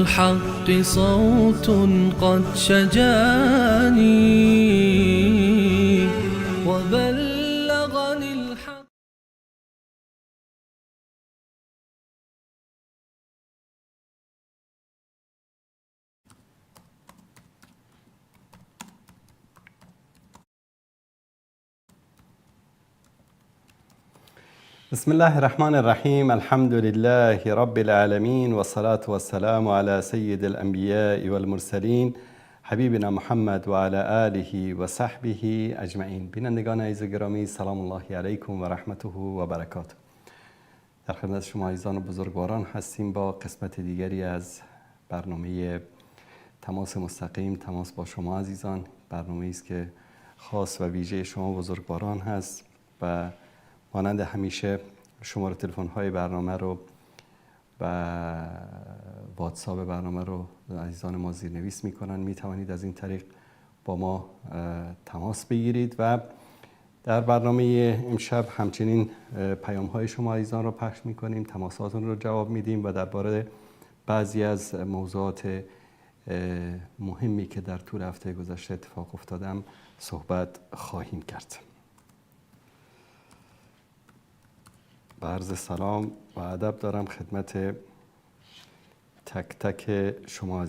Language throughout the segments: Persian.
الحق صوت قد شجاني وبلغني الحق. بسم الله الرحمن الرحیم. الحمد لله رب العالمین و صلاة و السلام علی سید الانبیاء والمرسلین حبیبنا محمد و علی آله و صحبه اجمعین. بینندگان عزیز گرامی، سلام الله علیکم و رحمته و برکاته. در خدمت شما عزیزان و بزرگواران هستیم با قسمت دیگری از برنامه تماس مستقیم، تماس با شما عزیزان. برنامه‌ای است که خاص و ویژه شما بزرگواران هست و مانند همیشه شماره تلفن‌های برنامه رو و واتساپ برنامه رو عزیزان ما زیرنویس می‌کنن. می‌توانید از این طریق با ما تماس بگیرید و در برنامه امشب همچنین پیام‌های شما عزیزان رو پخش می‌کنیم، تماساتون رو جواب میدیم و درباره بعضی از موضوعات مهمی که در طول هفته گذشته اتفاق افتادم صحبت خواهیم کرد. با عرض سلام و ادب دارم خدمت تک تک شما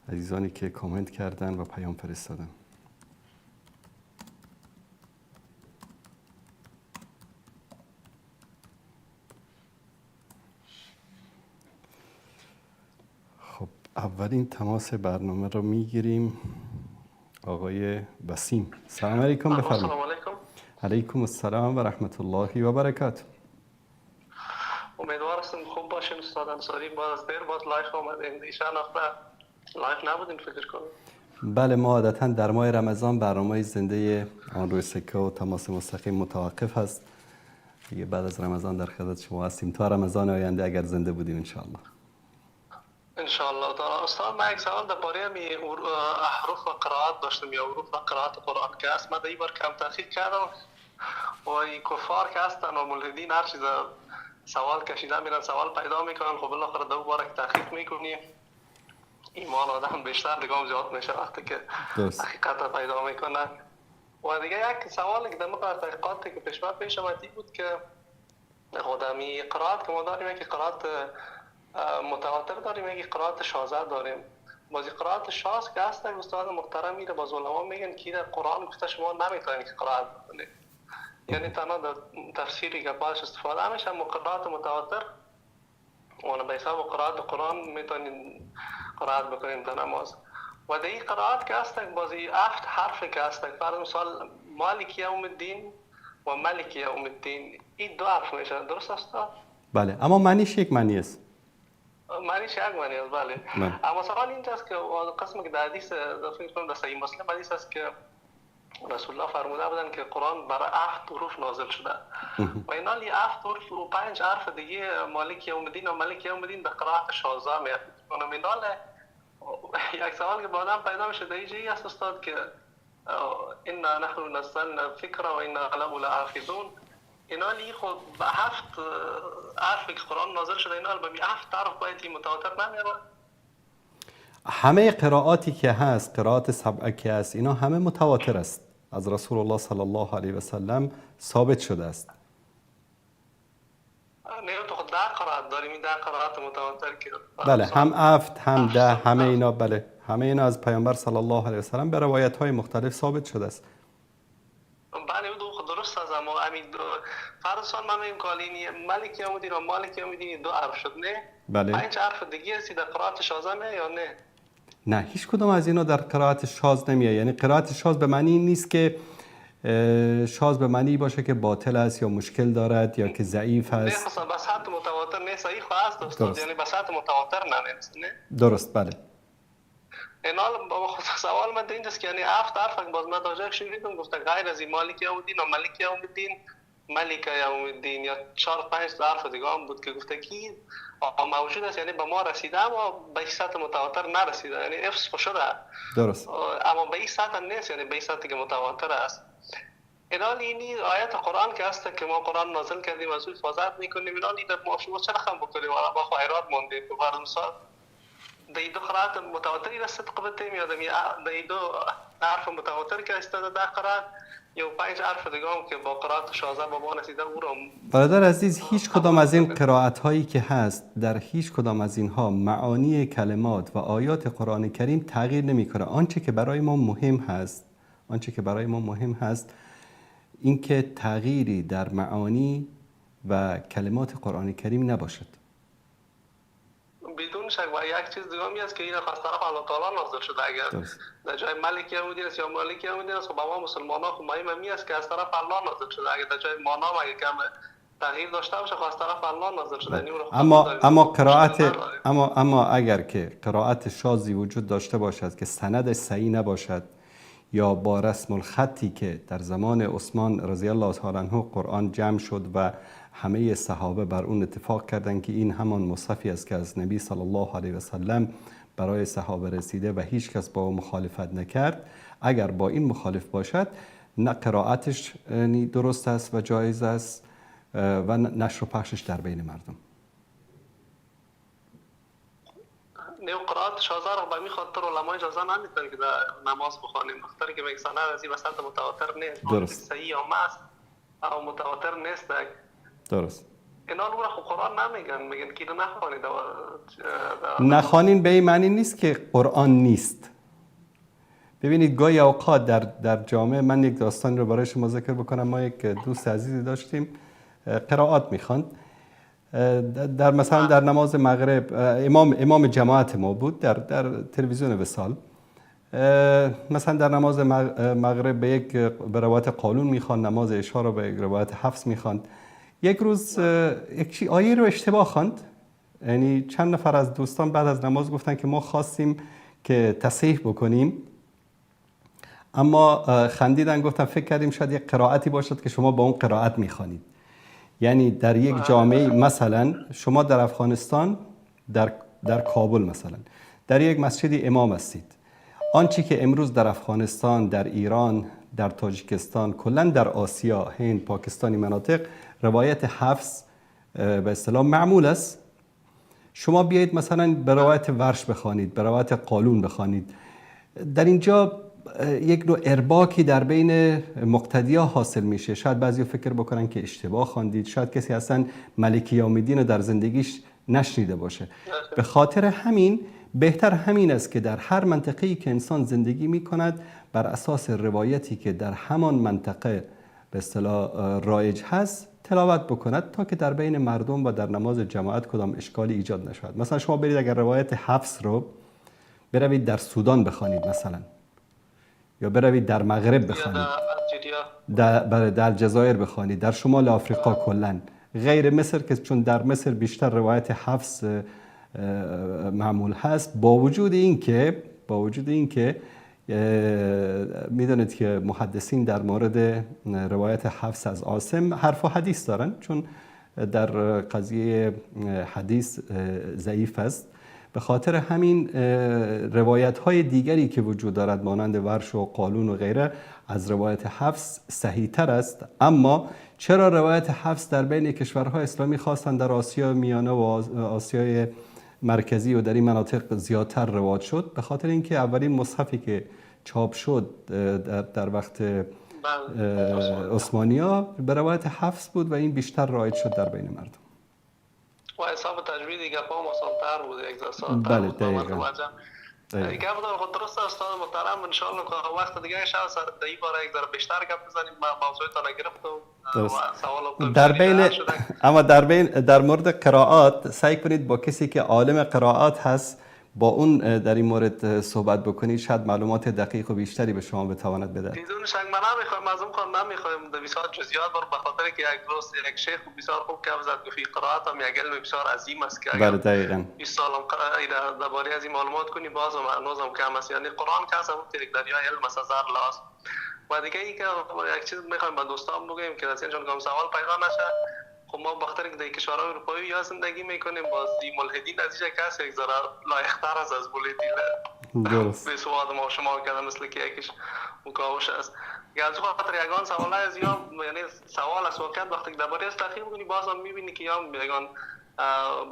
عزیزانی که کامنت کردن و پیام فرستادن. خب اولین تماس برنامه رو میگیریم. آقای وسیم، سلام علیکم، بفرمایید. سلام علیکم. علیکم السلام و رحمت الله و برکاته. امیدوار هستم خوب باشین استاد انصاری. باز دیر باز لایف آمدین، ایشان وقتا لایف نبودین فکر کنم. بله، ما عادتا در ماه رمضان برنامه زنده آن روی سکه و تماس مستقیم متوقف هست. دیگه بعد از رمضان در خدمت شما هستیم تا رمضان آینده اگر زنده بودیم انشاءالله. انشاءالله تعالی. استاد من یک سوال درباره احرف و قرائت داشتم، یا حروف و قرائت قرآن که است. من این بار کم تحقیق کردم و این کفار که هستن و ملحدین هر چیز سوال کشیدن میرن سوال پیدا میکنن، خب بالاخره دو بار تحقیق میکنیم ایمان آدم بیشتر دیگه زیاد میشه وقتی که حقیقت پیدا میکنن. و دیگه یک سوال که در موقع تحقیقاتی که پیش آمدی بود که خودمی قرائت که ما داریم، یکی قرائت متواتر داریم، یکی قرائت شاذ داریم. بازی قرائت شاذ که هست استاد محترم میره باز علما میگن که در قرآن گفته شما نمیتونید قرائت بکنید، یعنی تنها در تفسیری که باش استفاده میشه. اما قرائت متواتر و به حساب قرائت قرآن میتونید قرائت بکنیم در نماز. و در این قرائت که هست بازی 7 حرف که هست، فرض مثال مالک یوم الدین و ملک یوم الدین، این دو حرف میشه، درست است؟ بله، اما معنیش یک معنی است. معنیش یک معنی است، بله. اما سوال اینجاست که قسم که در حدیث در صحیح مسلم حدیث است که رسول الله فرموده بودن که قرآن برای 7 حروف نازل شده و اینا لی 7 حروف و 5 حرف دیگه مالک یوم الدین و ملک یوم الدین به قرائت شاذ میاد. اونم اینا یک سوال که بعداً پیدا میشه در اینجایی است استاد که انا نحن نزلنا الذکر و انا له لحافظون. اینا لی خود به 7 حرف که قرآن نازل شده اینا به 7 حرف باید متواتر نمیاد. همه قرائاتی که هست، قرائات سبعه که هست، اینا همه متواتر است، از رسول الله صلی الله علیه و سلم ثابت شده است. نه تو خود 10 قرائت داریم، این 10 قرائت متواتر که بله، هم 7 هم 10 همه اینا، بله همه اینا از پیامبر صلی الله علیه و سلم به روایت های مختلف ثابت شده است. بله دو درست است. اما همین فرض کن من میگم کالینی ملک یوم الدین و مالک یوم الدین دو حرف شد، نه؟ بله. 5 حرف دیگه است در قرائت شاذ یا نه؟ نه، هیچ کدام از اینا در قرائت شاذ نمیاد. یعنی قرائت شاذ به معنی نیست که شاذ به معنی باشه که باطل است یا مشکل دارد یا که ضعیف است. نه، مثلا بساط متواتر نه، صحیح خواست استاد، یعنی بساط متواتر نه. درست، بله. اینا با سوال من اینجاست که یعنی 7 حرف باز من توجه شدیدم گفته غیر از مالک یوم الدین و ملک یوم الدین ملک یوم الدین یا 4-5 حرف دیگه هم بود که گفته کی موجود است، یعنی به ما رسیده اما به این سطح متواتر نرسیده، یعنی افس شده. درست. اما به این سطح نیست، یعنی به این سطح که متواتر است. اینال اینی آیت قرآن که هست که ما قرآن نازل کردیم از روی حفاظت میکنیم، اینال این ما شما چرا خم بکنیم و ما خیرات موندیم که فرض مثال دی دو قرائت متواتری را صدق بتیم یا دی دو حرف متواتر که استاده ده قرائت یا 5 حرف دیگه هم که با قرائت شازه بابا نسیده او رو. برادر عزیز، هیچ کدام از این قرائت هایی که هست در هیچ کدام از اینها معانی کلمات و آیات قرآن کریم تغییر نمیکنه. آنچه که برای ما مهم هست اینکه تغییری در معانی و کلمات قرآن کریم نباشد. بدون شک و یک چیز دیگه هم هست که این از طرف الله تعالی نازل شده. اگر در جای ملک یهودی است یا مالک یهودی است، خب ما مسلمان‌ها خب مهم است که از طرف الله نازل شده. اگر در جای مانا اگه کم تغییر داشته باشه، خب از طرف الله نازل شده. اما اگر که قرائت شاذی وجود داشته باشد که سندش صحیح نباشد یا با رسم الخطی که در زمان عثمان رضی الله تعالی عنه قرآن جمع شد و همه صحابه بر اون اتفاق کردند که این همان مصحفی است که از نبی صلی الله علیه و سلم برای صحابه رسیده و هیچ کس با مخالفت نکرد، اگر با این مخالف باشد نه قرائتش درست است و جایز است و نشر و پخشش در بین مردم. نیو قرائت شازه را به می خاطر علما اجازه نمیدن که در نماز بخوانیم، بخاطر که میگه سند از این وسط متواتر نیست. درست. صحیح یا مست او متواتر نیست. درست. اینا رو خب قرآن میگن که نخوانید. نخوانین به این معنی نیست که قرآن نیست. ببینید گاهی اوقات در جامعه، من یک داستان رو برای شما ذکر بکنم. ما یک دوست عزیزی داشتیم قرائت میخواند در مثلا در نماز مغرب. امام جماعت ما بود در تلویزیون وصال. مثلا در نماز مغرب به روایت قالون میخواند، نماز عشا رو به روایت حفص میخواند. یک روز یک آیه رو اشتباه خواند. یعنی چند نفر از دوستان بعد از نماز گفتن که ما خواستیم که تصحیح بکنیم، اما خندیدن، گفتن فکر کردیم شاید یک قرائتی باشد که شما با اون قرائت میخوانید. یعنی در یک جامعه، مثلا شما در افغانستان در کابل مثلا در یک مسجدی امام هستید. آنچه که امروز در افغانستان، در ایران، در تاجیکستان، کلا در آسیا، هند، پاکستانی مناطق روایت حفص به اصطلاح معمول است. شما بیایید مثلا به روایت ورش بخوانید، به روایت قالون بخوانید. در اینجا یک نوع ارباکی در بین مقتدی‌ها حاصل میشه. شاید بعضی فکر بکنن که اشتباه خواندید، شاید کسی اصلا ملک یوم‌الدین رو در زندگیش نشنیده باشه. به خاطر همین بهتر همین است که در هر منطقه‌ای که انسان زندگی میکند بر اساس روایتی که در همان منطقه به اصطلاح رایج هست تلاوت بکند تا که در بین مردم و در نماز جماعت کدام اشکالی ایجاد نشود. مثلا شما برید اگر روایت حفص رو بروید در سودان بخوانید مثلا، یا بروید در مغرب بخوانید، در الجزایر بخوانید، در شمال آفریقا کلا، غیر مصر که چون در مصر بیشتر روایت حفص معمول هست. با وجود اینکه میدونید که محدثین در مورد روایت حفص از عاصم حرف و حدیث دارن، چون در قضیه حدیث ضعیف است. به خاطر همین روایت های دیگری که وجود دارد مانند ورش و قالون و غیره از روایت حفص صحیح تر است. اما چرا روایت حفص در بین کشورهای اسلامی خاصن در آسیا میانه و آسیای مرکزی و در این مناطق زیادتر رواج شد؟ به خاطر اینکه اولین مصحفی که چاپ شد در وقت عثمانی‌ها به روایت حفص بود و این بیشتر رایج شد در بین مردم. و حساب تجویدی گپ هم آسان‌تر بود، یک سال. بله دقیقاً. گپ دار خود درست استاد محترم، ان شاء الله وقت دیگه شاید سر این باره یک ذره بیشتر گپ بزنیم. موضوعتون گرفتم و سوال در مورد قرائات سعی کنید با کسی که عالم قرائات هست با اون در این مورد صحبت بکنید، شاید معلومات دقیق و بیشتری به شما بتواند بده. بدون شک من نمیخوام از اون کار نمیخوام در بسیار جزئیات به خاطر که یک دوست یک شیخ بسیار خوب که وزارت گفتی قرائت هم یک علم بسیار عظیم است که بله دقیقاً 20 سال درباره از این معلومات کنی باز هم هنوزم کم است. یعنی قرآن که اصلا یک دریای علم است از هر لحاظ. و دیگه ای که یک چیز میخوایم به دوستان بگیم که از اینجا کم سوال پیدا نشه. خب ما بخاطر که در کشورهای اروپایی یا زندگی میکنیم باز دی ملحدین نتیجه کسی یک ذره لایق‌تر از ملحدین درست به سواد ما شما کردن مثل که یکیش مکاوش است. از خاطر یگان سوال از یا یعنی سوال است واقعا وقتی که درباره است تحقیق می‌کنی بازم می‌بینی که یا یگان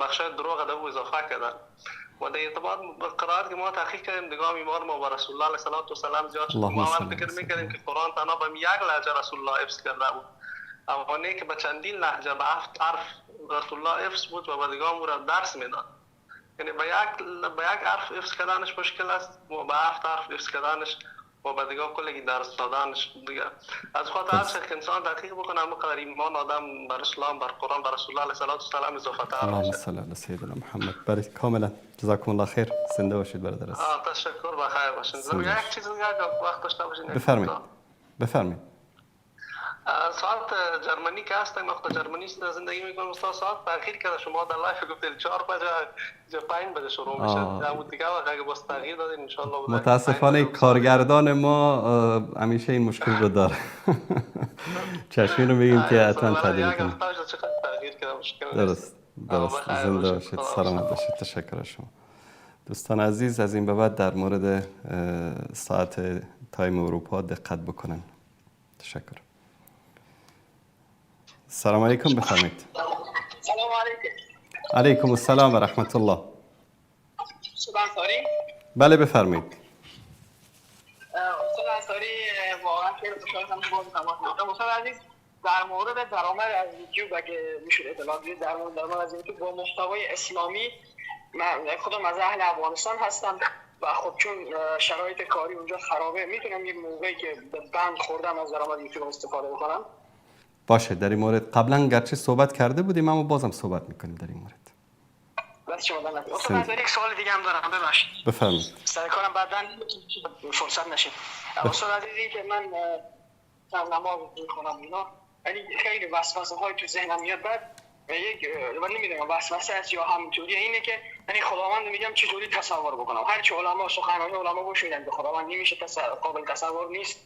بخشای دروغ در او اضافه کردن و در ارتباط با قرائت که ما تحقیق کردیم دیگه ایمان ما با رسول الله علیه السلام زیاد شد ما فکر می‌کردیم که قرآن تنها به یک لهجه رسول الله حفظ کرده بود اما نه که به چندین لهجه به 7 حرف رسول الله حفظ بود و به دیگه او را درس میداد یعنی به یک حرف حفظ کردنش مشکل است و به 7 حرف حفظ کردنش و به دیگه کلی درس دادنش دیگه از خاطر هر شخص انسان تحقیق بکنه اما قدر ایمان آدم بر اسلام بر قرآن بر رسول الله علیه السلام اضافه تر اللهم صل علی سیدنا محمد. بله کاملا جزاکم الله خیر. زنده باشید برادر عزیز. تشکر بخیر باشین. یک چیز دیگه وقت داشته باشین. بفرمایید. ساعت جرمنی که هستم وقت جرمنی زندگی میکنم ساعت تاخیر کرده شما در لایف گفتید 4 بجه 5 بجه شروع میشه در دیگه وقت اگه باز تغییر دادین ان شاء الله متاسفانه کارگردان ما همیشه این مشکل رو داره. چشمی رو میگیم که حتما تعدیل کنیم. درست زنده باشید سلامت باشید. تشکر از شما دوستان عزیز. از این به بعد در مورد ساعت تایم اروپا دقت بکنن. تشکر. السلام علیکم بفرمایید. سلام علیکم. علیکم السلام و رحمت الله. استاد انصاری؟ بله بفرمایید. استاد انصاری واقعا خیلی خوشحالم که باز تماس گرفتم. استاد عزیز در مورد درآمد از یوتیوب اگه میشه اطلاع بدید در مورد درآمد از یوتیوب با محتوای اسلامی من خودم از اهل افغانستان هستم و خب چون شرایط کاری اونجا خرابه میتونم یه موقعی که به بند خوردم از درآمد یوتیوب استفاده بکنم؟ باشه در این مورد قبلا گرچه صحبت کرده بودیم اما بازم صحبت میکنیم در این مورد. بس شما دارم. استاد یک سوال دیگه هم دارم ببخشید. بفرمایید. سر کارم بعداً فرصت نشه. استاد عزیزی که من نماز میخونم اینا ولی خیلی وسوسه های تو ذهنم میاد بعد یک من نمیدونم وسوسه است یا همینطوریه اینه که یعنی خداوند میگم چجوری تصور بکنم هر چه علما سخنرانی علما گوشیدن به خداوند نمیشه قابل تصور نیست.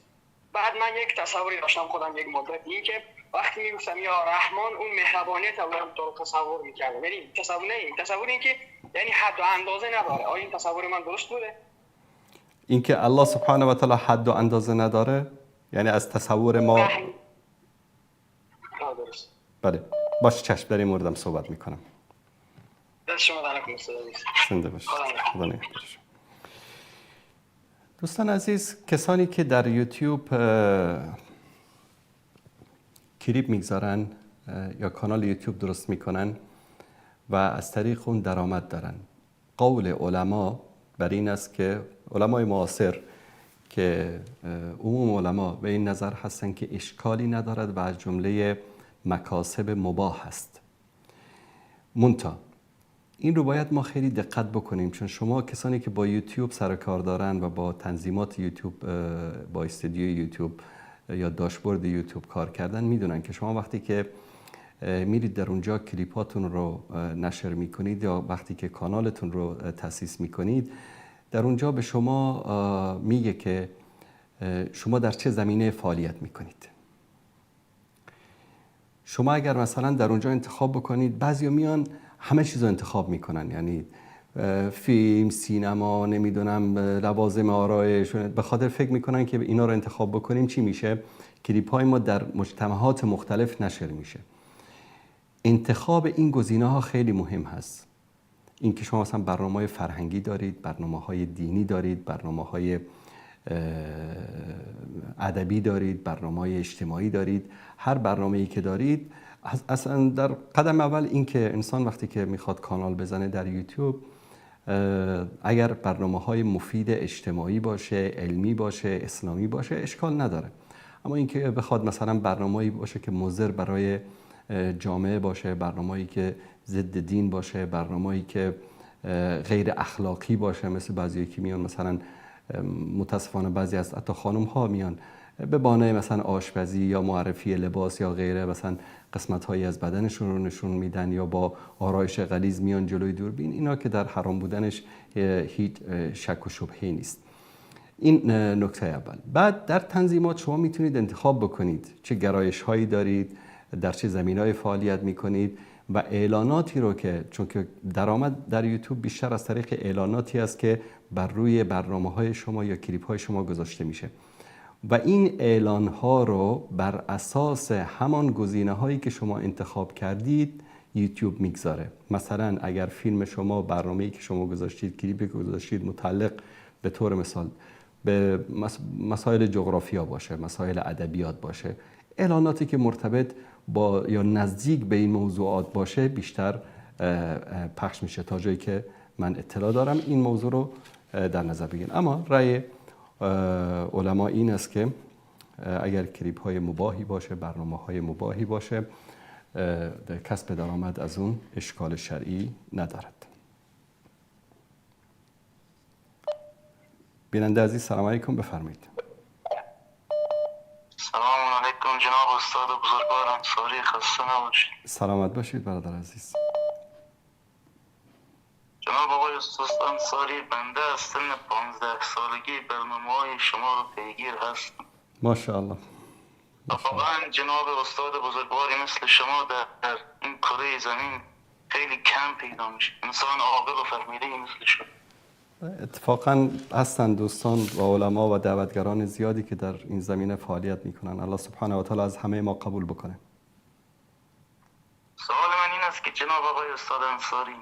بعد من یک تصوری داشتم خودم یک مدت این که وقتی میگفتم یا رحمان اون مهربانیت رو تو تصور میکردم یعنی تصور این که یعنی حد و اندازه نداره. آیا این تصور من درست بوده؟ این که الله سبحانه و تعالی حد و اندازه نداره یعنی از تصور ما درست. بله باشه چشم در این موردم صحبت میکنم. دست شما در نکنه استاد عزیز. زنده باشید. خدا نگهدارش. دوستان عزیز کسانی که در یوتیوب کلیپ میگذارن یا کانال یوتیوب درست میکنن و از طریق اون درآمد دارن قول علما بر این است که علمای معاصر که عموم علما به این نظر هستن که اشکالی ندارد و از جمله مکاسب مباح است. منتها این رو باید ما خیلی دقت بکنیم چون شما کسانی که با یوتیوب سر کار دارن و با تنظیمات یوتیوب با استودیو یوتیوب یا داشبورد یوتیوب کار کردن میدونن که شما وقتی که میرید در اونجا کلیپاتون رو نشر میکنید یا وقتی که کانالتون رو تأسیس میکنید در اونجا به شما میگه که شما در چه زمینه فعالیت میکنید. شما اگر مثلا در اونجا انتخاب بکنید بعضیا میان همه چیز رو انتخاب میکنن یعنی فیلم، سینما، نمیدونم لوازم آرایش به خاطر فکر میکنن که اینا رو انتخاب بکنیم چی میشه؟ کلیپ های ما در مجتمعات مختلف نشر میشه. انتخاب این گزینه ها خیلی مهم هست. این که شما مثلا برنامه‌های فرهنگی دارید، برنامه‌های دینی دارید، برنامه‌های ادبی دارید، برنامه‌های اجتماعی دارید. هر برنامه‌ای که دارید اصلا در قدم اول این که انسان وقتی که میخواد کانال بزنه در یوتیوب اگر برنامه‌های مفید اجتماعی باشه، علمی باشه، اسلامی باشه اشکال نداره. اما اینکه بخواد مثلا برنامه‌ای باشه که مضر برای جامعه باشه، برنامه‌ای که ضد دین باشه، برنامه‌ای که غیر اخلاقی باشه مثل بعضی که میان مثلا متاسفانه بعضی از حتی خانم‌ها میان به بهانه مثلا آشپزی یا معرفی لباس یا غیره مثلا قسمت‌هایی از بدنشون رو نشون میدن یا با آرایش غلیظ میان جلوی دوربین. اینا که در حرام بودنش هیچ شک و شبهه‌ای نیست. این نکته اول. بعد در تنظیمات شما میتونید انتخاب بکنید چه گرایش‌هایی دارید، در چه زمینه‌های فعالیت میکنید و اعلاناتی رو که چون که درآمد در یوتیوب بیشتر از طریق اعلاناتی است که بر روی برنامه‌های شما یا کلیپ‌های شما گذاشته میشه. و این اعلان ها رو بر اساس همان گزینه هایی که شما انتخاب کردید یوتیوب میگذاره. مثلا اگر فیلم شما، برنامه‌ای که شما گذاشتید، کلیپی که گذاشتید متعلق به طور مثال به مسائل جغرافیا باشه، مسائل ادبیات باشه، اعلاناتی که مرتبط با یا نزدیک به این موضوعات باشه بیشتر پخش میشه. تا جایی که من اطلاع دارم این موضوع رو در نظر بگیرید. اما رأی علما این است که اگر کلیپ های مباحی باشه، برنامه های مباحی باشه، کسب درآمد از اون اشکال شرعی ندارد. بیننده عزیز سلام علیکم، بفرمایید. سلام علیکم جناب استاد بزرگوار انصاری، خسته نباشید. سلامت باشید برادر عزیز. جناب آقای استاد انصاری، بنده از سن 15 سالگی برنامه‌های شما رو پیگیر هستم. ماشاءالله. واقعا جناب استاد بزرگواری مثل شما در این کره زمین خیلی کم پیدا میشه، انسان عاقل و فهمیده مثل شما. اتفاقا هستند دوستان و علما و دعوتگران زیادی که در این زمینه فعالیت میکنن. الله سبحانه و تعالی از همه ما قبول بکنه. سوال من این است که جناب آقای استاد انصاری،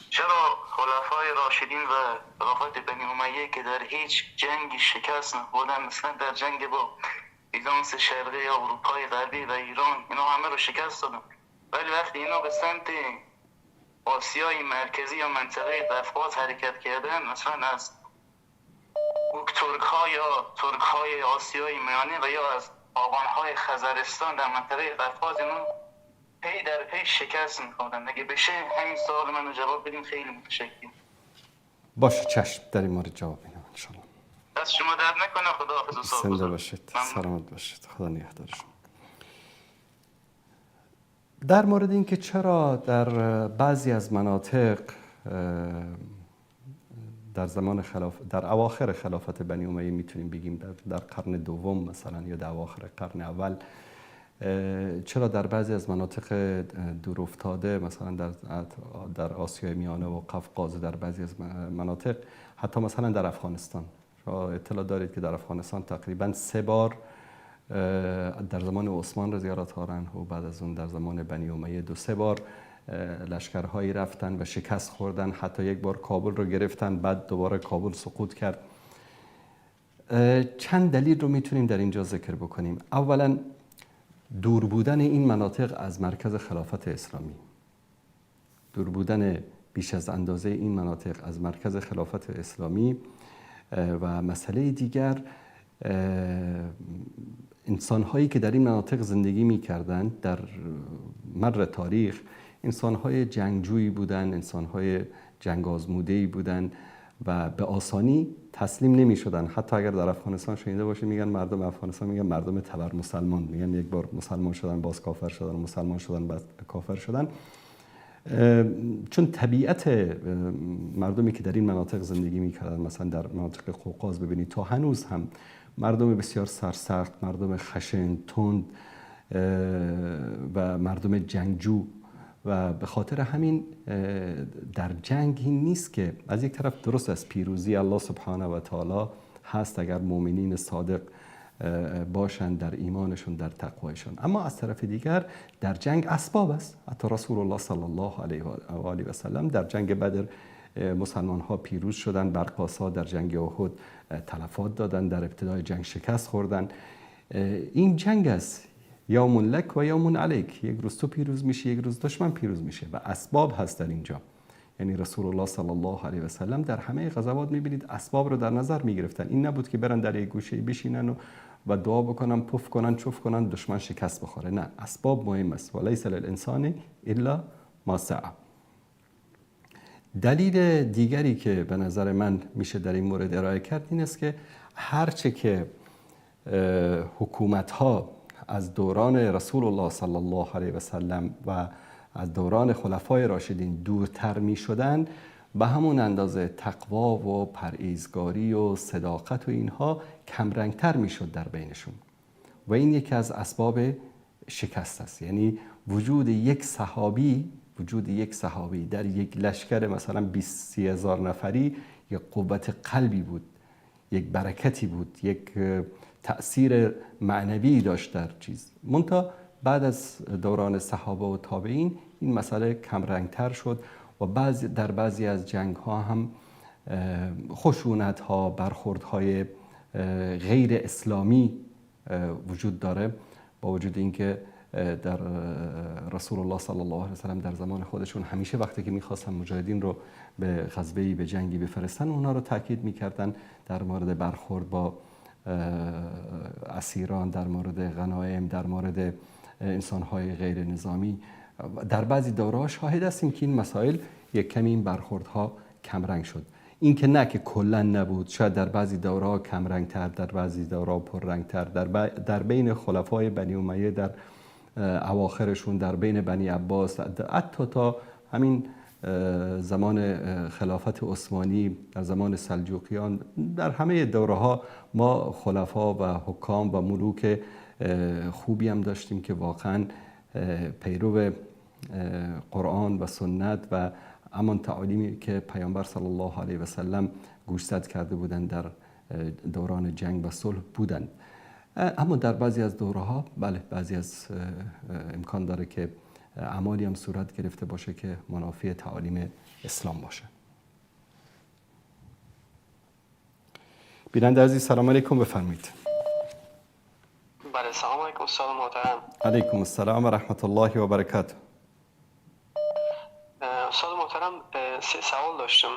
چرا خلفای راشدین و خلافت بنی امیه که در هیچ جنگی شکست نخوردن، مثلا در جنگ با بیزانس شرقی یا اروپای غربی و ایران، اینا همه رو شکست دادن، ولی وقتی اینا به سمت آسیای مرکزی یا منطقه قفقاز حرکت کردن، مثلا از ترک های آسیای میانه و یا از آبان های خزرستان در منطقه قفقاز، اینا پی در پی شکست می‌خوردن. اگه بشه همین سوال منو جواب بدین خیلی متشکرم. باشه چشم، در این مورد جواب میدم ان شاء الله. دست شما درد نکنه. خداحافظ استاد. زنده باشید، سلامت باشید، خدا نگهدار شما. در مورد اینکه چرا در بعضی از مناطق در اواخر خلافت بنی امیه میتونیم بگیم در قرن دوم مثلا یا در اواخر قرن اول، چرا در بعضی از مناطق دور افتاده مثلا در آسیای میانه و قفقاز، در بعضی از مناطق، حتی مثلا در افغانستان، اطلاع دارید که در افغانستان تقریبا 3 بار در زمان عثمان رضی الله تعالی عنه و بعد از اون در زمان بنی امیه 2-3 بار لشکرهایی رفتن و شکست خوردن، حتی 1 بار کابل رو گرفتن، بعد دوباره کابل سقوط کرد. چند دلیل رو میتونیم در اینجا ذکر بکنیم. اولا دور بودن این مناطق از مرکز خلافت اسلامی، دور بودن بیش از اندازه این مناطق از مرکز خلافت اسلامی، و مسئله دیگر انسان‌هایی که در این مناطق زندگی می‌کردند در مر تاریخ انسان‌های جنگجویی بودند، انسان‌های جنگ آزموده‌ای بودند و به آسانی تسلیم نمی‌شدند. حتی اگر در افغانستان شنیده باشید میگن مردم افغانستان میگن مردم تبر مسلمان، میگن 1 بار مسلمان شدن باز کافر شدن، مسلمان شدن باز کافر شدن. چون طبیعت مردمی که در این مناطق زندگی می‌کردند، مثلا در مناطق قوقاز ببینید تا هنوز هم مردم بسیار سرسخت، مردم خشن، تند و مردم جنگجو، و به خاطر همین در جنگ این نیست که از یک طرف درست از پیروزی الله سبحانه و تعالی هست اگر مؤمنین صادق باشند در ایمانشون، در تقوایشون، اما از طرف دیگر در جنگ اسباب است. حتی رسول الله صلی الله علیه و آله و سلم در جنگ بدر مسلمان ها پیروز شدن، برقاسا در جنگ احد تلفات دادن، در ابتدای جنگ شکست خوردن. این جنگ است، یوم لک و یوم علیک، 1 روز تو پیروز میشی، 1 روز دشمن پیروز میشه و اسباب هست در اینجا. یعنی رسول الله صلی الله علیه و سلم در همه غزوات میبینید اسباب رو در نظر میگرفتن. این نبود که برن در یک گوشه بشینن و دعا بکنن، پف کنن، چف کنن، دشمن شکست بخوره. نه، اسباب مهم است. ولیس للانسان الا ما سعی. دلیل دیگری که به نظر من میشه در این مورد ارائه کرد این است که هرچه که حکومت‌ها از دوران رسول الله صلی الله علیه و سلم و از دوران خلفای راشدین دورتر می شدن، به همون اندازه تقوا و پرهیزگاری و صداقت و اینها کمرنگتر می شد در بینشون و این یکی از اسباب شکست است. یعنی وجود یک صحابی در یک لشکر مثلا 20-30 هزار نفری یک قوت قلبی بود، یک برکتی بود، یک تأثیر معنوی داشت در چیز. منتها بعد از دوران صحابه و تابعین این مسئله کمرنگتر شد و در بعضی از جنگ ها هم خشونت ها، برخورد های غیر اسلامی وجود داره، با وجود اینکه در رسول الله صلی الله علیه و سلم در زمان خودشون همیشه وقتی که می‌خواستن مجاهدین رو به غزوه‌ای به جنگی بفرستن اونها رو تاکید می‌کردن در مورد برخورد با اسیران، در مورد غنایم، در مورد انسان‌های غیر نظامی. در بعضی دوره‌ها شاهد هستیم که این مسائل یک کمی این برخوردها کمرنگ شد. این که نه که کلا نبود، شاید در بعضی دوره‌ها کمرنگ‌تر، در بعضی دوره‌ها پررنگ‌تر، در بین خلفای بنی امیه در اواخرشون، در بین بنی عباس، حتی تا همین زمان خلافت عثمانی، در زمان سلجوقیان، در همه دوره‌ها ما خلفا و حکام و ملوک خوبی هم داشتیم که واقعا پیرو قرآن و سنت و همان تعالیمی که پیامبر صلی الله علیه و سلم گوشزد کرده بودند در دوران جنگ و صلح بودند. اما در بعضی از دوره‌ها بله، بعضی از امکان داره که اعمالی هم صورت گرفته باشه که منافی تعالیم اسلام باشه. بیننده عزیز سلام علیکم، بفرمایید. بله سلام علیکم استاد محترم. علیکم السلام و رحمت الله و برکاته. استاد محترم سه سوال داشتم.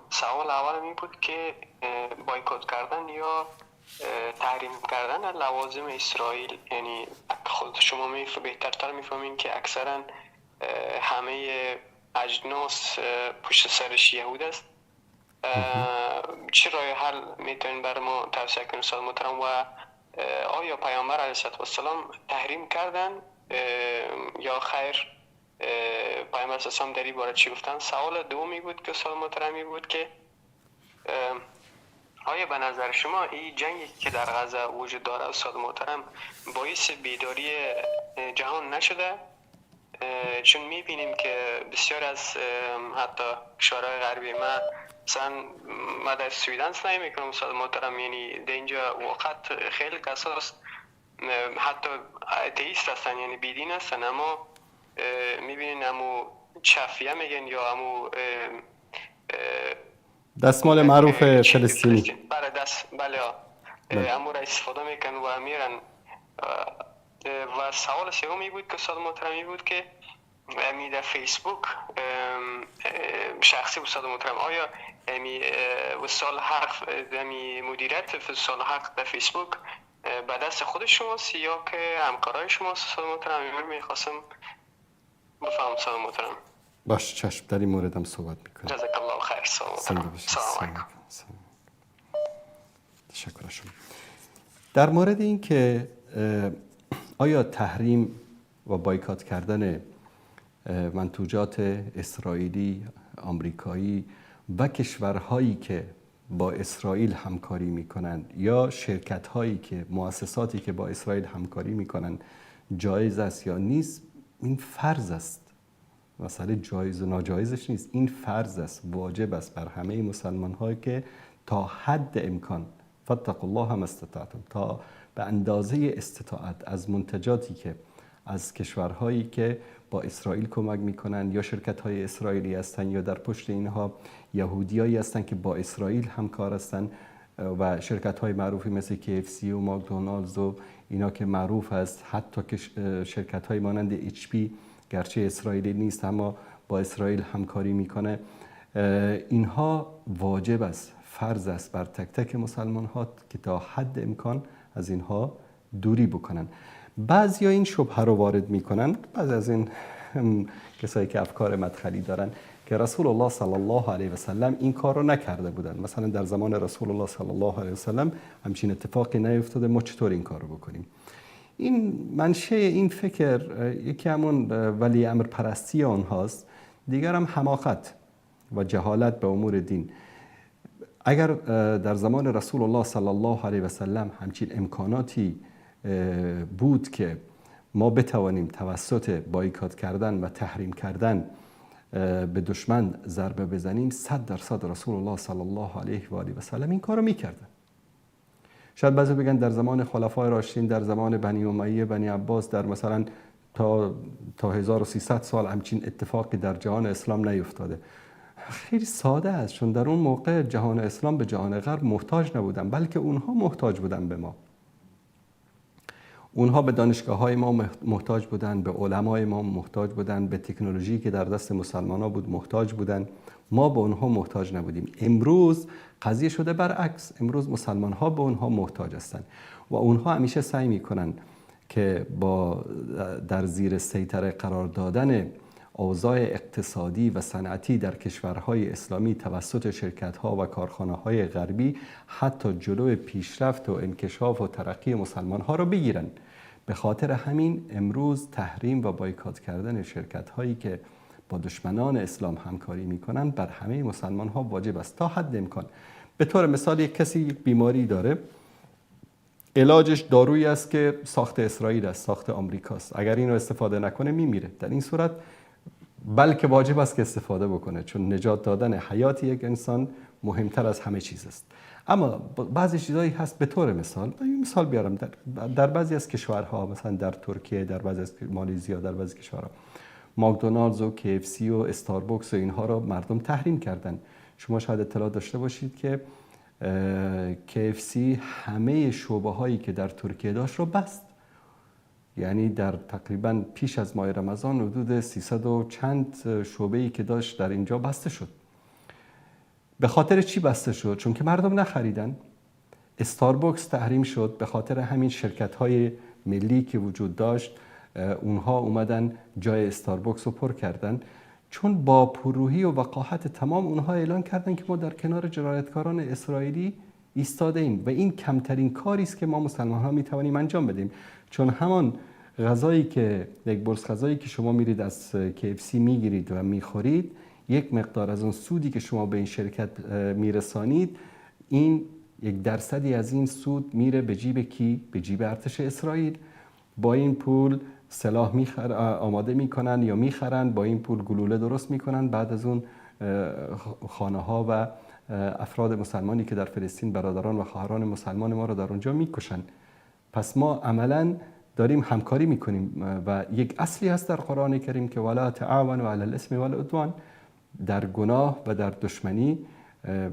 سوال اول این بود که بایکوت کردن یا تحریم کردن لوازم اسرائیل، یعنی خود شما بهترتر میفهمین که اکثرا همه اجناس پشت سرش یهود است. چه راه حل میتونین برای ما توصیه کنین استاد محترم؟ و آیا پیامبر علیه السلام تحریم کردن یا خیر؟ پیامبر اسلام در این باره چی گفتن؟ سوال دومی بود که استاد محترمی بود که آیا به نظر شما این جنگی که در غزه وجود داره استاد محترم باعث بیداری جهان نشده؟ چون میبینیم که بسیار از حتی کشورهای غربی ما در سویدن سعی میکنم استاد محترم، یعنی در اینجا وقت خیلی کساست حتی اتئیست هستن، یعنی بیدین هستن، اما میبینین امو چفیه میگن یا امو دستمال معروف فلسطینی. بله امو را استفاده میکن و میرن. و سوال سومی بود که استاد محترمی بود که امی در فیسبوک شخصی استاد محترم، آیا امی وصال حق امی مدیریت وصال حق در فیسبوک به دست خود شماست یا که همکارای شماست استاد محترم؟ میخواستم بفهم استاد محترم. باش چشم، در این مورد هم صحبت میکنم. جزاک الله خیر. سلام علیکم. تشکر شما. در مورد این که آیا تحریم و بایکات کردن منتوجات اسرائیلی، آمریکایی و کشورهایی که با اسرائیل همکاری میکنند یا شرکت‌هایی که مؤسساتی که با اسرائیل همکاری میکنند جایز است یا نیست، این فرض است. مسئله جایز و ناجایزش نیست، این فرض است، واجب است بر همه مسلمان‌ها که تا حد امکان فاتقوا الله ما استطعتم، تا به اندازه استطاعت از منتجاتی که از کشورهایی که با اسرائیل کمک میکنن یا شرکت‌های اسرائیلی هستن یا در پشت اینها یهودیایی هستن که با اسرائیل همکار هستن و شرکت‌های معروفی مثل KFC و ماکدونالدز و اینا که معروف است، حتی که شرکت‌های مانند HP گرچه اسرائیلی نیست اما با اسرائیل همکاری میکنه، اینها واجب است، فرض است بر تک تک مسلمان ها که تا حد امکان از اینها دوری بکنن. بعضی ها این شبهه رو وارد میکنن، بعضی از این کسایی که افکار مدخلی دارن که رسول الله صلی الله علیه و سلم این کار رو نکرده بودن، مثلا در زمان رسول الله صلی الله علیه و سلم همچین اتفاقی نیفتاده، ما چطور این کار رو بکنیم؟ این منشه این فکر یکی همون ولی امر پرستی آنهاست، دیگر هم حماقت و جهالت به امور دین. اگر در زمان رسول الله صلی الله علیه و سلم همچین امکاناتی بود که ما بتوانیم توسط بایکات کردن و تحریم کردن به دشمن ضربه بزنیم، 100% رسول الله صلی الله علیه و آله و سلم این کارو میکردن. شاید بعضی بگن در زمان خلفای راشدین، در زمان بنی امیه، بنی عباس، در مثلا تا 1300 سال همچین اتفاقی در جهان اسلام نیفتاده. خیلی ساده است، چون در اون موقع جهان اسلام به جهان غرب محتاج نبودن، بلکه اونها محتاج بودن به ما. اونها به دانشگاه‌های ما محتاج بودن، به علمای ما محتاج بودن، به تکنولوژی که در دست مسلمان‌ها بود محتاج بودن. ما به اونها محتاج نبودیم. امروز قضیه شده برعکس. امروز مسلمان‌ها به اونها محتاج هستند و اونها همیشه سعی می‌کنن که با در زیر سیطره قرار دادن اوضاع اقتصادی و صنعتی در کشورهای اسلامی توسط شرکت‌ها و کارخانه‌های غربی حتی جلوی پیشرفت و انکشاف و ترقی مسلمان‌ها را بگیرن. به خاطر همین امروز تحریم و بایکات کردن شرکت‌هایی که با دشمنان اسلام همکاری می‌کنن بر همه مسلمان‌ها واجب است تا حد امکان. به طور مثال یک کسی یک بیماری داره، علاجش دارویی است که ساخت اسرائیل است، ساخت آمریکاست. اگر اینو استفاده نکنه میمیره. در این صورت بلکه واجب است که استفاده بکنه، چون نجات دادن حیات یک انسان مهمتر از همه چیز است. اما بعضی چیزایی هست، به طور مثال مثال بیارم، در بعضی از کشورها، مثلا در ترکیه، در بعضی از مالزیا، در بعضی کشورها ماکدونالدز و KFC و استاربکس و اینها را مردم تحریم کردن. شما شاید اطلاع داشته باشید که KFC همه شعبه هایی که در ترکیه داشت رو بست. یعنی در تقریبا پیش از ماه رمضان حدود 300 و چند شعبه‌ای که داشت در اینجا بسته شد. به خاطر چی بسته شد؟ چون که مردم نخریدن. استاربکس تحریم شد به خاطر همین شرکت‌های ملی که وجود داشت، اونها اومدن جای استاربکس رو پر کردن، چون با پرروحی و وقاحت تمام اونها اعلان کردن که ما در کنار جنایتکاران اسرائیلی ایستاده ایم و این کمترین کاری است که ما مسلمان‌ها میتوانیم انجام بدیم. چون همان غذایی که یک برس غذایی که شما میرید از KFC میگیرید و میخورید، یک مقدار از اون سودی که شما به این شرکت میرسانید، این 1% از این سود میره به جیب کی؟ به جیب ارتش اسرائیل. با این پول سلاح آماده میکنن یا میخرن، با این پول گلوله درست میکنن، بعد از اون خانه ها و افراد مسلمانی که در فلسطین برادران و خواهران مسلمان ما رو در اونجا میکشن. پس ما عملاً داریم همکاری میکنیم و یک اصلی هست در قرآن کریم که ولا تعاونوا علی الاثم والعدوان، در گناه و در دشمنی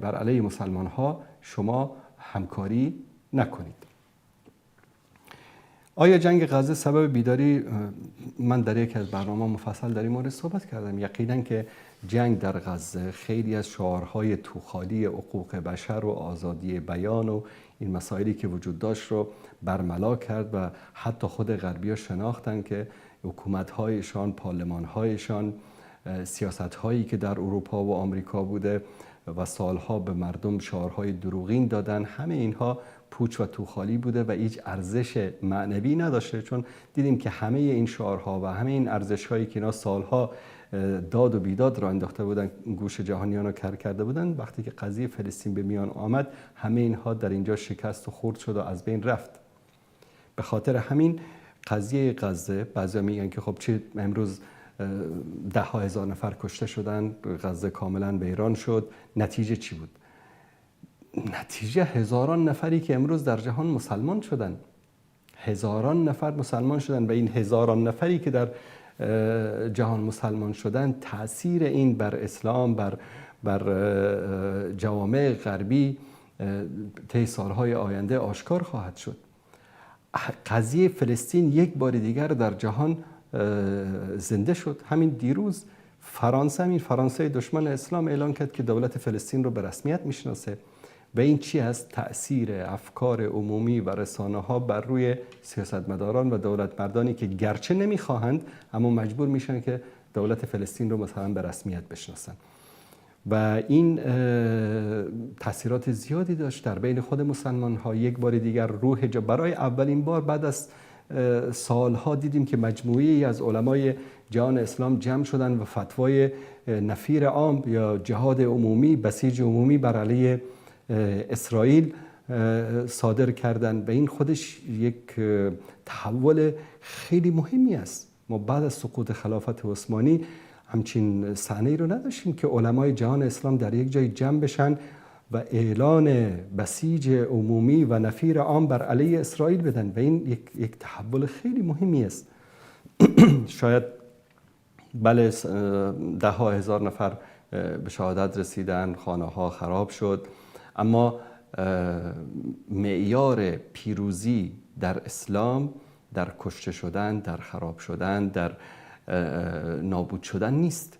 بر علیه مسلمان ها شما همکاری نکنید. آیا جنگ غزه سبب بیداری؟ من در یک از برنامه مفصل در این مورد صحبت کردم. یقینا که جنگ در غزه خیلی از شعارهای توخالی حقوق بشر و آزادی بیان و این مسائلی که وجود داشت رو برملا کرد و حتی خود غربی‌ها شناختن که حکومت‌هایشان، پارلمان‌هایشان، سیاست‌هایی که در اروپا و آمریکا بوده و سالها به مردم شعارهای دروغین دادن، همه اینها پوچ و توخالی بوده و هیچ ارزش معنوی نداشته. چون دیدیم که همه این شعارها و همه این ارزش‌هایی که اینا سالها داد و بیداد را انداخته بودن، گوش جهانیان را کر کرده بودن، وقتی که قضیه فلسطین به میان آمد همه اینها در اینجا شکست و خرد شد و از بین رفت. به خاطر همین قضیه غزه، بعضی میگن که خب چه امروز 10,000 نفر کشته شدن، غزه کاملا ویران شد، نتیجه چی بود؟ نتیجه هزاران نفری که امروز در جهان مسلمان شدن، هزاران نفر مسلمان شدن و این هزاران نفری که در جهان مسلمان شدن، تأثیر این بر اسلام، بر جوامع غربی طی سالهای آینده آشکار خواهد شد. قضیه فلسطین یک بار دیگر در جهان زنده شد. همین دیروز فرانسه دشمن اسلام اعلان کرد که دولت فلسطین رو به رسمیت میشناسه و این چی است؟ تأثیر افکار عمومی و رسانه ها بر روی سیاستمداران و دولت مردانی که گرچه نمیخواهند اما مجبور میشن که دولت فلسطین رو مثلا به رسمیت بشناسن و این تاثیرات زیادی داشت در بین خود مسلمان ها. یک بار دیگر روح برای اولین بار بعد از سالها دیدیم که مجموعه‌ای از علمای جهان اسلام جمع شدن و فتوای نفیر عام یا جهاد عمومی، بسیج عمومی بر علیه اسرائیل صادر کردن و این خودش یک تحول خیلی مهمی است. ما بعد از سقوط خلافت عثمانی همچین صحنه‌ای رو نداشتیم که علمای جهان اسلام در یک جای جمع بشن و اعلان بسیج عمومی و نفیر عام بر علیه اسرائیل بدن و این یک تحول خیلی مهمی است. شاید بله 10,000 نفر به شهادت رسیدن، خانه ها خراب شد، اما معیار پیروزی در اسلام در کشته شدن، در خراب شدن، در نابود شدن نیست.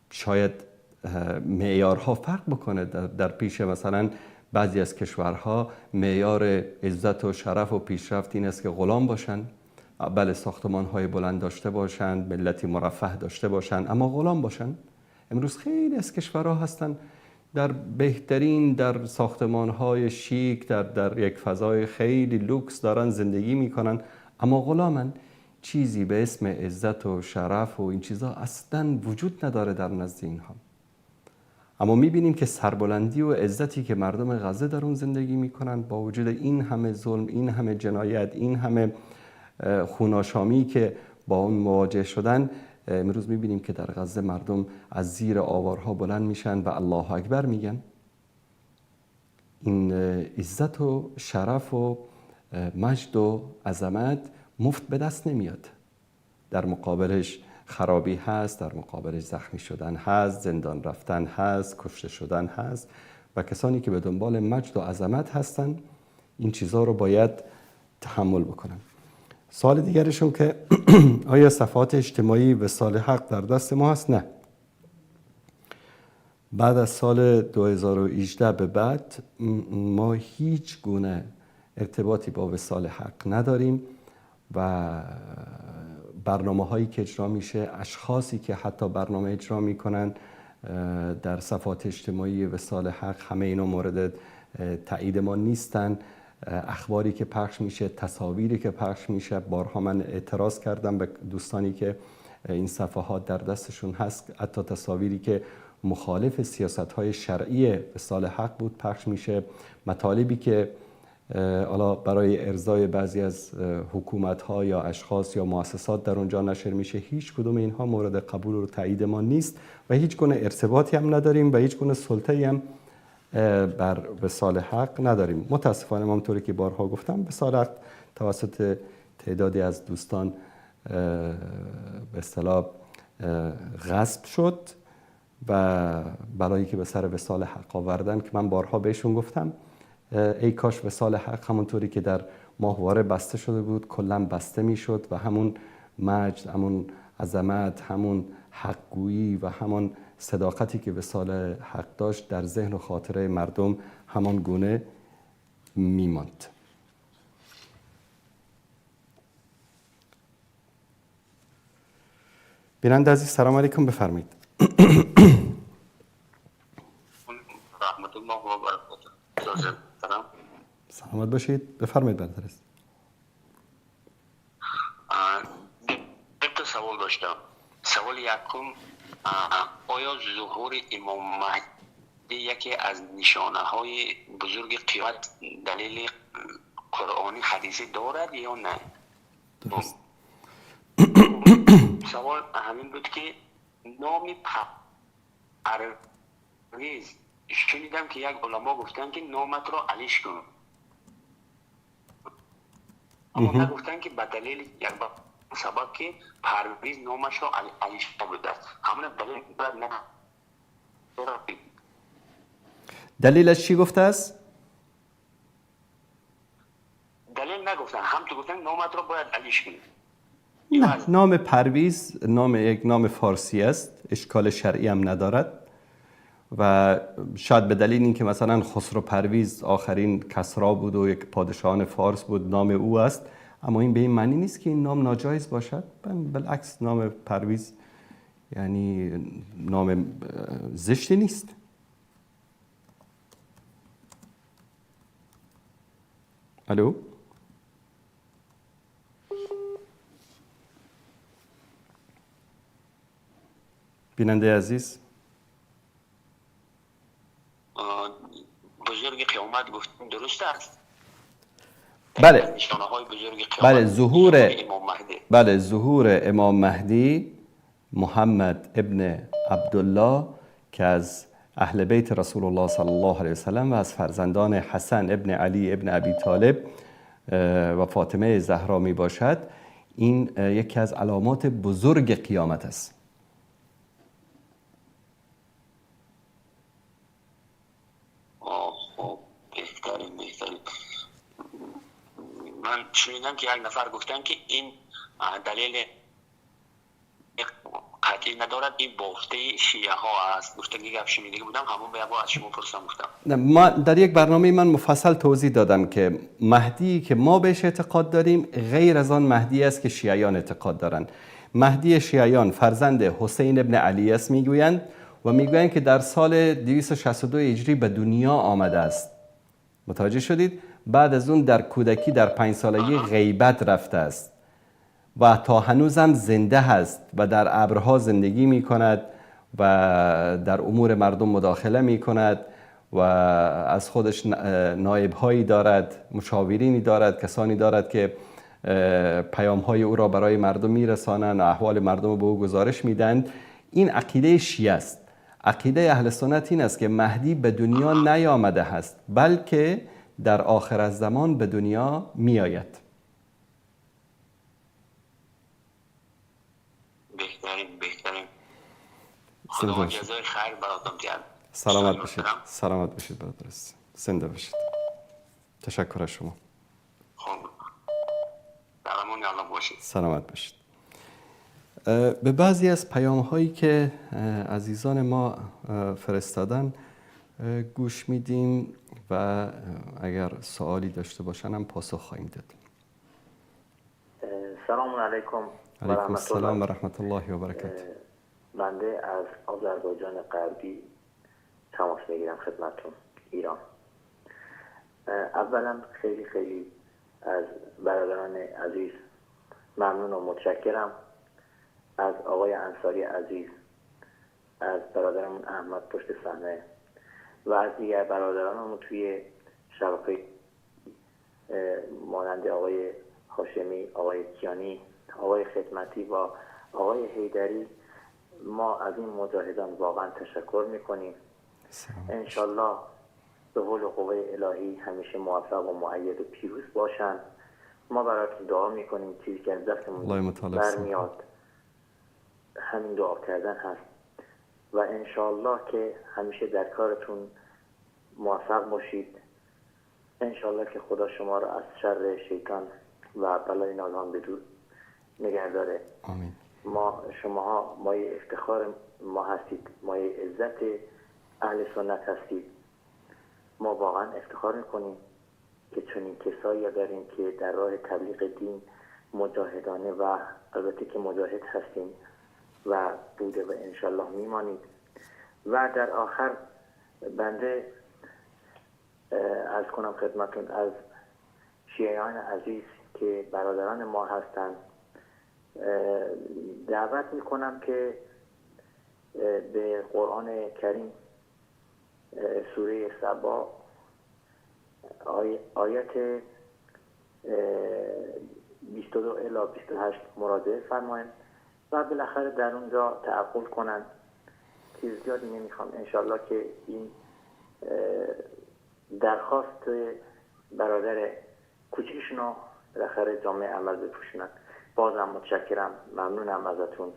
شاید معیارها فرق بکنه. در پیش مثلا بعضی از کشورها معیار عزت و شرف و پیشرفت این است که غلام باشن، بله ساختمان‌های بلند داشته باشن، ملتی مرفه داشته باشن، اما غلام باشن. امروز خیلی از کشورها هستن در بهترین، در ساختمان‌های شیک، در یک فضای خیلی لوکس دارن زندگی میکنن، اما غلامن. چیزی به اسم عزت و شرف و این چیزا اصلا وجود نداره در نزد اینها. اما میبینیم که سربلندی و عزتی که مردم غزه در اون زندگی میکنن، با وجود این همه ظلم، این همه جنایت، این همه خوناشامی که با اون مواجه شدن، امروز میبینیم که در غزه مردم از زیر آوارها بلند میشن و الله اکبر میگن. این عزت و شرف و مجد و عظمت مفت به دست نمیاد. در مقابلش خرابی هست، در مقابلش زخمی شدن هست، زندان رفتن هست، کشته شدن هست و کسانی که به دنبال مجد و عظمت هستن این چیزها رو باید تحمل بکنن. سوال دیگرشون که آیا صفحات اجتماعی وصال حق در دست ما هست؟ نه. بعد از سال 2018 به بعد ما هیچ گونه ارتباطی با وصال حق نداریم و برنامه هایی که اجرا میشه، اشخاصی که حتی برنامه اجرا میکنن در صفحات اجتماعی وصال حق، همه اینا مورد تایید ما نیستن. اخباری که پخش میشه، تصاویری که پخش میشه، بارها من اعتراض کردم به دوستانی که این صفحات در دستشون هست، حتی تصاویری که مخالف سیاست‌های شرعی وصال حق بود پخش میشه، مطالبی که حالا برای ارضای بعضی از حکومت‌ها یا اشخاص یا مؤسسات در اونجا نشر میشه، هیچ کدوم اینها مورد قبول و تایید ما نیست و هیچ گونه ارتباطی هم نداریم و هیچ گونه سلطه‌ای هم بر وصال حق نداریم. متاسفانه همونطوری که بارها گفتم وصال حق توسط تعدادی از دوستان به اصطلاح غصب شد و بلایی که به سر وصال حق آوردن که من بارها بهشون گفتم ای کاش وصال حق همونطوری که در ماهواره بسته شده بود کلا بسته میشد و همون مجد، همون عظمت، همون حقگویی و همون صداقتی که وصال حق داشت در ذهن و خاطره مردم همان گونه میماند. بیننده عزیز سلام علیکم، بفرمایید. رحمت الله و برکاته. سلامت باشید، بفرمایید. برادر است. دو سوال داشتم. سوال یکم، آیا ظهور امام مهدی یکی از نشانه های بزرگ قیامت دلیل قرآنی حدیثی دارد یا نه؟ درست. سوال همین بود که نام پرویز شنیدم که یک علما گفتن که نامت را علیش کن، اما نگفتن که به دلیل یک سبب که پرویز نامش را علیش بوده است. همون دلیل باید نه. دلیلش چی گفته است؟ دلیل نگفتن، هم تو گفتن نامت را باید علیش کنی. نه، نام پرویز یک نام فارسی است، اشکال شرعی هم ندارد و شاید به دلیل اینکه مثلا خسرو پرویز آخرین کسرا بود و یک پادشاهان فارس بود نام او است، اما این به این معنی نیست که این نام ناجایز باشد. بالعکس نام پرویز یعنی نام زشتی نیست. الو، بیننده عزیز، بزرگ قیامت گفتیم درست است؟ بله. نشانه های بزرگ قیامت. بله، ظهور امام مهدی محمد ابن عبدالله که از اهل بیت رسول الله صلی الله علیه وسلم و از فرزندان حسن ابن علی ابن ابی طالب و فاطمه زهرا می باشد، این یکی از علامات بزرگ قیامت است. بهترین. من شنیدم که یک نفر گفتن که این دلیل قطعی ندارد، این بافته شیعه ها است. گفتگی گپ شنیده بودم، همون به از شما پرسیدم گفتم. ما در یک برنامه من مفصل توضیح دادم که مهدی که ما بهش اعتقاد داریم غیر از آن مهدی است که شیعیان اعتقاد دارند. مهدی شیعیان فرزند حسین ابن علی است میگویند و میگویند که در سال 262 هجری به دنیا آمده است. متوجه شدید؟ بعد از اون در کودکی در 5 سالگی غیبت رفته است و تا هنوزم زنده هست و در ابرها زندگی می کند و در امور مردم مداخله می کند و از خودش نایب‌هایی دارد، مشاورینی دارد، کسانی دارد که پیام‌های او را برای مردم می‌رسانند و احوال مردم را به او گزارش میدند. این عقیده شیعه است. عقیده اهل سنت این است که مهدی به دنیا نیامده است، بلکه در آخر الزمان به دنیا میآید. بهترین. خدا جزای خیر براتون دیار. سلامت باشید برادر. زنده باشید. تشکر از شما. خب. سلامون الله باشید. سلامت باشید. به بعضی از پیام هایی که عزیزان ما فرستادن گوش میدیم و اگر سوالی داشته باشن هم پاسخ خواهیم داد. سلام علیکم. علیکم السلام و رحمت الله و برکاته. بنده از آذربایجان غربی تماس میگیرم خدمتتون ایران. اولا خیلی از برادران عزیز ممنون و متشکرم، از آقای انصاری عزیز، از برادرمون احمد پشت صحنه و از دیگر برادرانمون توی شبکه مانند آقای هاشمی، آقای کیانی، آقای خدمتی و آقای حیدری. ما از این مجاهدان واقعا تشکر میکنیم. انشالله به حول و قوه الهی همیشه موفق و مؤید و پیروز باشن. ما براتون دعا میکنیم، چیزی که از دستمون برمیاد همین دعا کردن هست و انشالله که همیشه در کارتون موفق باشید. انشالله که خدا شما را از شر شیطان و بلای نالان بدور نگه داره. آمین. شماها مایه افتخار ما هستید، مایه عزت اهل سنت هستید. ما واقعا افتخار میکنیم که چنین کسایی داریم که در راه تبلیغ دین مجاهدانه و البته که مجاهد هستیم و بوده و انشالله میمانید. و در آخر بنده عرض کنم خدمتون از شیعیان عزیز که برادران ما هستند دعوت میکنم که به قرآن کریم سوره سبا آیت 22 الی 28 مراجعه فرماییم و بالاخره در اونجا تعقل کنن. چیز زیادی نمیخوام، انشالله که این درخواست برادر کوچیکشون بالاخره جامعه عمل بپوشونن. بازم متشکرم، ممنونم ازتون.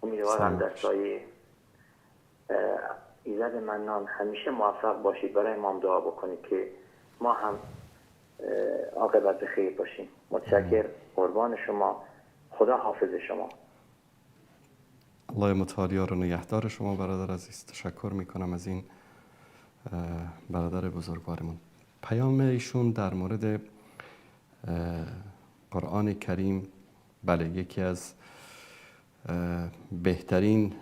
امیدوارم در سایه ایزد منان همیشه موفق باشید. برای ما دعا بکنید که ما هم عاقبت به خیر باشیم. متشکر، قربان شما، خدا حافظ شما. الله متعالی و نگهدار شما برادر عزیز. تشکر میکنم از این برادر بزرگوارمون. پیام ایشون در مورد قرآن کریم، بله یکی از بهترین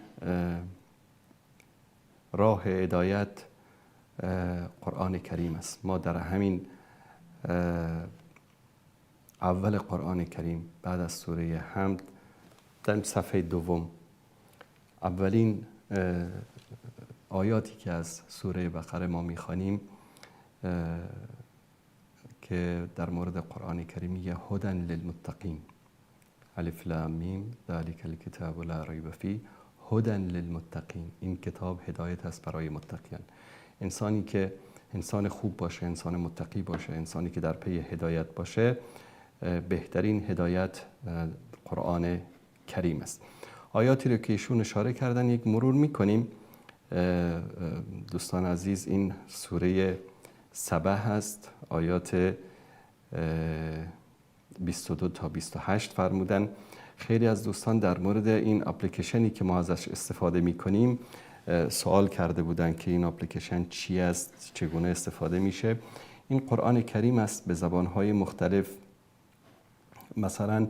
راه هدایت قرآن کریم است. ما در همین اول قرآن کریم بعد از سوره حمد در صفحه دوم اولین آیاتی که از سوره بقره ما میخوانیم که در مورد قرآن کریم میگه هدن للمتقین الف لام میم ذلک الکتاب لا ریب فیه هدی للمتقین. این کتاب هدایت است برای متقیان. انسانی که انسان خوب باشه، انسان متقی باشه، انسانی که در پی هدایت باشه، بهترین هدایت قرآن کریم است. آیاتی رو که ایشون اشاره کردن یک مرور میکنیم. دوستان عزیز، این سوره سبع هست، آیات 22 تا 28 فرمودن. خیلی از دوستان در مورد این اپلیکیشنی که ما ازش استفاده میکنیم سوال کرده بودن که این اپلیکیشن چی است، چگونه استفاده میشه. این قرآن کریم است به زبانهای مختلف. مثلا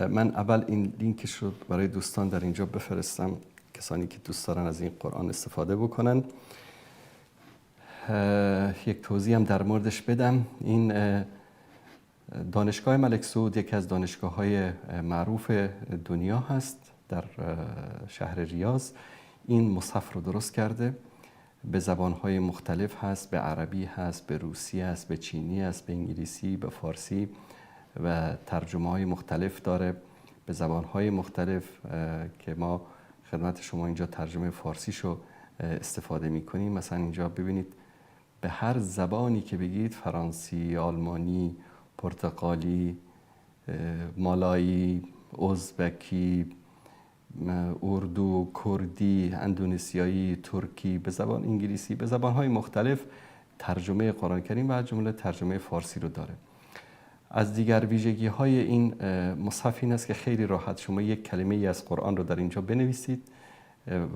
من اول این لینکش رو برای دوستان در اینجا بفرستم، کسانی که دوست دارن از این قرآن استفاده بکنن. یک توضیح هم در موردش بدم. این دانشگاه ملک سعود یکی از دانشگاه‌های معروف دنیا هست در شهر ریاض. این مصحف رو درست کرده، به زبان‌های مختلف هست، به عربی هست، به روسی هست، به چینی هست، به انگلیسی، به فارسی و ترجمه‌های مختلف داره به زبان‌های مختلف که ما خدمت شما اینجا ترجمه فارسیشو استفاده می‌کنیم. مثلا اینجا ببینید به هر زبانی که بگید، فرانسی، آلمانی، پرتغالی، مالایی، ازبکی، اردو، کردی، اندونزیایی، ترکی، به زبان انگلیسی، به زبان‌های مختلف ترجمه قرآن کریم و از جمله ترجمه فارسی رو داره. از دیگر ویژگی‌های این مصحف این است که خیلی راحت شما یک کلمه ای از قرآن رو در اینجا بنویسید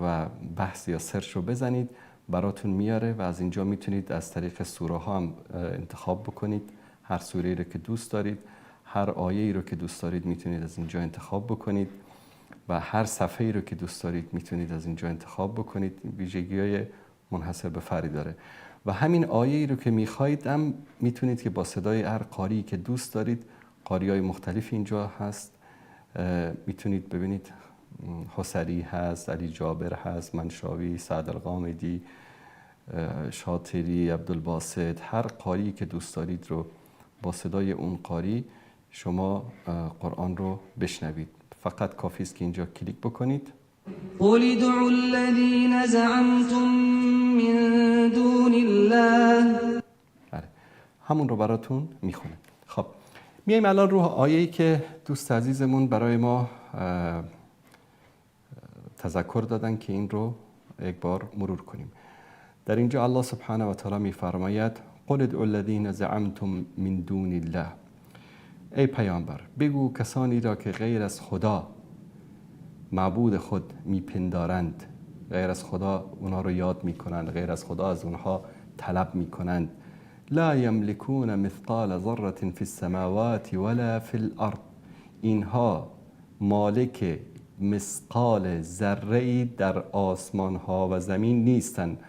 و بحث یا سرچ رو بزنید، براتون میاره و از اینجا میتونید از طریق سوره ها هم انتخاب بکنید. هر سوره‌ای رو که دوست دارید، هر آیه‌ای رو که دوست دارید میتونید از اینجا انتخاب بکنید و هر صفحه‌ای رو که دوست دارید میتونید از اینجا انتخاب بکنید. ویژگی‌های منحصر به فردی داره و همین آیه‌ای رو که میخواید هم میتونید که با صدای هر قاری که دوست دارید، قاری‌های مختلف اینجا هست، میتونید ببینید حسری هست، علی جابر هست، منشاوی، سعد الغامدی، شاطری، عبدالباسط، هر قاری که دوست دارید رو با صدای اون قاری شما قرآن رو بشنوید. فقط کافی است که اینجا کلیک بکنید. قل ادعوا الذين زعمتم من دون الله. بله، همون رو براتون میخونه. خب میایم الان رو آیه‌ای که دوست عزیزمون برای ما تذکر دادن که این رو یک بار مرور کنیم. در اینجا الله سبحانه و تعالی میفرماید قل ادعوا الذین زعمتم من دون الله. ای پیامبر بگو کسانی را که غیر از خدا معبود خود میپندارند، غیر از خدا اونها رو یاد میکنند، غیر از خدا از اونها طلب میکنند، لا یملکون مثقال ذره فی السماوات ولا فی الارض. اینها مالک مثقال ذره‌ای در آسمان ها و زمین نیستند.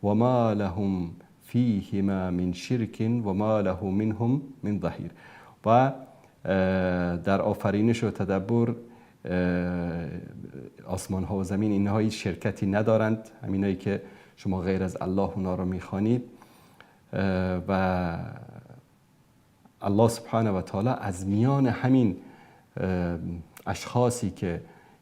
و ما لهم فیهما من شرک و ما له منهم من ظهیر. و در آفرینش و تدبر آسمان ها و زمین اینها هیچ شرکتی ندارند، همینایی که شما غیر از الله اونا رو میخوانید. و الله سبحانه و تعالی از میان همین اشخاصی که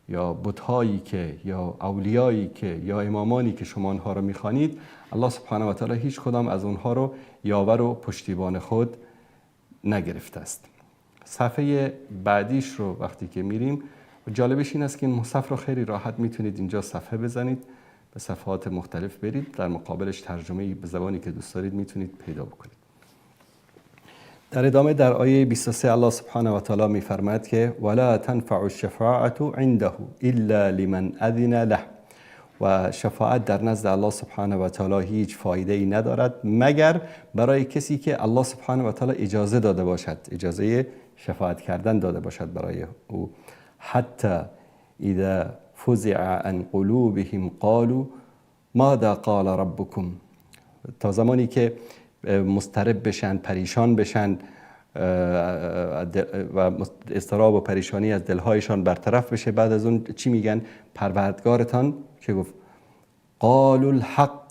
یا بت‌هایی که یا اولیایی که یا امامانی که شما آنها رو میخوانید، الله سبحانه و تعالی هیچ کدام از اونها رو یاور و پشتیبان خود نگرفته است. صفحه بعدیش رو وقتی که میریم، جالبش این است که این مصحف رو خیلی راحت میتونید اینجا صفحه بزنید، به صفحات مختلف برید، در مقابلش ترجمه به زبانی که دوست دارید میتونید پیدا بکنید. در ادامه در آیه 23 الله سبحانه و تعالی میفرماید که ولا تنفع الشفاعة عنده الا لمن اذن له. و شفاعت در نزد الله سبحانه و تعالی هیچ فایده ای ندارد مگر برای کسی که الله سبحانه و تعالی اجازه داده باشد، اجازه شفاعت کردن داده باشد برای او. حتی اذا فزع عن قلوبهم قالوا ماذا قال ربكم. تا زمانی که مضطرب بشن، پریشان بشن و اضطراب و پریشانی از دلهایشان برطرف بشه، بعد از اون چی میگن؟ پروردگارتان که گفت قالوا الحق،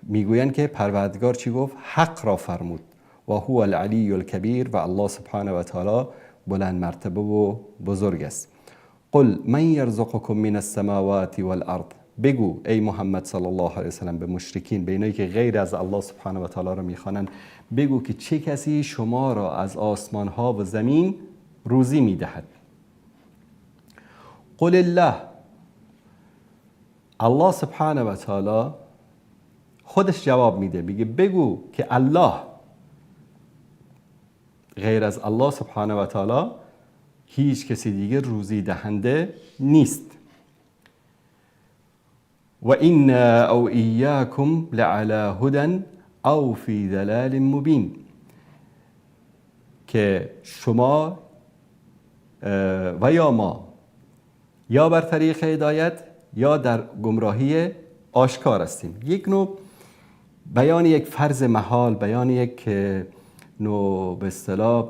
میگوین که پروردگار چی گفت؟ حق را فرمود. و هو العلی الکبیر، و الله سبحانه و تعالی بلند مرتبه و بزرگ است. قل من یرزقکم من السماوات والارض. بگو ای محمد صلی الله علیه وسلم به مشرکین، به اینایی که غیر از الله سبحانه و تعالی را میخوانند، بگو که چه کسی شما را از آسمان ها و زمین روزی میدهد؟ قل الله. الله سبحانه و تعالی خودش جواب میده، میگه بگو که الله، غیر از الله سبحانه و تعالی هیچ کسی دیگه روزی دهنده نیست. و این او ایاکم لعلی هدى او فی ضلال مبین، که شما و یا ما یا بر طریق هدایت یا در گمراهی آشکار هستیم. یک نوع بیان یک فرض محال، بیان یک نوع به اصطلاح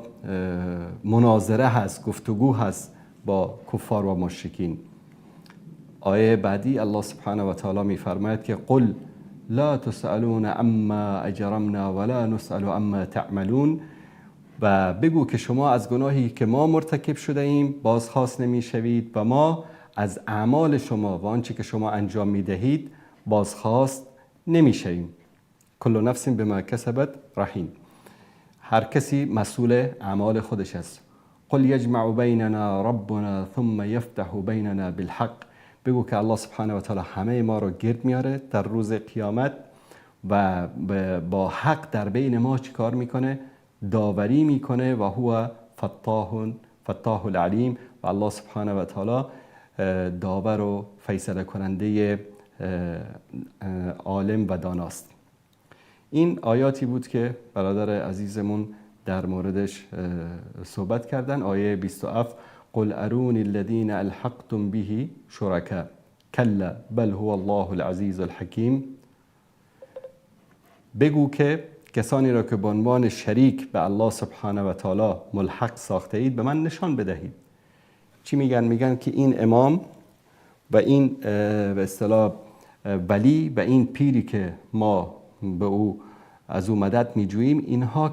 مناظره هست، گفتگو هست با کفار و مشرکین. آیه بعدی الله سبحانه و تعالی میفرماید که قل لا تسألون عما اجرمنا ولا نسأل عما تعملون، و بگو که شما از گناهی که ما مرتکب شده ایم بازخواست نمیشوید و ما از اعمال شما و آنچه که شما انجام میدهید بازخواست نمیشویم. کل نفس بما کسبت رهین. هر کسی مسئول اعمال خودش است. قل یجمع بیننا ربنا ثم یفتح بیننا بالحق. بگو که الله سبحانه و تعالی همه ما رو گرد میاره در روز قیامت و با حق در بین ما چیکار میکنه؟ داوری میکنه. و هو فتاح العلیم. و الله سبحانه و تعالی داور و فیصله کننده عالم و داناست. این آیاتی بود که برادر عزیزمون در موردش صحبت کردن. آیه 27 قل ارونی الذین الحقتم به شرکا کلا بل هو الله العزیز الحکیم. بگو که کسانی را که به عنوان شریک به الله سبحانه و تعالی ملحق ساخته اید به من نشان بدهید. چی میگن؟ میگن که این امام و این به اصطلاح ولی و این پیری که ما به او از او مدد میجوییم، اینها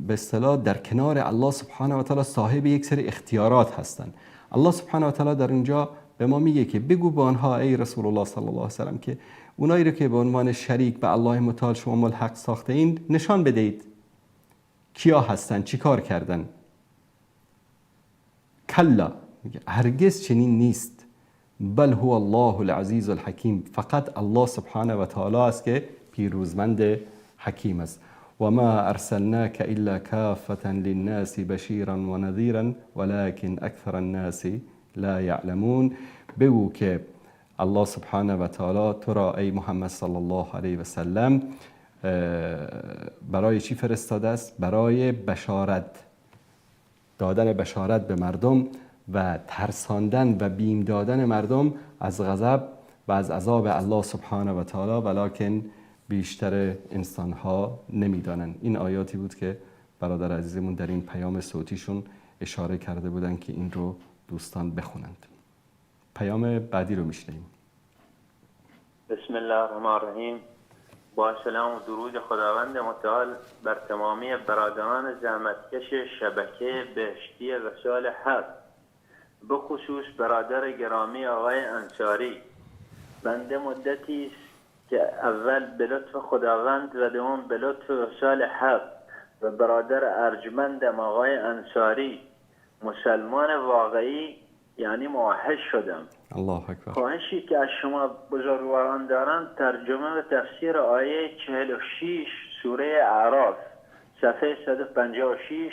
به اصطلاح در کنار الله سبحانه و تعالی صاحب یک سری اختیارات هستند. الله سبحانه و تعالی در اینجا به ما میگه که بگو به آنها ای رسول الله صلی الله علیه و سلم که اونایی رو که به عنوان شریک به الله متعال شما ملحق ساخته این نشان بدهید کیا هستن، چی کار کردن. کلا، هرگز چنین نیست. بل هو الله العزیز الحکیم. فقط الله سبحانه و تعالی است که پیروزمند حکیم است. و ما ارسلناک الا کافة للناس بشیرا و نذیرا ولكن اکثر الناس لا یعلمون. بگو که الله سبحانه و تعالی تو را ای محمد صلی الله علیه و سلم برای چی فرستاده است؟ برای بشارت دادن بشارت به مردم و ترساندن و بیم دادن مردم از غضب و از عذاب الله سبحانه و تعالی، ولکن بیشتر انسانها نمیدانند. این آیاتی بود که برادر عزیزمون در این پیام صوتیشون اشاره کرده بودن که این رو دوستان بخونند. پیام بعدی رو میشنیم. بسم الله الرحمن الرحیم. با سلام و درود خداوند متعال بر تمامی برادران زحمتکش شبکه بهشتی رسال حق، به خصوص برادر گرامی آقای انصاری. بنده مدتی است که اول به لطف خداوند و دوم به لطف رسال حق و برادر ارجمندم آقای انصاری مسلمان واقعی یعنی موحد شدم. الله اکبر. خواهشی که از شما بزرگواران دارند ترجمه و تفسیر آیه 46 سوره اعراف صفحه 156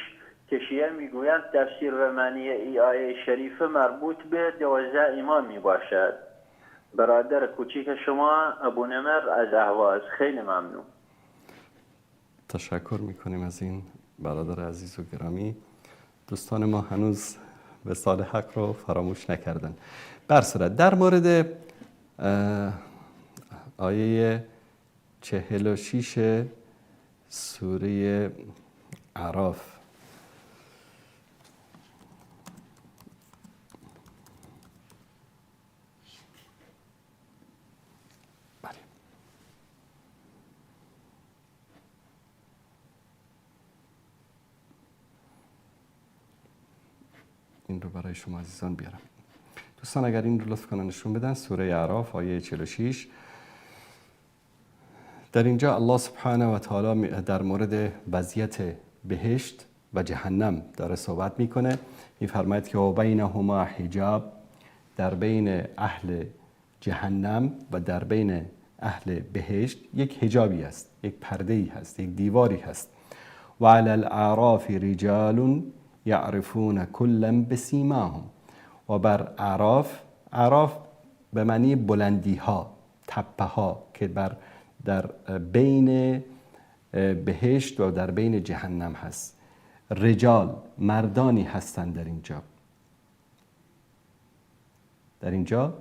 که شیعه میگویند تفسیر و معنی ای آیه شریفه مربوط به 12 امام می باشد. برادر کوچیک شما ابو نمر از اهواز. خیلی ممنون. تشکر میکنیم از این برادر عزیز و گرامی. دوستان ما هنوز وصال حق رو فراموش نکردن. بر صورت در مورد آیه 46 سوره اعراف این رو برای شما عزیزان بیارم. دوستان اگر این رو لطف کنن نشون بدن، سوره اعراف آیه 46. در اینجا الله سبحانه و تعالی در مورد وضعیت بهشت و جهنم داره صحبت میکنه. میفرماید که و بینهما حجاب، در بین اهل جهنم و در بین اهل بهشت یک حجابی است، یک پرده‌ای هست، یک دیواری هست. و علی الاعراف رجال یعرفون کلا بسیماهم، و بر اعراف به معنی بلندی ها، تپه ها که در بین بهشت و در بین جهنم هست. رجال، مردانی هستند در اینجا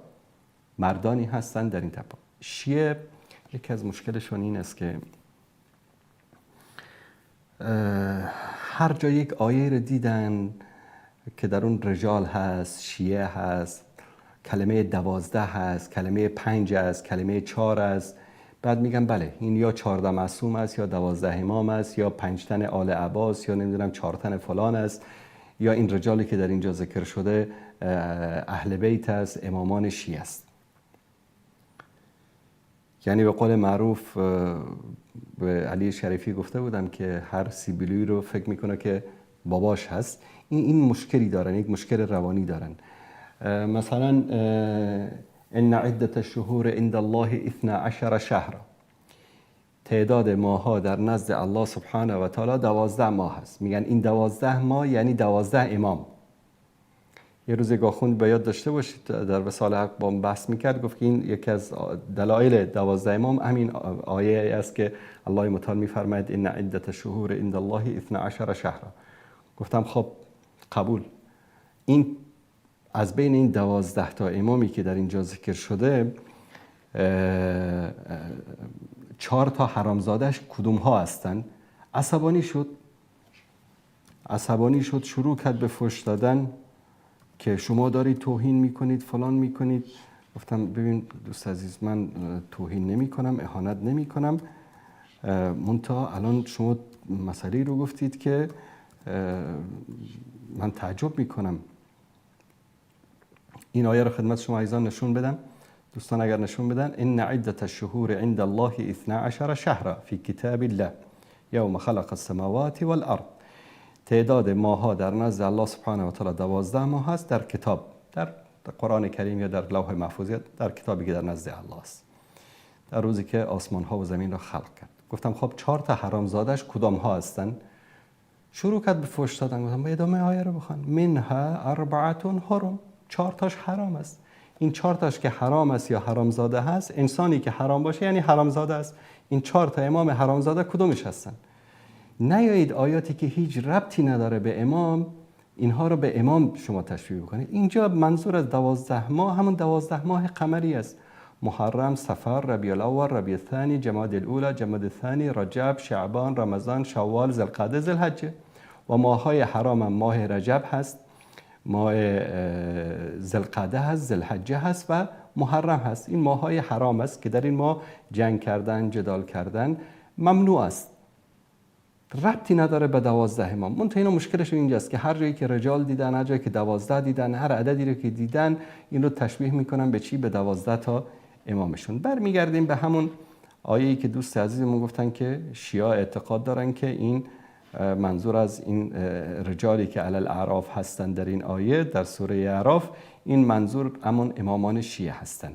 مردانی هستند در این تپه. شیعه یکی از مشکلشون این است که هر جا یک آیه رو دیدن که در اون رجال هست، شیعه هست، کلمه 12 هست، کلمه 5 هست، کلمه 4 است، بعد میگن بله این یا 14 معصوم است، یا 12 امام است، یا 5 تن آل عباس، یا نمیدونم 4 تن فلان است، یا این رجالی که در اینجا ذکر شده اهل بیت است، امامان شیعه است. یعنی به قول معروف به علی شریفی گفته بودم که هر سیبیلویی رو فکر میکنه که باباش هست. این مشکلی دارن، یک مشکل روانی دارن. مثلا ان عدة الشهور عند الله 12 شهر، تعداد ماه‌ها در نزد الله سبحانه و تعالی 12 ماه هست. میگن این 12 ماه یعنی 12 امام. یه روز آخوند به یاد داشته باشید در وصال حق با بحث میکرد، گفت که این یکی از دلایل 12 امام همین آیه است که الله متعال میفرماید ان عدة الشهور عند الله 12 شهر. گفتم خب قبول، این از بین این 12 تا امامی که در اینجا ذکر شده 4 تا حرامزادش کدوم ها هستن؟ عصبانی شد، شروع کرد به فحش دادن که شما دارید توهین میکنید، فلان میکنید. گفتم ببین دوست عزیز، من توهین نمی کنم، اهانت نمی کنم، منتها الان شما مسئله رو گفتید که من تعجب میکنم. این آیه رو خدمت شما عزیزان نشون بدم. دوستان اگر نشون بدن، ان عدة الشهور عند الله 12 شهر فی کتاب الله یوم خلق السماوات والارض. تعداد ماها در نزد الله سبحانه و تعالی 12 ماه است در کتاب، در قرآن کریم یا در لوح محفوظ، در کتابی که در نزد الله است، در روزی که آسمان ها و زمین را خلق کرد. گفتم خب 4 تا حرامزادش کدام ها هستن؟ شروع کرد به فحش دادن. گفتم ادامه آیه رو بخوان. منها 4 حرم، 4 تاش حرام است. این 4 تاش که حرام است یا حرامزاده هست، انسانی که حرام باشه یعنی حرامزاده است. این 4 تا امام حرامزاده کدومش هستن؟ نیایید آیاتی که هیچ ربطی نداره به امام، اینها رو به امام شما تشبیه بکنید. اینجا منظور از 12 ماه همون 12 ماه قمری است. محرم، صفر، ربیع الاول، ربیع الثانی، جمادی الاولی، جمادی الثانی، رجب، شعبان، رمضان، شوال، ذوالقعده، ذوالحجه. و ماه‌های حرام هم ماه رجب هست، ماه ذوالقعده هست، ذوالحجه هست و محرم هست. این ماه‌های حرام است که در این ماه جنگ کردن، جدال کردن ممنوع است. ربطی نداره به 12 امام. منتها اینا مشکلش اینجاست که هر جایی که رجال دیدن، هر جایی که 12 دیدن، هر عددی رو که دیدن این رو تشبیه میکنن به چی؟ به 12 تا امامشون. برمیگردیم به همون آیه‌ای که دوست عزیزمون گفتن که شیعه اعتقاد دارن که این منظور از این رجالی که علی الاعراف هستن در این آیه در سوره اعراف، این منظور همون امامان شیعه هستن.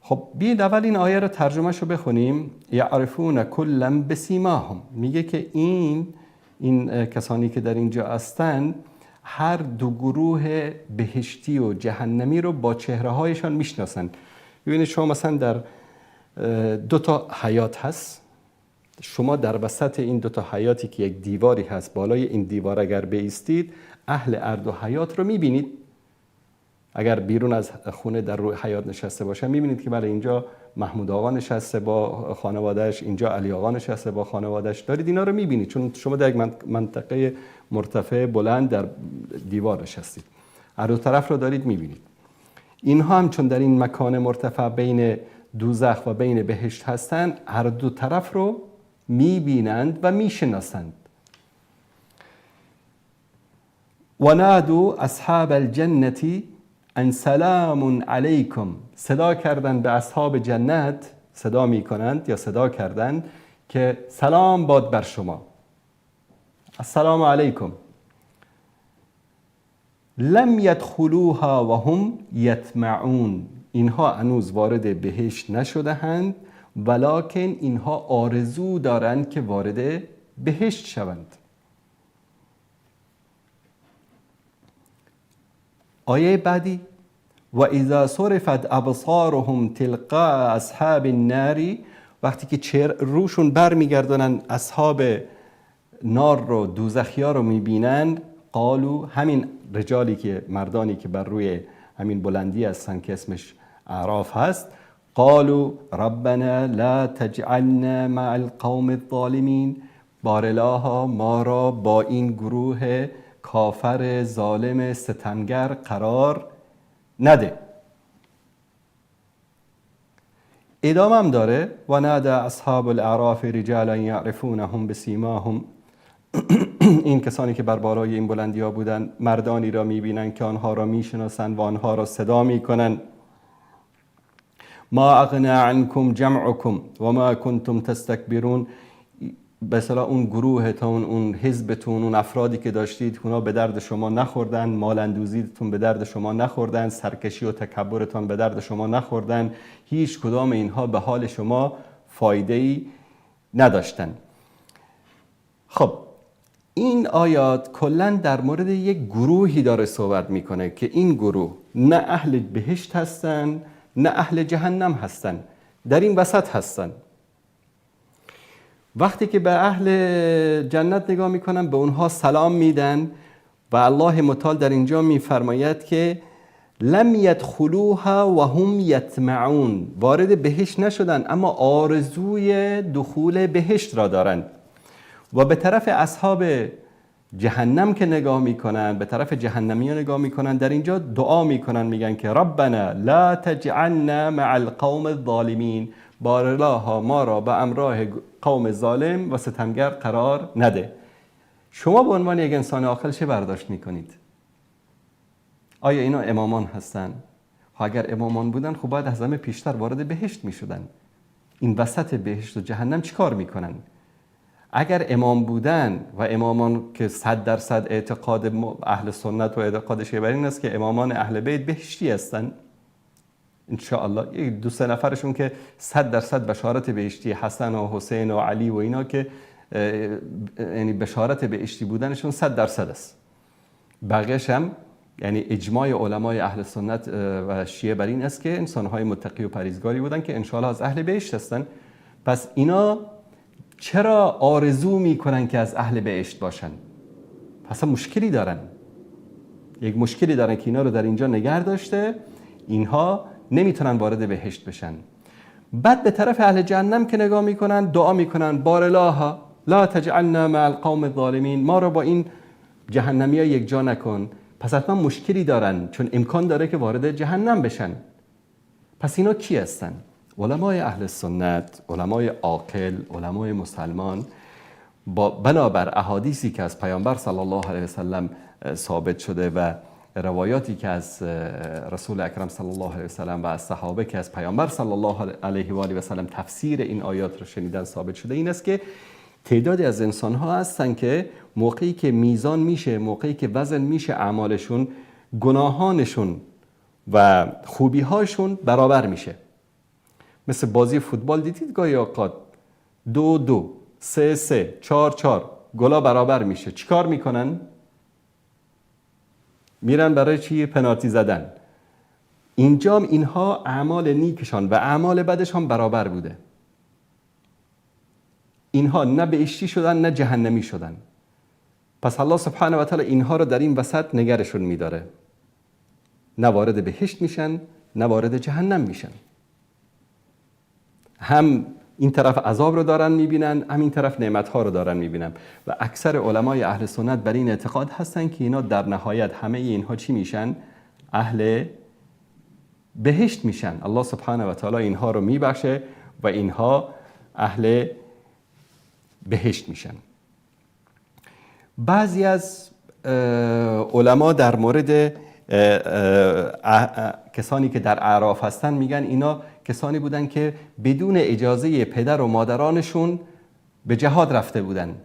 خب بیاید اول این آیه رو ترجمهش رو بخونیم. یعرفون کلا بسیماهم، میگه که این کسانی که در اینجا هستن هر دو گروه بهشتی و جهنمی رو با چهره هایشان میشناسن. ببینید شما مثلا در 2 تا حیات هست، شما در وسط این 2 تا حیاتی که یک دیواری هست، بالای این دیوار اگر بایستید اهل ارض و حیات رو میبینید. اگر بیرون از خونه در روی حیاط نشسته باشه میبینید که بله اینجا محمود آقا نشسته با خانوادهش، اینجا علی آقا نشسته با خانوادهش، دارید اینا رو میبینید چون شما در یک منطقه مرتفع بلند در دیوار نشستید، هر دو طرف رو دارید میبینید. اینها هم چون در این مکان مرتفع بین دوزخ و بین بهشت هستند، هر دو طرف رو میبینند و میشناسند. و نادوا اصحاب الجنة ان سلام علیکم، صدا کردن به اصحاب جنت، صدا می کنند یا صدا کردند که سلام باد بر شما، السلام علیکم. لم يدخلوها وهم یطمعون، اینها هنوز وارد بهشت نشده‌اند ولکن اینها آرزو دارند که وارد بهشت شوند. آیه بعدی و اذا صرفت ابصارهم تلقاء اصحاب النار، وقتی که روشون برمیگردونن اصحاب نار رو، دوزخیا رو میبینن، قالو، همین رجالی که مردانی که بر روی همین بلندی هستن که اسمش اعراف هست، قالو ربنا لا تجعلنا مع القوم الظالمین، بارالها ما را با این گروه کافر ظالم ستمگر قرار نده. ادامه هم داره و نادى اصحاب الاعراف رجالا یعرفونهم بسیماهم، این کسانی که بر بالای این بلندی ها بودن مردانی را میبینن که آنها را میشناسند و آنها را صدا میکنن. ما اغنى عنكم جمعكم و ما کنتم تستكبرون، به اصطلاح اون گروهتون، اون حزبتون، اون افرادی که داشتید، اونا به درد شما نخوردن، مال اندوزیتون به درد شما نخوردن، سرکشی و تکبرتون به درد شما نخوردن، هیچ کدام اینها به حال شما فایده ای نداشتن. خب این آیات کلن در مورد یک گروهی داره صحبت میکنه که این گروه نه اهل بهشت هستن نه اهل جهنم هستن، در این وسط هستن. وقتی که به اهل جنت نگاه میکنن به اونها سلام میدن و الله متعال در اینجا میفرماید که لم يدخلوها و هم یطمعون، وارد بهشت نشدن اما آرزوی دخول بهشت را دارند. و به طرف اصحاب جهنم که نگاه میکنن، به طرف جهنمیان نگاه میکنن، در اینجا دعا میکنن، میگن که ربنا لا تجعلنا مع القوم الظالمین، بارالها ما را به همراه قوم ظالم و ستمگر قرار نده. شما به عنوان یک انسان عاقل چه برداشت میکنید؟ آیا اینا امامان هستن؟ اگر امامان بودن خب باید از همه پیشتر وارد بهشت میشدن. این وسط بهشت و جهنم چیکار میکنن؟ اگر امام بودن و امامان که 100% اعتقاد اهل سنت و اعتقادش بر این است که امامان اهل بیت بهشتی هستن، انشاءالله یک 2-3 نفرشون که 100% بشارت بهشتی، حسن و حسین و علی و اینا که یعنی بشارت بهشتی بودنشون 100% است. بقیه‌اش هم یعنی اجماع علمای اهل سنت و شیعه بر این است که انسان‌های متقی و پرهیزگاری بودن که انشاءالله از اهل بهشت هستن. پس اینا چرا آرزو میکنن که از اهل بهشت باشن؟ پس مشکلی دارن، یک مشکلی دارن که اینا رو در اینجا نگه داشته، اینها نمیتونن وارد بهشت بشن. بعد به طرف اهل جهنم که نگاه میکنن دعا میکنن بارالها لا تجعلنا مع القوم الظالمین، ما رو با این جهنمی ها یک جا نکن. پس حتما مشکلی دارن چون امکان داره که وارد جهنم بشن. پس اینا کی هستن؟ علمای اهل سنت، علمای عاقل، علمای مسلمان بنابر احادیثی که از پیامبر صلی الله علیه وسلم ثابت شده و روایاتی که از رسول اکرم صلی الله علیه وسلم و از صحابه که از پیامبر صلی الله علیه و آله وسلم تفسیر این آیات رو شنیدن ثابت شده، این است که تعدادی از انسان‌ها هستن که موقعی که میزان میشه، موقعی که وزن میشه اعمالشون، گناهانشون و خوبی‌هاشون برابر میشه. مثل بازی فوتبال دیدید گاهی اوقات 2-2 3-3 4-4 گلا برابر میشه، چیکار میکنن؟ میرن برای چی؟ پنالتی زدن. اینجا اینها اعمال نیکشان و اعمال بدشان برابر بوده. اینها نه بهشتی شدن نه جهنمی شدن. پس الله سبحانه و تعالی اینها رو در این وسط نگرشون میداره، نه وارد بهشت میشن نه وارد جهنم میشن. هم این طرف عذاب رو دارن میبینن، هم این طرف نعمتها رو دارن میبینن. و اکثر علمای اهل سنت بر این اعتقاد هستن که اینا در نهایت همه اینها چی میشن؟ اهل بهشت میشن. الله سبحانه و تعالی اینها رو میبخشه و اینها اهل بهشت میشن. بعضی از علما در مورد کسانی که در اعراف هستن میگن اینا کسانی بودن که بدون اجازه پدر و مادرانشون به جهاد رفته بودن،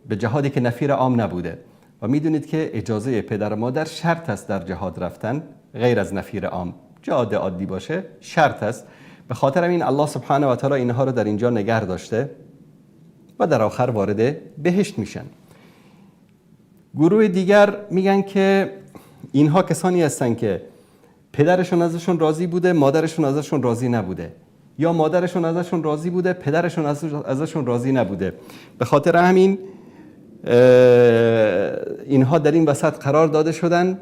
به جهادی که نفیر عام نبوده. و میدونید که اجازه پدر و مادر شرط است در جهاد رفتن، غیر از نفیر عام. جهاد عادی باشه شرط است. به خاطر این الله سبحانه و تعالی اینها رو در اینجا نگه داشته و در آخر وارد بهشت میشن. گروه دیگر میگن که اینها کسانی هستن که پدرشون ازشون راضی بوده، مادرشون ازشون راضی نبوده، یا مادرشون ازشون راضی بوده، پدرشون ازشون راضی نبوده. به خاطر همین اینها در این وسط قرار داده شدن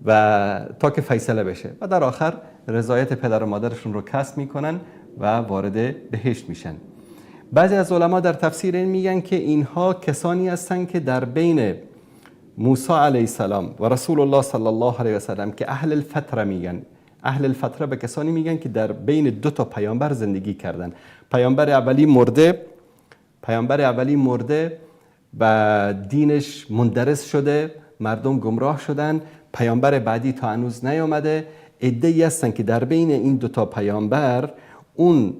و تا که فیصله بشه و در آخر رضایت پدر و مادرشون رو کسب میکنن و وارد بهشت میشن. بعضی از علما در تفسیر این میگن که اینها کسانی هستن که در بین موسی علیه السلام و رسول الله صلی الله علیه و سلم که اهل الفتره میگن. اهل الفتره به کسانی میگن که در بین دو تا پیامبر زندگی کردن. پیامبر اولی مرده و دینش مندرس شده، مردم گمراه شدن. پیامبر بعدی تا هنوز نیامده. عده‌ای هستن که در بین این دو تا پیامبر اون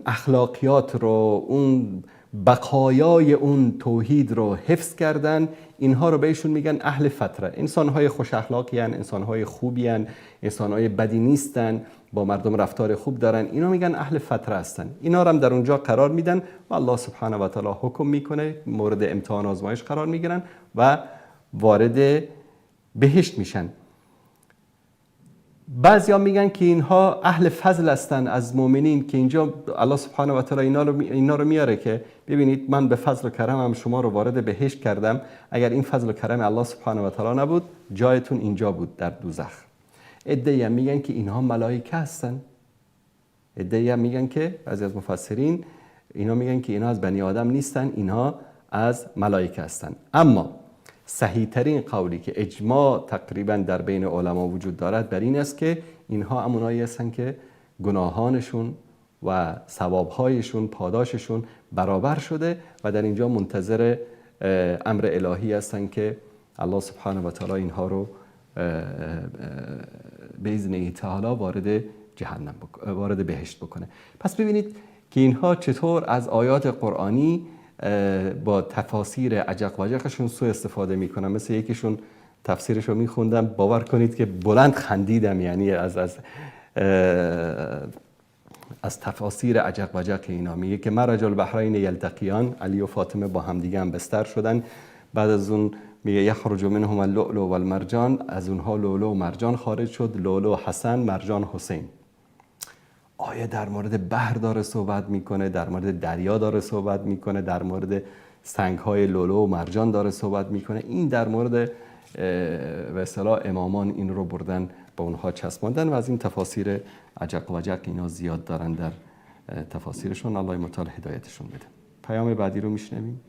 اخلاقیات رو، اون بقایای اون توحید رو حفظ کردن. اینها رو بهشون میگن اهل فتره. انسان‌های خوش اخلاقی هستند، انسان‌های خوبی هستند، انسان‌های بدی نیستن، با مردم رفتار خوب دارن. اینا میگن اهل فتره هستن. اینا رو هم در اونجا قرار میدن و الله سبحانه و تعالی حکم میکنه، مورد امتحان آزمایش قرار میگیرن و وارد بهشت میشن. بعضیا میگن که اینها اهل فضل هستن از مؤمنین، که اینجا الله سبحانه و تعالی اینا رو میاره که ببینید من به فضل و کرمم شما رو وارد بهشت کردم. اگر این فضل و کرم الله سبحانه و تعالی نبود جایتون اینجا بود در دوزخ. عده‌ای هم میگن که اینها ملائکه هستن. عده‌ای هم میگن که بعضی از مفسرین اینا میگن که اینا از بنی آدم نیستن، اینها از ملائکه هستن. اما صحیح ترین قولی که اجماع تقریبا در بین علما وجود دارد بر این است که اینها همونایی هستن که گناهانشون و ثوابهایشون، پاداششون برابر شده و در اینجا منتظر امر الهی هستن که الله سبحانه و تعالی اینها رو به اذن تعالی وارد بهشت بکنه. پس ببینید که اینها چطور از آیات قرآنی با تفاسیر عجق و عجقشون سوء استفاده میکنن. مثل یکیشون تفسیرشو میخوندم، باور کنید که بلند خندیدم، یعنی از تفاسیر عجق و عجق اینا. میگه که مرج البحرین یلتقیان، علی و فاطمه با هم دیگه هم بستر شدن. بعد از اون میگه یخرج منهما اللؤلؤ والمرجان، از اونها لؤلؤ و مرجان خارج شد، لؤلؤ حسن، مرجان حسین. آیه در مورد بحر داره صحبت میکنه، در مورد دریا داره صحبت میکنه، در مورد سنگ‌های لؤلؤ و مرجان داره صحبت میکنه. این در مورد به اصطلاح امامان این رو بردن با اونها چسباندن و از این تفاسیر عجق و عجق اینا زیاد دارن در تفاسیرشون. الله متعال هدایتشون بده. پیام بعدی رو میشنویم.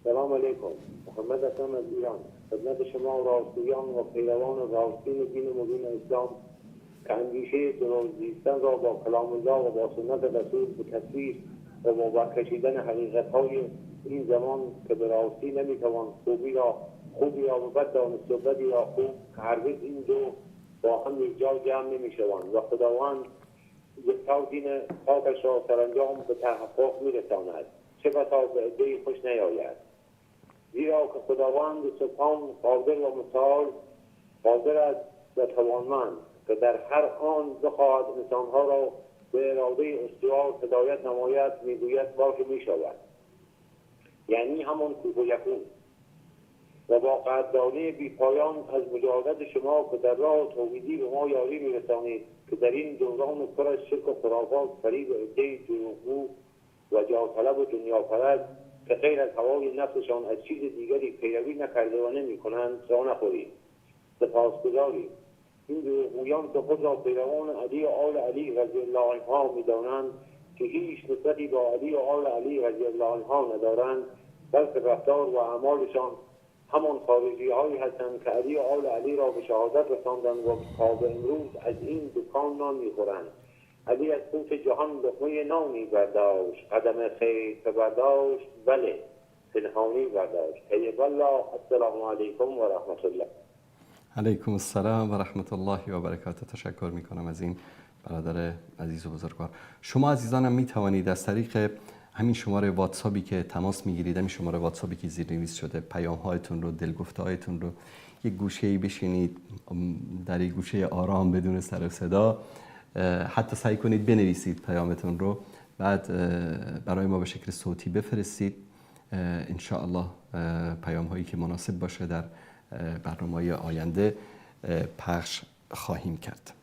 سلام علیکم. محمد هستم از ایران. خدمت شما راستگویان و پیروان راستین دین مبین اسلام که اندیشه درست زیستن را با کلام الله و با سنت رسول به تصویر و مبکشیدن حقیقت‌های این زمان که به راستی نمی‌توان خوبی را بد دانست و بدی را خوب، که هرگز این دو با هم یک جا جمع نمی‌شوند و خداوند یکتا دین پاکش را سرانجام به تحقق می‌رساند، چه بسا به عده‌ای خوش نیاید. زیرا که خداوند سبحان قادر و متعال قادر است و توانمند که در هر آن بخواهد انسانها را به اراده استوار هدایت نماید، میگوید باشه میشود، یعنی همان کن و یکون. و با قدردانی بی پایان از مجاهدت شما که در راه توحیدی به ما یاری میرسانید که در این دوران پر از شرک و خرافات فریب عده‌ای دروغگو و جاهطلب و دنیاپرست که غیر از هوای نفسشان از چیز دیگری پیروی نکرده و نمی‌کنند جا نخورید. سپاسگزاریم. این دروغگویان که خود را پیروان علی و آل علی رضی الله عنها می‌دانند که هیچ نسبتی با علی و آل علی رضی الله عنها ندارند، بلکه رفتار و اعمالشان همان خارجی‌هایی هستند که علی و آل علی را به شهادت رساندند و تا به امروز از این دکان نان می‌خورند. علی از قوت جهان لقمه نانی برداشت، قدم خیر که برداشت، بله پنهانی برداشت. حیب الله. السلام علیکم و رحمت الله. علیکم السلام و رحمت الله و برکاته. تشکر میکنم از این برادر عزیز و بزرگوار. شما عزیزانم می توانید از طریق همین شماره واتساپی که تماس میگیرید، همین شماره واتساپی که زیرنویس شده، پیام هایتون رو، دلگفته هایتون رو یک گوشه‌ای بشینید در یک گوشه آرام بدون سر و صدا، حتی سعی کنید بنویسید پیامتون رو، بعد برای ما به شکل صوتی بفرستید. ان شاء الله پیام هایی که مناسب باشه در برنامه‌های آینده پخش خواهیم کرد.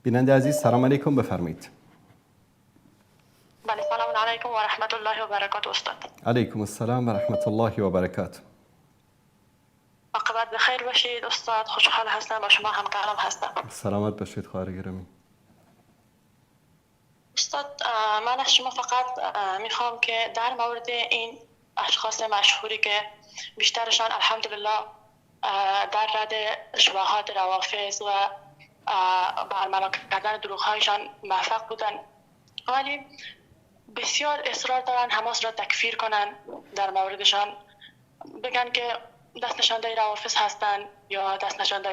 بیننده عزیز سلام علیکم، بفرمایید. بله سلام علیکم و رحمت الله و برکاته استاد. علیکم السلام و رحمت الله و برکاته. عاقبت بخیر باشید استاد، خوشحال هستم با شما همکارم هستم. سلامت باشید خواهر گرامی. استاد من از شما فقط میخوام که در مورد این اشخاص مشهوری که بیشترشان الحمدلله در رد شبهات روافض و برملا کردن دروغ‌هایشان موفق بودن، ولی بسیار اصرار دارن حماس را تکفیر کنن، در موردشان بگن که دست نشانده روافض هستن یا دست نشانده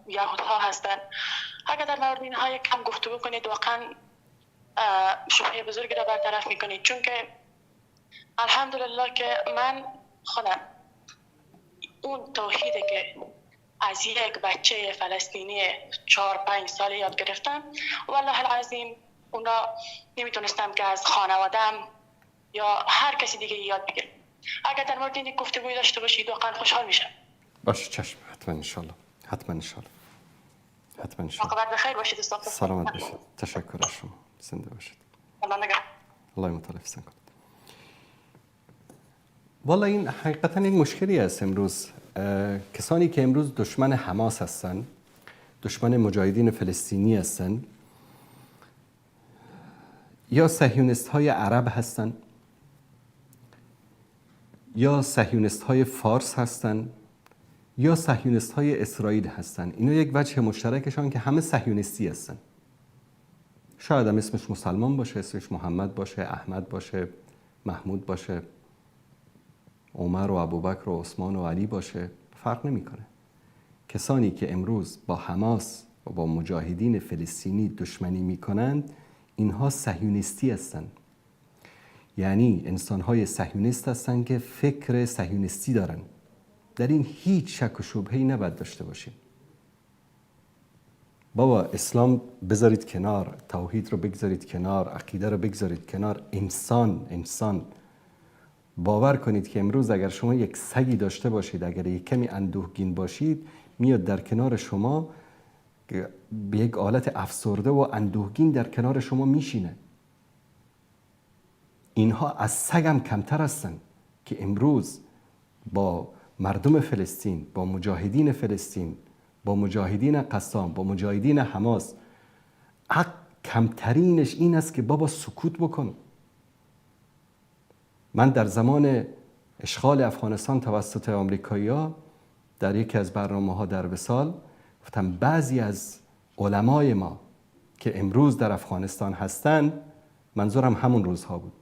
یهودها هستن. اگر در مورد اینها یک کم گفتگو کنید واقعا شبهه بزرگی را برطرف میکنید، چون که الحمدلله که من خودم اون توحیدی که از یک بچه فلسطینی 4-5 ساله یاد گرفتم والله العظیم اون را نمیتونستم که از خانوادم یا هر کسی دیگه یاد بگیرم. اگر در مورد این گفتگوی داشته باشید واقعا خوشحال میشم. باشه چشم، حتما انشالله، حتما انشالله، حتما انشالله. عاقبت بخیر باشید استاد. سلامت باشید. تشکر از شما. زنده باشید. الله مطلع فیض کنید. والا این حقیقتا یک مشکلی است امروز. کسانی که امروز دشمن حماس هستن، دشمن مجاهدین فلسطینی هستن، یا صهیونیست های عرب هستن یا صهیونیست های فارس هستن یا صهیونیست های اسرائیل هستن. اینا یک وجه مشترکشان که همه صهیونیستی هستن. شاید هم اسمش مسلمان باشه، اسمش محمد باشه، احمد باشه، محمود باشه، عمر و ابوبکر و عثمان و علی باشه، فرق نمیکنه. کسانی که امروز با حماس و با مجاهدین فلسطینی دشمنی میکنند، اینها صهیونیستی هستند. یعنی انسان‌های صهیونیست هستند که فکر صهیونیستی دارن. در این هیچ شک و شبهه‌ای نباید داشته باشیم. بابا اسلام بذارید کنار، توحید رو بگذارید کنار، عقیده رو بگذارید کنار. انسان باور کنید که امروز اگر شما یک سگی داشته باشید، اگر یک کمی اندوهگین باشید، میاد در کنار شما به یک حالت افسرده و اندوهگین در کنار شما میشینه. اینها از سگم کمتر هستن که امروز با مردم فلسطین، با مجاهدین فلسطین، با مجاهدین قسام، با مجاهدین حماس، کمترینش این است که بابا سکوت بکن. من در زمان اشغال افغانستان توسط آمریکایی‌ها در یکی از برنامه‌ها در وصال گفتم بعضی از علمای ما که امروز در افغانستان هستند، منظورم همون روزها بود،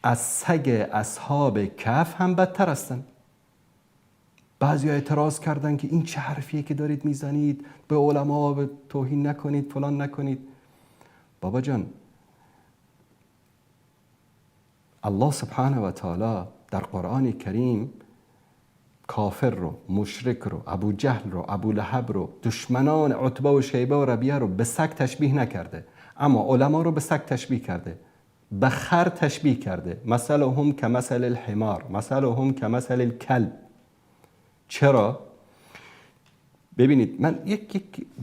از سگ اصحاب کهف هم بدتر هستند. بعضی ها اعتراض کردن که این چه حرفیه که دارید میزنید، به علما به توهین نکنید، فلان نکنید. بابا جان، الله سبحانه و تعالی در قرآن کریم کافر رو، مشرک رو، ابو جهل رو، ابو لهب رو، دشمنان عتبه و شیبه و ربیعه رو به سگ تشبیه نکرده، اما علما رو به سگ تشبیه کرده، به خر تشبیه کرده. مثلهم کمثل الحمار، مثلهم کمثل الکلب. چرا؟ ببینید، من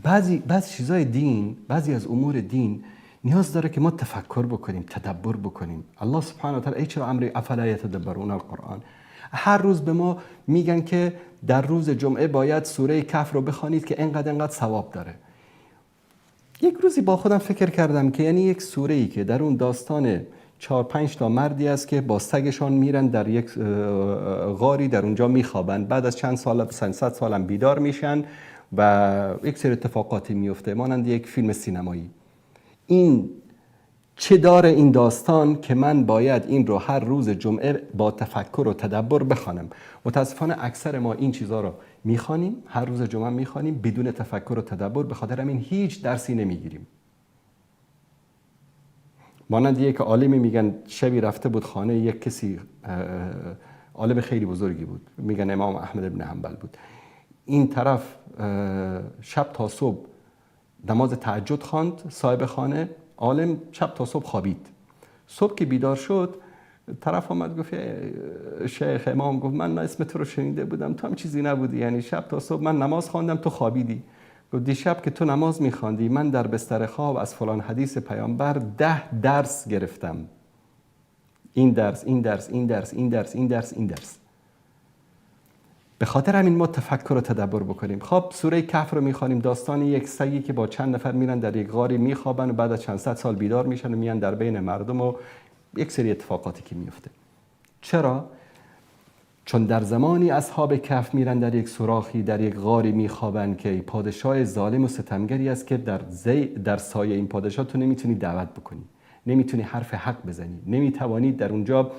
بعضی چیزای دین، بعضی از امور دین نیاز داره که ما تفکر بکنیم، تدبر بکنیم. الله سبحانه و تعالی ای چرا امر افلا یتدبرون القرآن، هر روز به ما میگن که در روز جمعه باید سوره کهف رو بخوانید که انقدر ثواب داره. یک روزی با خودم فکر کردم که یعنی یک سوره‌ای که در اون داستان 4-5 تا مردی است که با سگشان میرن در یک غاری، در اونجا میخوابن، بعد از چند سال 100 سالم بیدار میشن و یک سری اتفاقاتی میفته مانند یک فیلم سینمایی. این چه داره این داستان که من باید این رو هر روز جمعه با تفکر و تدبر بخوانم؟ متاسفانه اکثر ما این چیزها رو میخوانیم، هر روز جمعه میخوانیم بدون تفکر و تدبر، به خاطر همین هیچ درسی نمیگیریم. مانند یک عالمی میگن شبی رفته بود خانه یک کسی، عالم خیلی بزرگی بود، میگن امام احمد ابن حنبل بود. این طرف شب تا صبح نماز تهجد خواند، صاحب خانه عالم شب تا صبح خوابید. صبح که بیدار شد طرف آمد گفت شیخ، امام گفت من اسم تو رو شنیده بودم، تو هم چیزی نبودی، یعنی شب تا صبح من نماز خواندم تو خوابیدی. گفت دیشب که تو نماز میخواندی من در بستر خواب از فلان حدیث پیامبر 10 درس گرفتم، این درس این درس این درس این درس این درس این درس. به خاطر همین ما تفکر و تدبر بکنیم. خب سوره کهف رو میخوانیم، داستان یک سگی که با چند نفر میرن در یک غاری میخوابن و بعد از چند صد سال بیدار میشن و میان در بین مردم و یک سری اتفاقاتی که میفته. چرا؟ چون در زمانی اصحاب کهف میرن در یک سوراخی، در یک غاری میخوابن که پادشاه ظالم و ستمگری است که در سایه این پادشاه تو نمیتونی دعوت بکنی، نمیتونی حرف حق بزنی، نمیتوانی در اونجا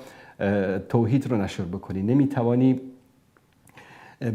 توحید رو نشر بکنی، نمیتوانی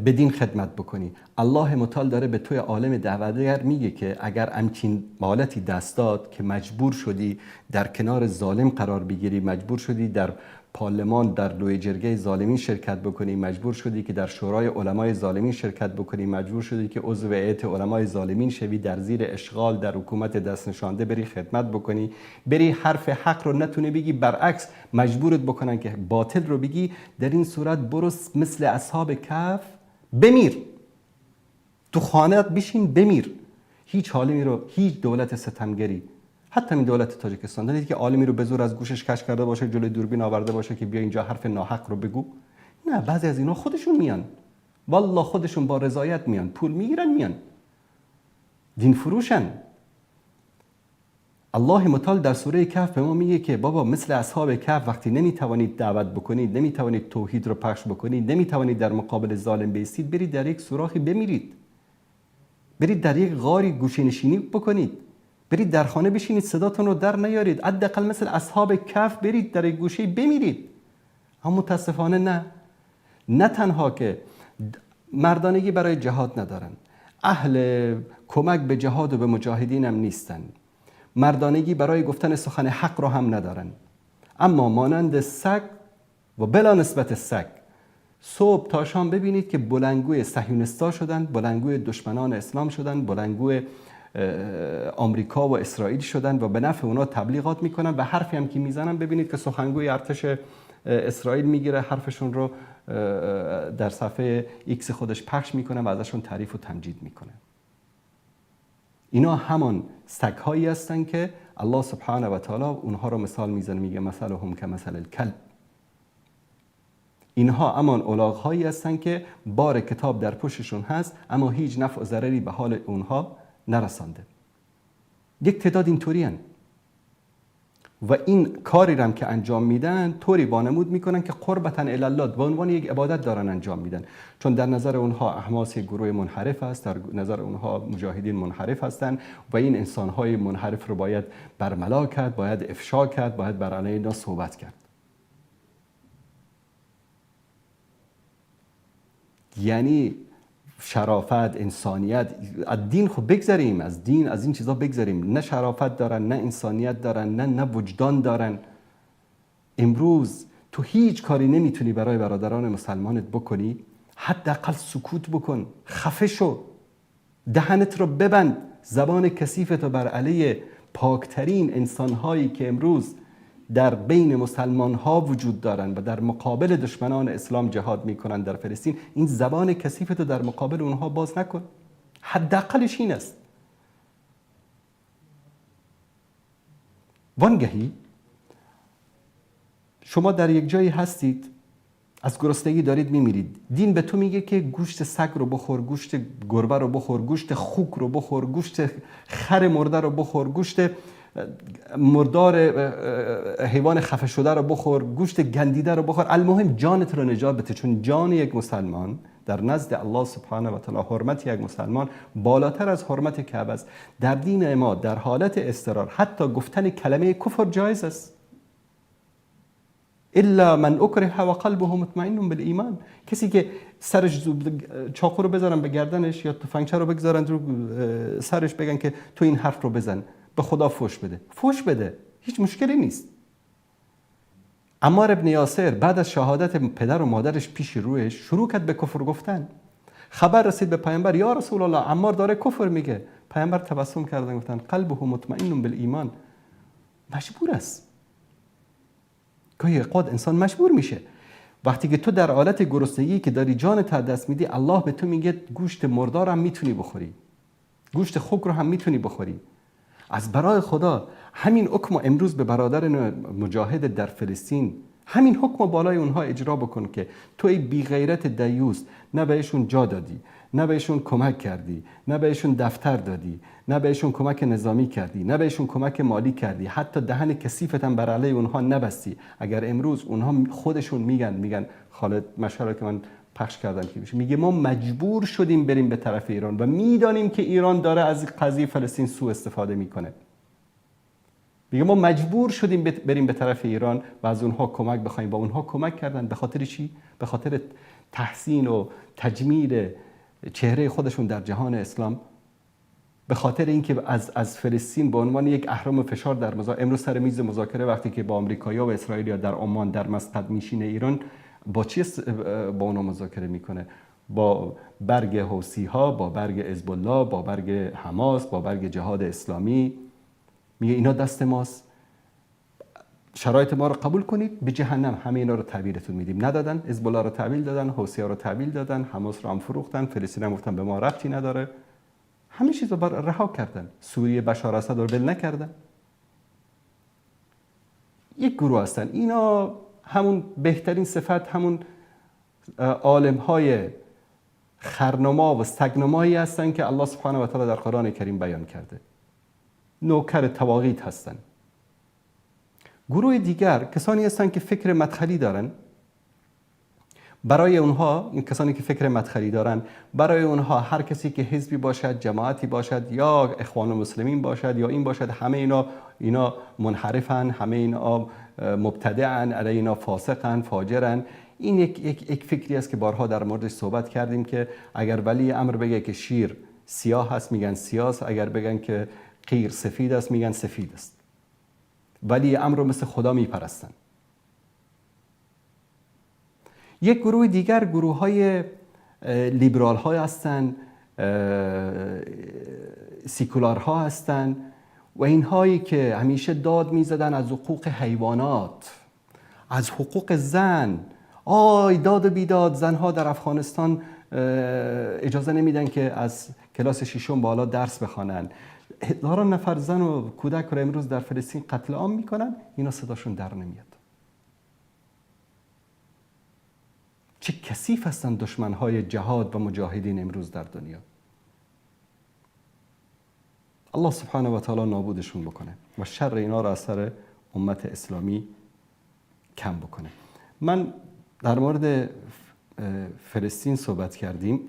به دین خدمت بکنی. الله متعال داره به توی عالم دعوتگر میگه که اگر همچین حالتی دست داد که مجبور شدی در کنار ظالم قرار بگیری، مجبور شدی در پارلمان در لوی جرگه ظالمین شرکت بکنی، مجبور شدی که در شورای علمای ظالمین شرکت بکنی، مجبور شدی که عضو هیئت علمای ظالمین شوی، در زیر اشغال در حکومت دست نشانده بری خدمت بکنی، بری حرف حق رو نتونی بگی، برعکس مجبورت بکنن که باطل رو بگی، در این صورت برو مثل اصحاب کهف بمیر، تو خانه‌ات بشین بمیر. هیچ عالمی رو، هیچ دولت ستمگری، حتی این دولت تاجیکستان، دیدید که عالمی رو به زور از گوشش کش کرده باشه، جلوی دوربین آورده باشه که بیا اینجا حرف ناحق رو بگو؟ نه، بعضی از اینا خودشون میان، والله خودشون با رضایت میان، پول میگیرن میان، دین فروشن. الله متعال در سوره کهف به ما میگه که بابا مثل اصحاب کهف وقتی نمیتوانید دعوت بکنید، نمیتوانید توحید رو پخش بکنید، نمیتوانید در مقابل ظالم بایستید، برید در یک سوراخی بمیرید، برید در یک غاری گوشه نشینی بکنید، برید در خانه بشینید صداتون رو در نیارید، حداقل مثل اصحاب کهف برید در یک گوشه بمیرید. اما متاسفانه نه تنها که مردانگی برای جهاد ندارن، اهل کمک به جهاد و به مجاهدین هم نیستن، مردانگی برای گفتن سخن حق رو هم ندارن، اما مانند سگ و بلا نسبت سگ صبح تا شام ببینید که بلندگوی صهیونیستا شدن، بلندگوی دشمنان اسلام شدن، بلندگوی آمریکا و اسرائیل شدن و به نفع اونا تبلیغات میکنن و حرفی هم که میزنن ببینید که سخنگوی ارتش اسرائیل میگیره حرفشون رو در صفحه ایکس خودش پخش میکنه و ازشون تعریف و تمجید میکنه. اینا همان سگ‌هایی هستن که الله سبحانه و تعالی اونها رو مثال میزنه، میگه مثلهم کمثل الکلب. اینها همان الاغ‌هایی هستن که بار کتاب در پشتشون هست اما هیچ نفع و ضرری به حال اونها نرسانده. یک تعداد اینطوری هن و این کاری هم که انجام میدن طوری وانمود میکنن که قربتاً الی الله، به عنوان یک عبادت دارن انجام میدن، چون در نظر اونها احماس یک گروه منحرف است، در نظر اونها مجاهدین منحرف هستن و این انسانهای منحرف رو باید برملا کرد، باید افشا کرد، باید بر علیه اینا صحبت کرد. یعنی شرافت، انسانیت، از دین خب بگذاریم، از دین از این چیزا بگذاریم، نه شرافت دارن، نه انسانیت دارن، نه وجدان دارن. امروز تو هیچ کاری نمیتونی برای برادران مسلمانت بکنی، حداقل سکوت بکن، خفه شو، دهنت رو ببند، زبان کثیفت رو بر علیه پاکترین انسانهایی که امروز در بین مسلمان ها وجود دارن و در مقابل دشمنان اسلام جهاد میکنن در فلسطین، این زبان کثیفت رو در مقابل اونها باز نکن. حداقلش این است. وانگهی شما در یک جایی هستید، از گرسنگی دارید میمیرید، دین به تو میگه که گوشت سگ رو بخور، گوشت گربه رو بخور، گوشت خوک رو بخور، گوشت خر مرده رو بخور، گوشت مردار حیوان خفه شده رو بخور، گوشت گندیده رو بخور، المهم جانت رو نجات بده، چون جان یک مسلمان در نزد الله سبحانه و تعالی حرمت یک مسلمان بالاتر از حرمت کعبه است. در دین ما در حالت اضطرار حتی گفتن کلمه کفر جایز است. الا من اکره و قلبه مطمئن بالایمان. کسی که سرش چاقو رو بذارن به گردنش یا تفنگچه رو بگذارن رو سرش بگن که تو این حرف رو بزن، به خدا فوش بده، فوش بده، هیچ مشکلی نیست. عمار ابن یاسر بعد از شهادت پدر و مادرش پیش رویش شروع کرد به کفر گفتن. خبر رسید به پیامبر، یا رسول الله عمار داره کفر میگه. پیامبر تبسم کردن گفتن قلبه مطمئن بالایمان. مجبور است. گاهی اوقات انسان مجبور میشه. وقتی که تو در حالت گرسنگی که داری جانت از دست میدی، الله به تو میگه گوشت مردار هم میتونی بخوری، گوشت خوک رو هم میتونی بخوری. از برای خدا همین حکم امروز به برادر مجاهد در فلسطین، همین حکم بالای اونها اجرا بکن که تو ای بی غیرت دیوس نه بهشون جا دادی، نه بهشون کمک کردی، نه بهشون دفتر دادی، نه بهشون کمک نظامی کردی، نه بهشون کمک مالی کردی، حتی دهن کثیفت هم بر علیه اونها نبستی. اگر امروز اونها خودشون میگن خالد مشهور که من پخش کردم که میشه، میگه ما مجبور شدیم بریم به طرف ایران و میدانیم که ایران داره از قضیه فلسطین سوء استفاده میکنه. میگه ما مجبور شدیم بریم به طرف ایران و از اونها کمک بخوایم. با اونها کمک کردن به خاطر چی؟ به خاطر تحسین و تجمیل چهره خودشون در جهان اسلام، به خاطر اینکه از فلسطین به عنوان یک اهرم فشار در امروز سر میز مذاکره وقتی که با آمریکایی‌ها و اسرائیلیا در عمان در مسقط میشینه، ایران با چی با اونها مذاکره میکنه؟ با برگ حوثی‌ها، با برگ حزب الله، با برگ حماس، با برگ جهاد اسلامی. میگه اینا دست ماست، شرایط ما رو قبول کنید، به جهنم همه اینا رو تحویلتون میدیم. ندادن، حزب الله رو تحویل دادن، حوثی‌ها رو تحویل دادن، حماس رو هم فروختن، فلسطین هم گفتن به ما ربطی نداره، همه چیز رو رها کردن. سوریه بشار اسد رو ول نکردن. یک گروه هستن اینا، همون بهترین صفت همون عالم‌های خرنما و سگنمایی هستن که الله سبحانه و تعالی در قرآن کریم بیان کرده. نوکر تواغیت هستن. گروه دیگر کسانی هستن که فکر مدخلی دارن. برای اونها، این کسانی که فکر مدخلی دارن، برای اونها هر کسی که حزبی باشد، جماعتی باشد، یا اخوان المسلمین باشد یا این باشد، همه اینا منحرفن، همه اینا مبتدعن، علیه اینا فاسقن، فاجرن. این یک فکری است که بارها در موردش صحبت کردیم که اگر ولی امر بگه که شیر سیاه هست میگن سیاه است، اگر بگن که قیر سفید است میگن سفید است. ولی امر رو مثل خدا میپرستن. یک گروه دیگر گروه های لیبرال های هستن، سیکولار ها هستن و اینهایی که همیشه داد میزدن از حقوق حیوانات، از حقوق زن. داد و بیداد، زنها در افغانستان اجازه نمیدن که از کلاس ششم بالا درس بخوانن. هزاران نفر زن و کودک رو امروز در فلسطین قتل عام میکنن، اینا صداشون در نمیاد. چه کثیف هستند دشمنهای جهاد و مجاهدین امروز در دنیا. الله سبحانه و تعالی نابودشون بکنه و شر اینا رو از سر امت اسلامی کم بکنه. من در مورد فلسطین صحبت کردیم.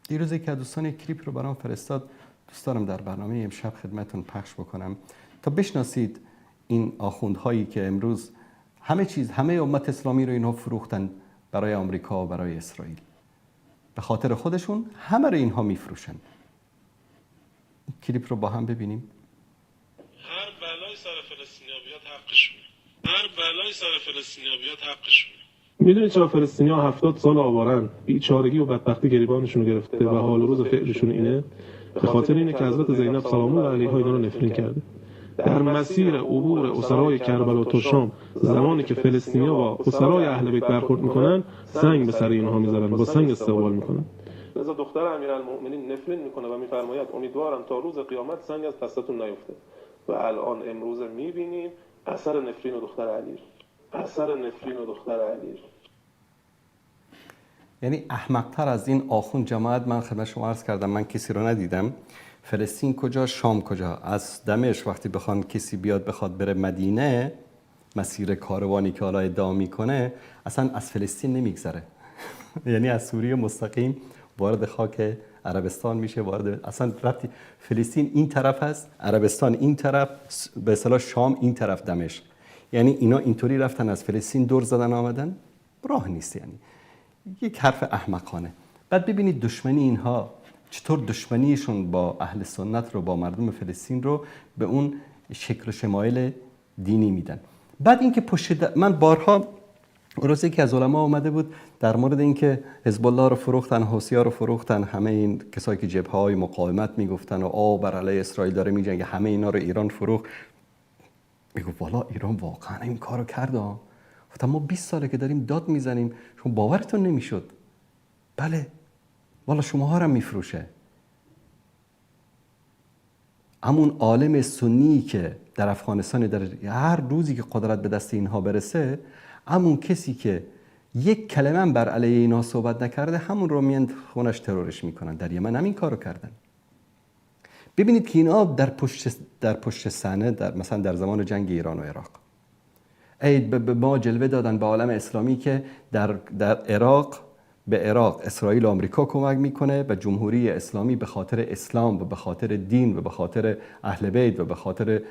دیروز یک دوستان یک کلیپ رو برام فرستاد، دوست دارم در برنامه امشب خدمتون پخش بکنم تا بشناسید این آخوندهایی که امروز همه امت اسلامی رو اینها فروختن برای آمریکا و برای اسرائیل. به خاطر خودشون همه رو اینها میفروشن. کلیپ رو با هم ببینیم. هر بلای سر فلسطینیا بیاد حقشونه. هر بلای سر فلسطینیا بیاد حقشونه. میدونید چرا فلسطینی‌ها 70 سال آوارن؟ بیچارگی و بدبختی گریبانشون گرفته و حال روز فعلشون اینه. به خاطر اینه که حضرت زینب سلام الله علیها اینا رو نفرین کرده. در مسیر عبور اسرای کربلا تا شام، زمانی که فلسطینی‌ها با اسرای اهل بیت برخورد میکنن، سنگ به سر اینها میذارن، با سنگ استقبال میکنن. لذا دختر امیرالمؤمنین نفرین میکنه و میفرماید امیدوارم تا روز قیامت سنگ از دستتون نیفته. و الان امروز میبینیم اثر نفرین و دختر علی. یعنی احمق‌تر از این آخوند جماعت من خدمت شما عرض کردم، من کسی رو ندیدم. فلسطین کجا، شام کجا. از دمشق وقتی بخوان کسی بخواد بره مدینه، مسیر کاروانی که حالا ادعا میکنه، اصلا از فلسطین نمیگذره. یعنی از سوریه مستقیم وارد خاک عربستان میشه، وارد اصلا ربطی. فلسطین این طرف هست، عربستان این طرف، به اصطلاح شام این طرف دمشق. یعنی اینا اینطوری رفتن از فلسطین دور زدن آمدن، راه نیست. یعنی یک حرف احمقانه. بعد ببینید دشمنی اینها چطور دشمنیشون با اهل سنت رو، با مردم فلسطین رو به اون شکل و شمایل دینی میدن. بعد اینکه من بارها روزی که از علما اومده بود در مورد اینکه حزب الله رو فروختن، حوثی‌ها رو فروختن، همه این کسایی که جبهه‌های مقاومت میگفتن و بر علیه اسرائیل داره میجنگه، همه اینا رو ایران فروخت. میگه والا ایران واقعا این کارو کرد. گفتم ما 20 ساله که داریم داد میزنیم، شما باورتون نمیشد. بله والا شماها رو میفروشه. همون عالم سنی که در افغانستان در هر روزی که قدرت به دست اینها برسه، همون کسی که یک کلمه بر علیه اینا صحبت نکرده همون رو میان خونش ترورش میکنن. در یمن همین کارو کردن. ببینید که اینا در پشت صحنه مثلا در زمان جنگ ایران و عراق به ما جلوه دادن به عالم اسلامی که در عراق به عراق اسرائیل و آمریکا کمک میکنه و جمهوری اسلامی به خاطر اسلام و به خاطر دین و به خاطر اهل بیت و به خاطر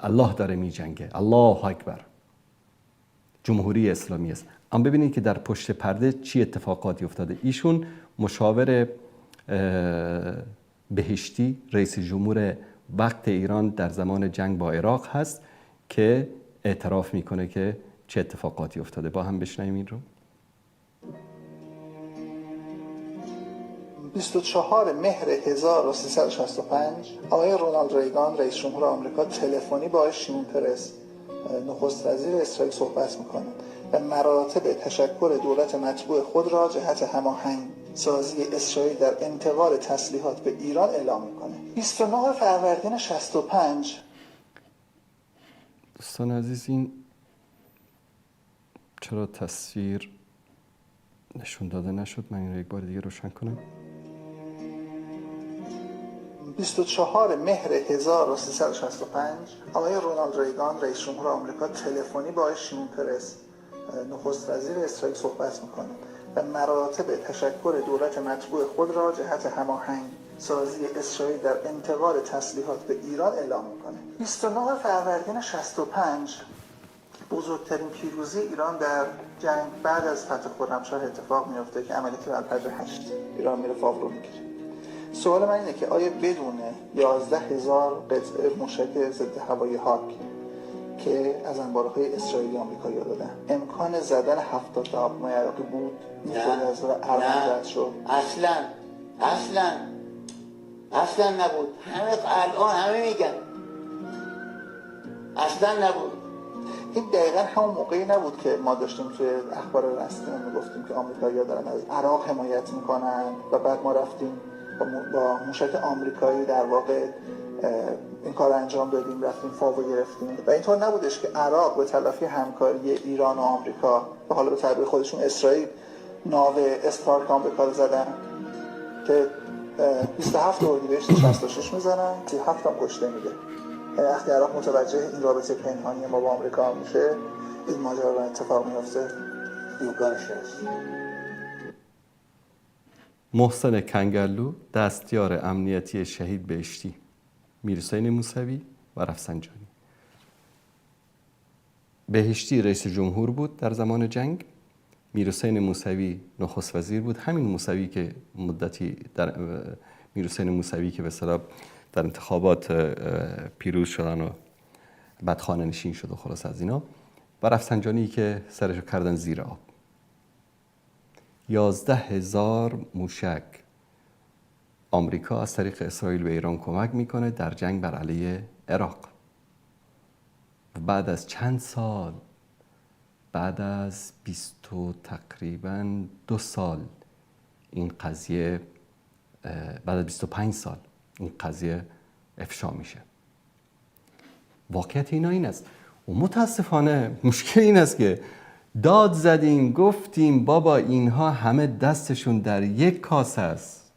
الله داره میجنگه. الله اکبر. جمهوری اسلامی است. اما ببینید که در پشت پرده چی اتفاقاتی افتاده. ایشون مشاور بهشتی رئیس جمهور وقت ایران در زمان جنگ با عراق هست که اعتراف میکنه که چه اتفاقاتی افتاده. با هم بشنویم این رو. 24 مهر 1365 آقای رونالد ریگان رئیس جمهور آمریکا تلفنی با آقای شیمون پرس نخست وزیر اسرائیل صحبت میکنه و مراتب تشکر دولت مطبوع خود را جهت هماهنگ سازی اسرائیل در انتقال تسلیحات به ایران اعلام میکنه. 29 فروردین 65 دوستان عزیز این چرا تصویر نشون داده نشد؟ من این رو یک بار دیگه روشن کنم. 24 مهر 1365 آقای رونالد ریگان رئیس جمهور آمریکا تلفنی با آقای شیمون پرس نخست وزیر اسرائیل صحبت میکنه و مراتب تشکر دولت مطبوع خود را جهت هماهنگ سازی اسرائیل در انتقال تسلیحات به ایران اعلام میکنه. 29 فروردین 65 بزرگترین پیروزی ایران در جنگ بعد از فتح خرمشاه اتفاق میفته که عملیات الفجر 8 ایران میره فاو رو میگیره. سوال من اینه که آیا بدون 11,000 قطعه موشک ضد هوایی هاک که از انبارهای اسرائیلی آمریکا یاد دادن امکان زدن 70 تا هواپیمای عراقی بود؟ میتونه از ارمان رد شد؟ اصلا نبود. الان همه میگن اصلا نبود. این دقیقا همون موقعی نبود که ما داشتیم توی اخبار رسمی میگفتیم که آمریکایی‌ها دارن از عراق حمایت میکنن و بعد ما رفتیم با موشک آمریکایی در واقع این کار انجام دادیم، رفتیم فاو گرفتیم. و اینطور نبودش که عراق به تلافی همکاری ایران و آمریکا و حالا به تعبیر خودشون اسرائیل ناو اسپارک آمریکا رو زدن که 27 اردیبهشت 66 میزنن 37 هم کشته میده. وقتی عراق متوجه این رابطه پنهانی ما با آمریکا میشه این ماجرا اتفاق میفته. امکانش هست. محسن کنگرلو دستیار امنیتی شهید بهشتی، میرحسین موسوی و رفسنجانی. بهشتی رئیس جمهور بود در زمان جنگ، میرحسین موسوی نخست وزیر بود. همین موسوی که مدتی میرحسین موسوی که به اصطلاح در انتخابات پیروز شدن و بعد خانه نشین شد و خلاص از اینا، و رفسنجانی که سرشو کردن زیر آب. 11,000 موشک آمریکا از طریق اسرائیل به ایران کمک میکنه در جنگ بر علیه عراق. بعد از چند سال، بعد از تقریباً 2 سال این قضیه، بعد از 25 سال این قضیه افشا میشه. واقعیت اینا این است. و متاسفانه مشکل این است که داد زدیم، گفتیم بابا اینها همه دستشون در یک کاسه است.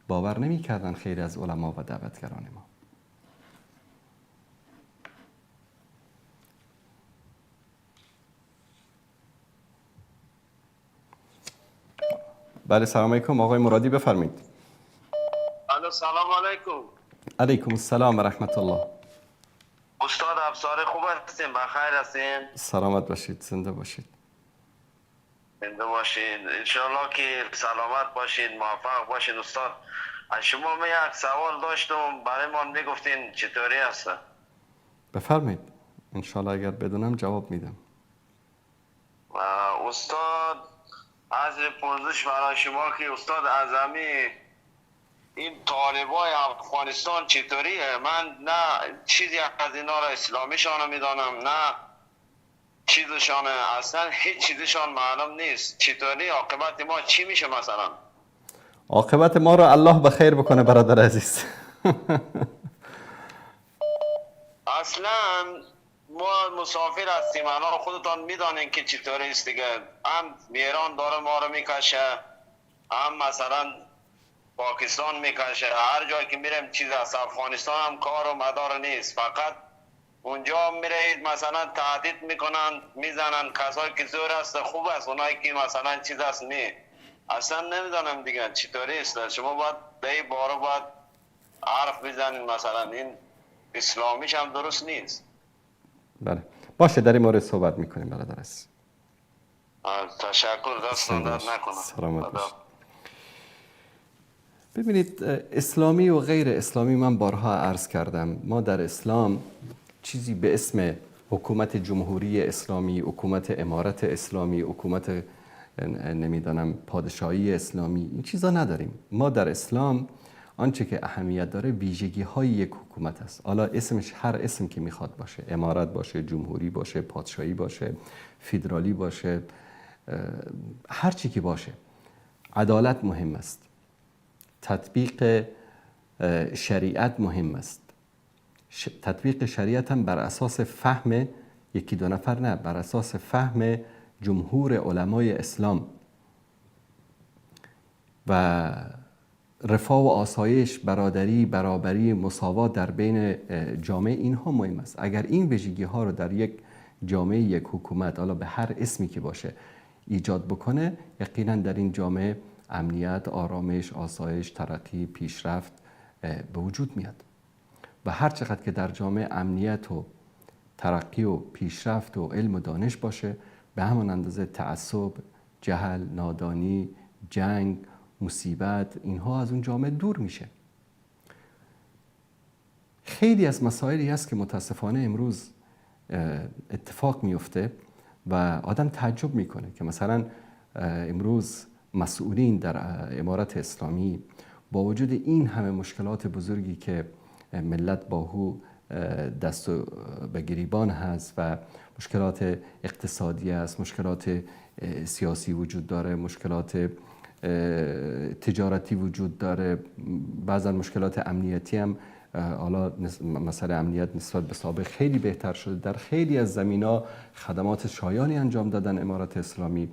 باور نمی کردن خیلی از علما و دعوتگران ما. بله سلام علیکم آقای مرادی بفرمایید. الو سلام علیکم. علیکم السلام و رحمت الله. استاد افسار خوب هستین؟ بخیر هستین؟ سلامت باشید، زنده باشید. زنده باشید. انشالله که سلامت باشید، موفق باشید. استاد از شما من یک سوال داشتم، برای من میگفتین چطوری هست؟ بفرمایید. انشالله اگر بدونم جواب میدم. استاد از پرسش برای شما که استاد از این طالبای افغانستان چطوریه؟ من نه چیزی از اینا را اسلامیشان میدانم، نه چیزشان، اصلا هیچ چیزشان معلوم نیست. چطوری عاقبت ما چی میشه مثلا؟ عاقبت ما رو الله به خیر بکنه برادر عزیز. اصلا ما مسافر هستیم، الان خودتان میدانین که چطوری است دیگه. هم ایران داره ما رو میکشه، هم مثلا پاکستان میکشه. هر جایی که میریم چیز از افغانستان هم کار و مدار نیست. فقط اونجا میرید مثلا تهدید میکنن، میزنن. کسایی که زور است خوب است، اونایی که مثلا چیز است اصلا نمیدانم دیگه چطوری است. شما باید به این باره باید حرف بزنین، مثلا این اسلامیش هم درست نیست. بله باشه، در این مورد صحبت میکنیم برادر عزیز. تشکر، دستان درد نکنم. سلامت باشید. ببینید اسلامی و غیر اسلامی من بارها عرض کردم، ما در اسلام چیزی به اسم حکومت جمهوری اسلامی، حکومت امارت اسلامی، حکومت نمیدانم پادشاهی اسلامی، این چیزا نداریم. ما در اسلام آنچه که اهمیت داره ویژگی های یک حکومت است. حالا اسمش هر اسم که میخواد باشه، امارت باشه، جمهوری باشه، پادشاهی باشه، فدرالی باشه، هر چی که باشه. عدالت مهم است، تطبیق شریعت مهم است. تطبیق شریعت هم بر اساس فهم یکی دو نفر نه، بر اساس فهم جمهور علمای اسلام. و رفاه و آسایش، برادری، برابری، مساوات در بین جامعه، اینها مهم است. اگر این ویژگی ها رو در یک جامعه، یک حکومت، حالا به هر اسمی که باشه، ایجاد بکنه، یقینا در این جامعه امنیت، آرامش، آسایش، ترقی، پیشرفت به وجود میاد. و هر چقدر که در جامعه امنیت و ترقی و پیشرفت و علم و دانش باشه، به همان اندازه تعصب، جهل، نادانی، جنگ، مصیبت، اینها از اون جامعه دور میشه. خیلی از مسائلی هست که متاسفانه امروز اتفاق میفته و آدم تعجب میکنه که مثلا امروز مسئولین در امارت اسلامی با وجود این همه مشکلات بزرگی که ملت باهو دست به گریبان هست و مشکلات اقتصادی است، مشکلات سیاسی وجود داره، مشکلات تجارتی وجود داره، بعضا مشکلات امنیتی هم، حالا مسئله امنیت نسبت به سابق خیلی بهتر شده. در خیلی از زمینا خدمات شایانی انجام دادن امارت اسلامی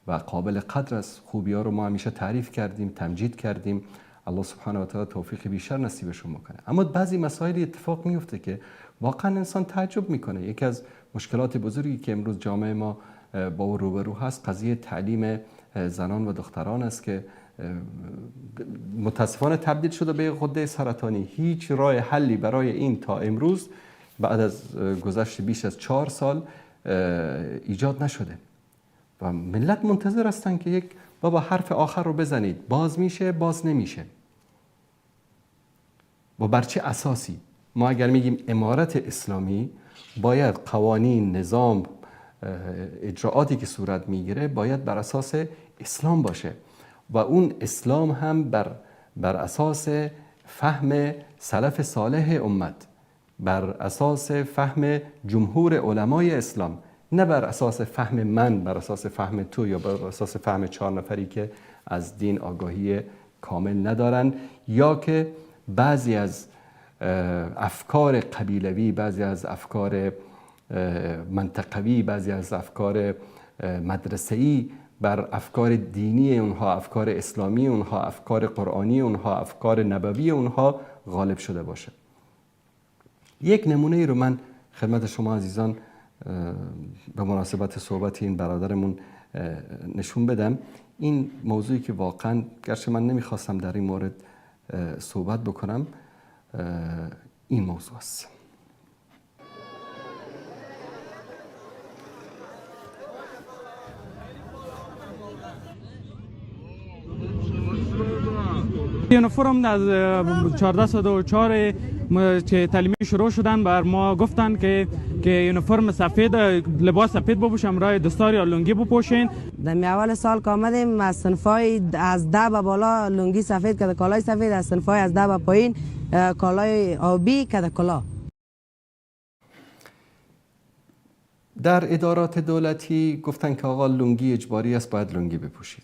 و قابل قدر از خوبی‌ها رو ما همیشه تعریف کردیم، تمجید کردیم. الله سبحانه و تعالی توفیق بیشتر نصیبشون بکنه. اما بعضی مسائلی اتفاق میفته که واقعا انسان تعجب میکنه. یکی از مشکلات بزرگی که امروز جامعه ما با او روبرو هست قضیه تعلیم زنان و دختران است که متاسفانه تبدیل شده به غده سرطانی. هیچ راه حلی برای این تا امروز بعد از گذشت بیش از 4 سال ایجاد نشده و ملت منتظر هستن که یک بابا حرف آخر رو بزنید، باز میشه، باز نمیشه. و بر چه اساسی؟ ما اگر میگیم امارت اسلامی، باید قوانین، نظام، اجراعاتی که صورت میگیره باید بر اساس اسلام باشه و اون اسلام هم بر اساس فهم سلف صالح امت، بر اساس فهم جمهور علمای اسلام، نه بر اساس فهم من، بر اساس فهم تو یا بر اساس فهم 4 نفری که از دین آگاهی کامل ندارن یا که بعضی از افکار قبیلوی، بعضی از افکار منطقوی، بعضی از افکار مدرسه‌ای بر افکار دینی اونها، افکار اسلامی اونها، افکار قرآنی اونها، افکار نبوی اونها غالب شده باشه. یک نمونه ای رو من خدمت شما عزیزان به مناسبت صحبت این برادرمون نشون بدم. این موضوعی که واقعا گرچه من نمیخواستم در این مورد صحبت بکنم، این موضوع است. یونیفرم از 1404 که تعلیمی شروع شدن بر ما گفتن که یونیفرم سفید، لباس سفید بپوشیم، رای دستار یا لنگی بپوشین. در اول سال که آمدیم از صنفای از 10 به بالا لنگی سفید که کالای سفید، از صنفای از 10 به پایین کالای آبی که کلا. در ادارات دولتی گفتن که آقا لنگی اجباری است، باید لنگی بپوشید.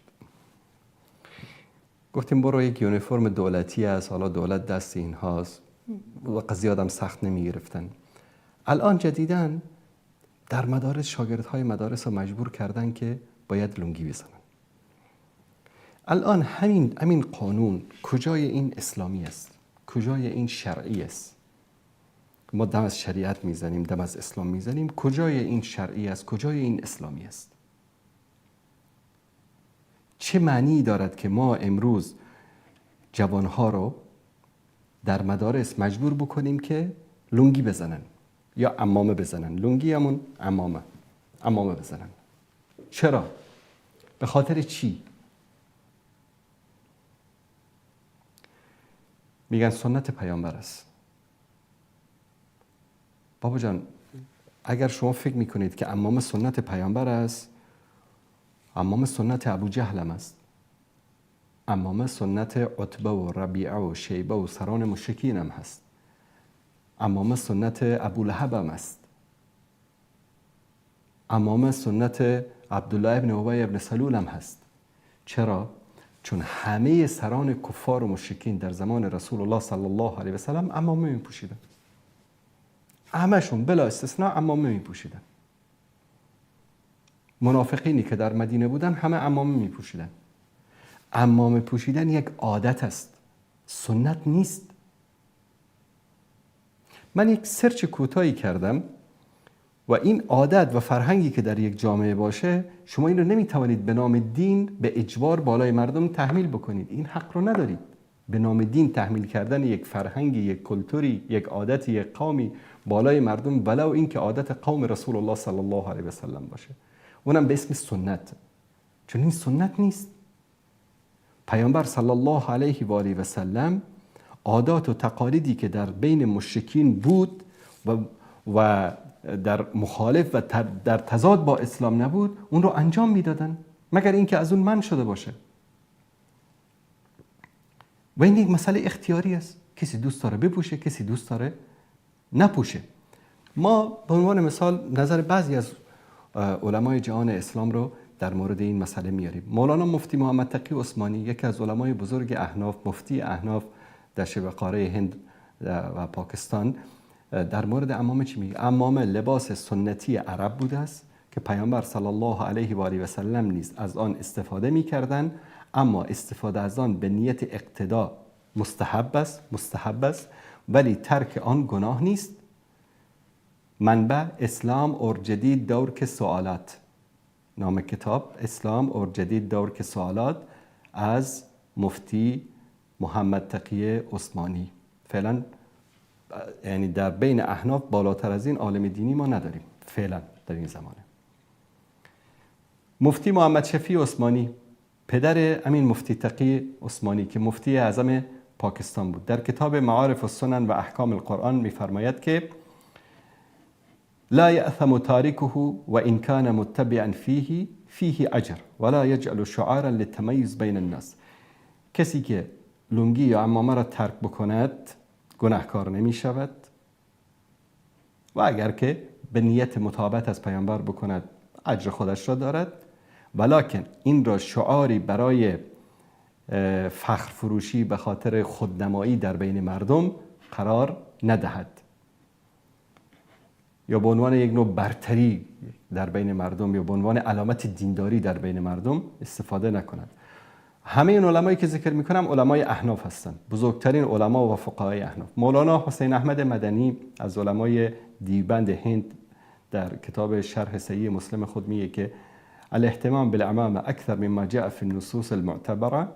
گفتیم برو یک یونیفرم دولتی است، حالا دولت دست این هاست و قضیه آدم سخت نمی گرفتن. الان جدیداً در مدارس شاگردهای مدارس رو مجبور کردن که باید لنگی بزنن. الان همین قانون کجای این اسلامی است؟ کجای این شرعی است؟ ما دم از شریعت میزنیم، دم از اسلام میزنیم، کجای این شرعی است؟ کجای این اسلامی است؟ چه معنی دارد که ما امروز جوانها رو در مدارس مجبور بکنیم که لنگی بزنن یا عمامه بزنن؟ لنگی همون عمامه بزنن. چرا؟ به خاطر چی؟ میگن سنت پیامبر است. بابا جان، اگر شما فکر میکنید که عمامه سنت پیامبر است، عمامه سنت ابو جهل هم است، عمامه سنت عتبه و ربیعه و شیبه و سران مشرکین هم هست، عمامه سنت ابو لهب هم است، عمامه سنت عبدالله ابن ابی ابن سلول هم هست. چرا؟ چون همه سران کفار و مشرکین در زمان رسول الله صلی الله علیه و سلم عمامه می پوشیدن. همشون بلا استثناء عمامه می پوشیدن. منافقینی که در مدینه بودن همه عمامه می پوشیدن. عمامه پوشیدن یک عادت است، سنت نیست. من یک سرچ کوتاهی کردم و این عادت و فرهنگی که در یک جامعه باشه، شما این رو نمیتوانید به نام دین به اجبار بالای مردم تحمیل بکنید. این حق رو ندارید. به نام دین تحمیل کردن یک فرهنگی، یک کلتوری، یک عادت، یک قومی بالای مردم، ولو این که عادت قوم رسول الله صلی الله علیه و سلم باشه، اونم به اسم سنت، چون این سنت نیست. پیامبر صلی الله علیه و آله و سلم عادات و تقالیدی که در بین مشرکین بود و در مخالف و در تضاد با اسلام نبود، اون رو انجام میدادن، مگر اینکه از اون منع شده باشه. و این یک مسئله اختیاری است. کسی دوست داره بپوشه، کسی دوست داره نپوشه. ما به عنوان مثال نظر بعضی از علمای جهان اسلام رو در مورد این مسئله میاریم. مولانا مفتی محمد تقی عثمانی، یکی از علمای بزرگ احناف، مفتی احناف در شبه قاره هند و پاکستان، در مورد عمامه چی میگه؟ عمامه لباس سنتی عرب بوده است که پیامبر صلی الله علیه و آله و سلم نیز از آن استفاده میکردند، اما استفاده از آن به نیت اقتدا مستحب است، ولی ترک آن گناه نیست. منبع اسلام اور جدید دور که سوالات، نام کتاب اسلام اور جدید دور که سوالات، از مفتی محمد تقی عثمانی. فعلا یعنی در بین احناف بالاتر از این عالم دینی ما نداریم فعلا در این زمانه. مفتی محمد شفیع عثمانی، پدر امین مفتی تقی عثمانی که مفتی اعظم پاکستان بود، در کتاب معارف السنن و احکام القرآن میفرماید که لا یأثم تارکه و ان کان متبعا فیه اجر ولا یجعل شعارا للتمیز بین الناس. کسی که لنگی یا عمامه را ترک بکند گناهکار نمی شود و اگر که به نیت مطابقت از پیامبر بکند اجر خودش را دارد، ولکن این را شعاری برای فخر فروشی به خاطر خودنمایی در بین مردم قرار ندهد یا به عنوان یک نوع برتری در بین مردم یا به عنوان علامت دینداری در بین مردم استفاده نکند. همه این علمایی که ذکر میکنم علمای احناف هستند، بزرگترین علما و فقهای احناف. مولانا حسین احمد مدنی از علمای دیوبند هند در کتاب شرح صحیح مسلم خود میگه که الاهتمام بالعمامه اکثر مما جاء في النصوص المعتبره،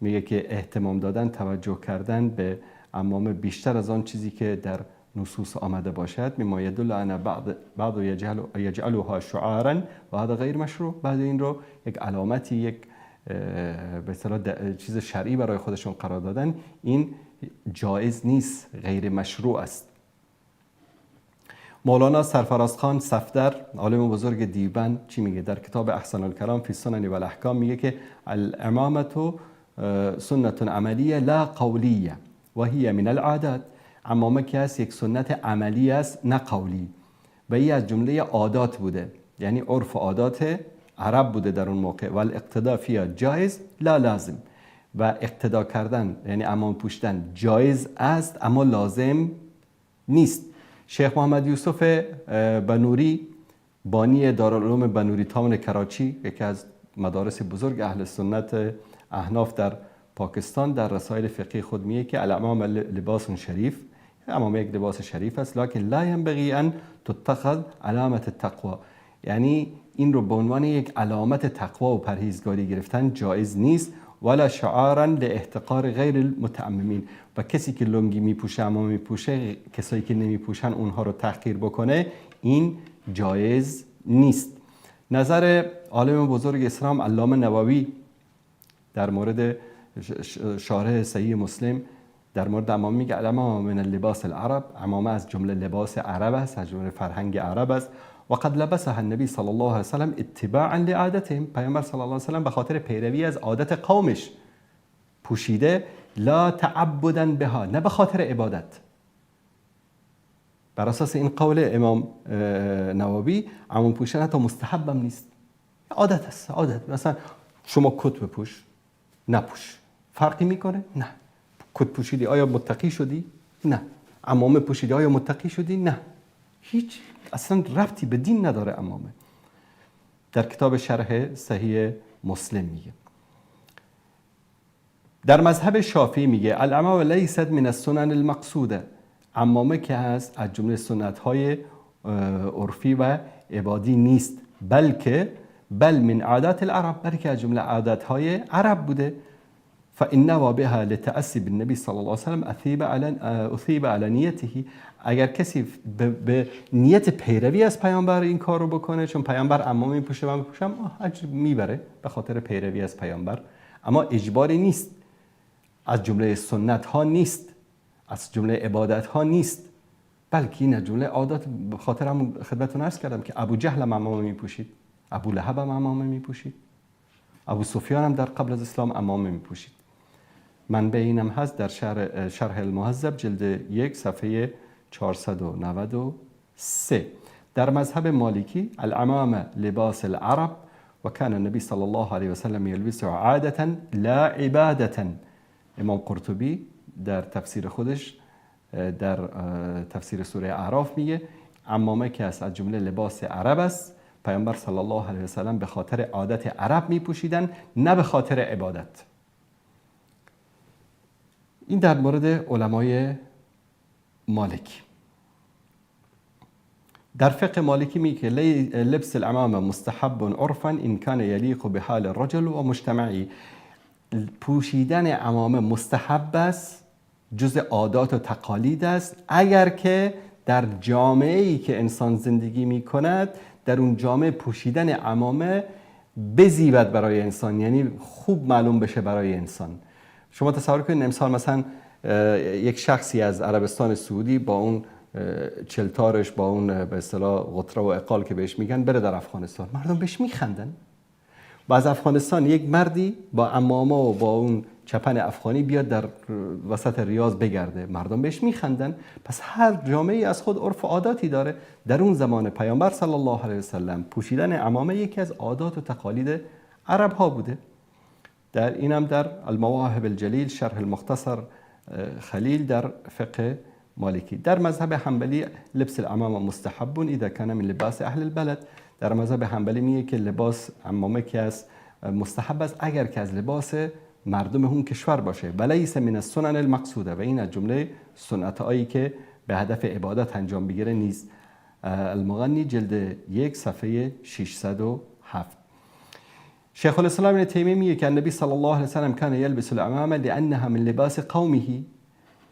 میگه که اهتمام دادن، توجه کردن به عمامه بیشتر از آن چیزی که در نصوص آمده باشد. مما يدل ان بعض یجعلها شعارا و هذا غیر مشروع. بعد این رو یک علامتی، یک به اصطلاح چیز شرعی برای خودشون قرار دادن، این جایز نیست، غیر مشروع است. مولانا سرفرازخان صفدر، عالم بزرگ دیوبند، چی میگه در کتاب احسن الکلام فی السنن و الاحکام؟ میگه که الامامه سنت عملیه لا قولیه و هی من العادات. عمامه که هست یک سنت عملی است نه قولی، و این از جمله عادات بوده، یعنی عرف و عادات عرب بوده در اون موقع. و الاقتداء فیها جایز لا لازم، و اقتدا کردن یعنی عمامه پوشیدن جایز است اما لازم نیست. شیخ محمد یوسف بنوری، بانی دارالعلوم بنوری تاون کراچی، یکی از مدارس بزرگ اهل سنت احناف در پاکستان، در رسائل فقهی خود میگه که العمامه لباس شریف، عمامه یک لباس شریف است، لکن لا ينبغي ان تتخذ علامت التقوا، یعنی این رو به عنوان یک علامت تقوا و پرهیزگاری گرفتن جایز نیست. ولا شعارا لاحتقار غیر المتعممین، و کسی که لنگی میپوشه، عمامه میپوشه، کسایی که نمیپوشن اونها رو تحقیر بکنه، این جایز نیست. نظر عالم بزرگ اسلام علامه نووی در مورد شارح صحیح مسلم در مورد عمامه میگه العمامه من اللباس العرب، عمامه از جمله لباس عرب است، از جمله فرهنگ عرب است. و قد لبسها النبی صلی الله علیه و سلم اتباعا لعادتهم، پیامبر صلی الله علیه و سلم به خاطر پیروی از عادت قومش پوشیده، لا تعبدا بها، نه به خاطر عبادت. بر اساس این قول امام نووی عمامه پوشیدن حتی مستحبم نیست، عادت است. عادت، مثلا شما کت بپوش، نپوش، فرقی میکنه؟ نه. کت پوشیدی آیا متقی شدی؟ نه. عمامه پوشیدی آیا متقی شدی؟ نه. هیچ، اصلا ربطی به دین نداره عمامه. در کتاب شرح صحیح مسلم میگه. در مذهب شافعی میگه العمامه لیست من السنن المقصوده، عمامه که هست از جمله سنت های عرفی و عبادی نیست، بل من عادات العرب، بلکه از جمله عادات های عرب بوده. فإن بها لتأسي بالنبي صلی الله علیه و سلم اثیب علی نیته، اگر کسی به نیت پیروی از پیامبر این کار رو بکنه، چون پیامبر عمامه میپوشه من بپوشم، اجر میبره به خاطر پیروی از پیامبر، اما اجباری نیست، از جمله سنت ها نیست، از جمله عبادت ها نیست، بلکه این جمله عادات. به خاطر همون خدمتتون عرض کردم که ابو جهل هم عمامه میپوشید، ابو لهب هم عمامه میپوشید، ابو سفیان هم در قبل از اسلام عمامه میپوشید. منبع اینم هست در شرح المهذب جلد 1 صفحه 493. در مذهب مالکی العمامه لباس العرب و کان النبی صلی الله علیه و سلم یلبسه عادة لا عبادة. امام قرطبی در تفسیر خودش در تفسیر سوره اعراف میگه عمامه که از جمله لباس عرب است، پیامبر صلی الله علیه و سلم به خاطر عادت عرب میپوشیدن، نه به خاطر عبادت. این در مورد علمای مالکی. در فقه مالکی میگه لبس العمامه مستحب عرفا ان كان يليق بحال الرجل و مجتمعی. پوشیدن عمامه مستحب است، جزء عادات و تقالید است، اگر که در جامعه‌ای که انسان زندگی میکند در اون جامعه پوشیدن عمامه بزیبد برای انسان، یعنی خوب معلوم بشه برای انسان. شما تصور کنید امسال مثلا یک شخصی از عربستان سعودی با اون چلتارش، با اون به اصطلاح قطره و اقال که بهش میگن، بره در افغانستان، مردم بهش میخندن. و از افغانستان یک مردی با عمامه و با اون چپن افغانی بیاد در وسط ریاض بگرده، مردم بهش میخندن. پس هر جامعه‌ای از خود عرف و عاداتی داره. در اون زمان پیامبر صلی الله علیه و سلم پوشیدن عمامه یکی از عادات و تقالید عرب ها بوده. در اینم در المواهب الجلیل شرح المختصر خلیل در فقه مالکی. در مذهب حنبلی لبس العمامه مستحب اذا كان من لباس اهل البلد. در مذهب حنبلی میگه که لباس عمامه که از مستحب است اگر که از لباس مردم اون کشور باشه، ولیس من السنن المقصوده، و این از جمله سنت‌هایی که به هدف عبادت انجام بگیره نیست. المغنی جلد 1 صفحه 607. شیخ الاسلام ابن تیمیه میگه که النبی صلی الله علیه و سلم کان یلبس العمامه لانها من لباس قومه.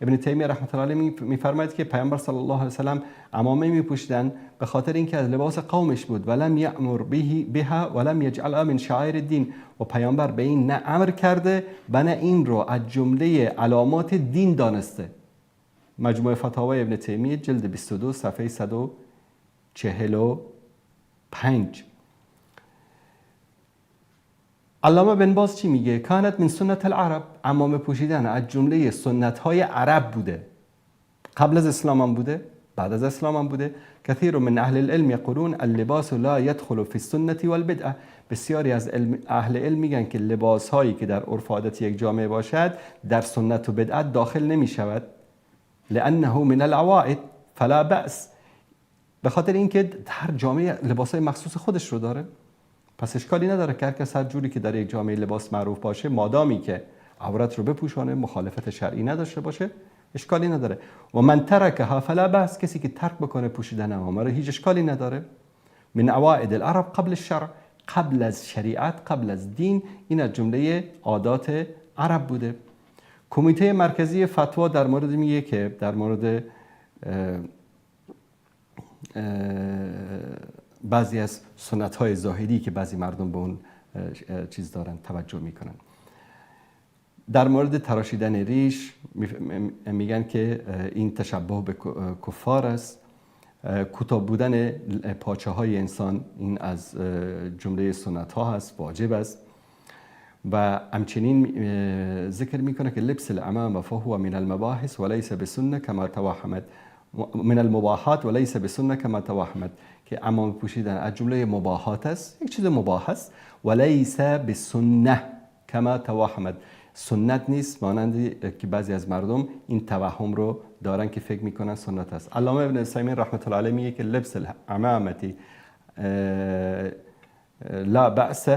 ابن تیمیه رحمت الله علیه میفرماید که پیامبر صلی الله علیه و سلم عمامه میپوشیدن به خاطر اینکه از لباس قومش بود. ولم یأمر بها ولم یجعلها من شعائر الدین، و پیامبر به این نه امر کرده و نه این رو از جمله علامات دین دانسته. مجموع فتاوای ابن تیمیه جلد 22 صفحه 145. علامه بن باز چی میگه؟ کانت من سنت العرب، عمامه پوشیدن از جمله سنت های عرب بوده. قبل از اسلام هم بوده، بعد از اسلام هم بوده. کثیر من اهل العلم یقولون اللباس لا يدخل في السنه والبدعه. بسیاری از اهل علم میگن که لباس هایی که در عرف عادت یک جامعه باشد در سنت و بدعت داخل نمی شود. لانه من العوائد فلا بأس، به خاطر اینکه هر جامعه لباس های مخصوص خودش رو داره، پس اشکالی نداره که هر کس هر جوری که در یک جامعه لباس معروف باشه، مادامی که عورت رو بپوشانه، مخالفت شرعی نداشته باشه، اشکالی نداره. و من ترکها فلا بأس، کسی که ترک بکنه پوشیدن عمامه رو هیچ اشکالی نداره. من عوائد العرب قبل الشرع، قبل از شریعت، قبل از دین، این از جمله عادات عرب بوده. کمیته مرکزی فتوا در مورد میگه که در مورد بعضی از سنت های ظاهری که بعضی مردم به اون چیز دارن توجه میکنن، در مورد تراشیدن ریش میگن که این تشبه به کفار است. کوتاه بودن پاچه های انسان این از جمله سنت ها هست، واجب است. و همچنین ذکر میکنه که لبس العمامه فهو من المباحث وليس بسنه كما توهمت، من المباحات وليس بسنه كما توهمت، که عمامه پوشیدن از جمله مباحات است، یک چیز مباح است، وليس بسنه كما توهمت، سنت نیست مانند که بعضی از مردم این توهم رو دارن که فکر میکنن سنت است. علامه ابن عثیمین رحمت الله علیه میگه که لبس العمامه لا بأس،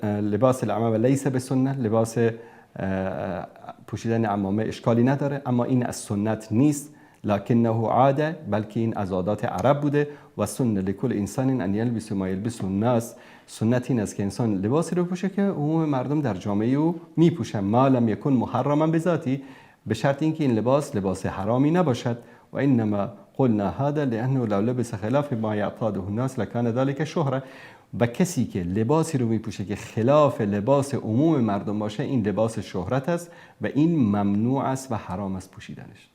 لباس العمامه لیس بسنه، لباس پوشیدن عمامه اشکالی نداره، اما این از سنت نیست، لکنه عاده، بلکه این از عادات عرب بوده. و سنه لکل انسان ان یلبس ما یلبس الناس، سنت این است که انسان لباسی رو پوشه که عموم مردم در جامعه او میپوشن، ما لم یکن محرما بذاتی، به شرط اینکه این لباس حرامی نباشد. و انما قلنا هذا لانه لو لبس خلاف ما یعتاده الناس لکان ذلك شهره، و کسی که لباسی رو میپوشه که خلاف لباس عموم مردم باشه، این لباس شهرت است و این ممنوع است و حرام است پوشیدنش.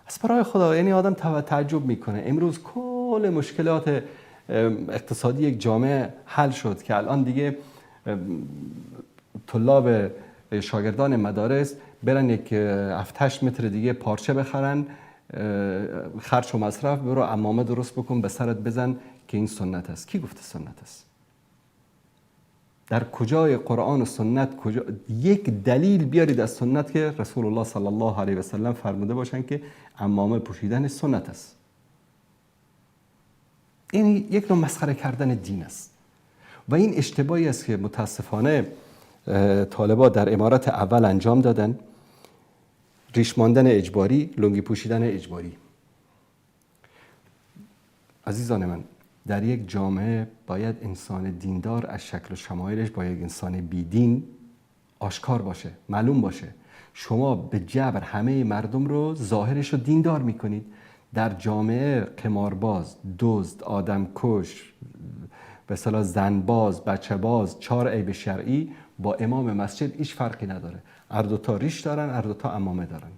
از برای خدا، یعنی آدم تعجب میکنه امروز کل مشکلات اقتصادی یک جامعه حل شد که الان دیگه طلاب شاگردان مدارس برن یک 7-8 متر دیگه پارچه بخرن، خرج و مصرف، برو عمامه درست بکن به سرت بزن که این سنت است. کی گفته سنت است؟ در کجای قرآن و سنت یک دلیل بیارید از سنت که رسول الله صلی الله علیه و سلم فرموده باشن که عمامه پوشیدن سنت است؟ این یک نوع مسخره کردن دین است و این اشتباهی است که متاسفانه طالبان در امارت اول انجام دادن. ریش ماندن اجباری، لنگی پوشیدن اجباری. عزیزان من، در یک جامعه باید انسان دیندار از شکل و شمایلش با یک انسان بیدین آشکار باشه، معلوم باشه. شما به جبر همه مردم رو ظاهرش رو دیندار میکنید. در جامعه قمارباز، دزد، آدمکش، به اصطلاح زنباز، بچه‌باز، 4 عیب شرعی با امام مسجد هیچ فرقی نداره. هر دو تا ریش دارن، هر دو تا عمامه دارن.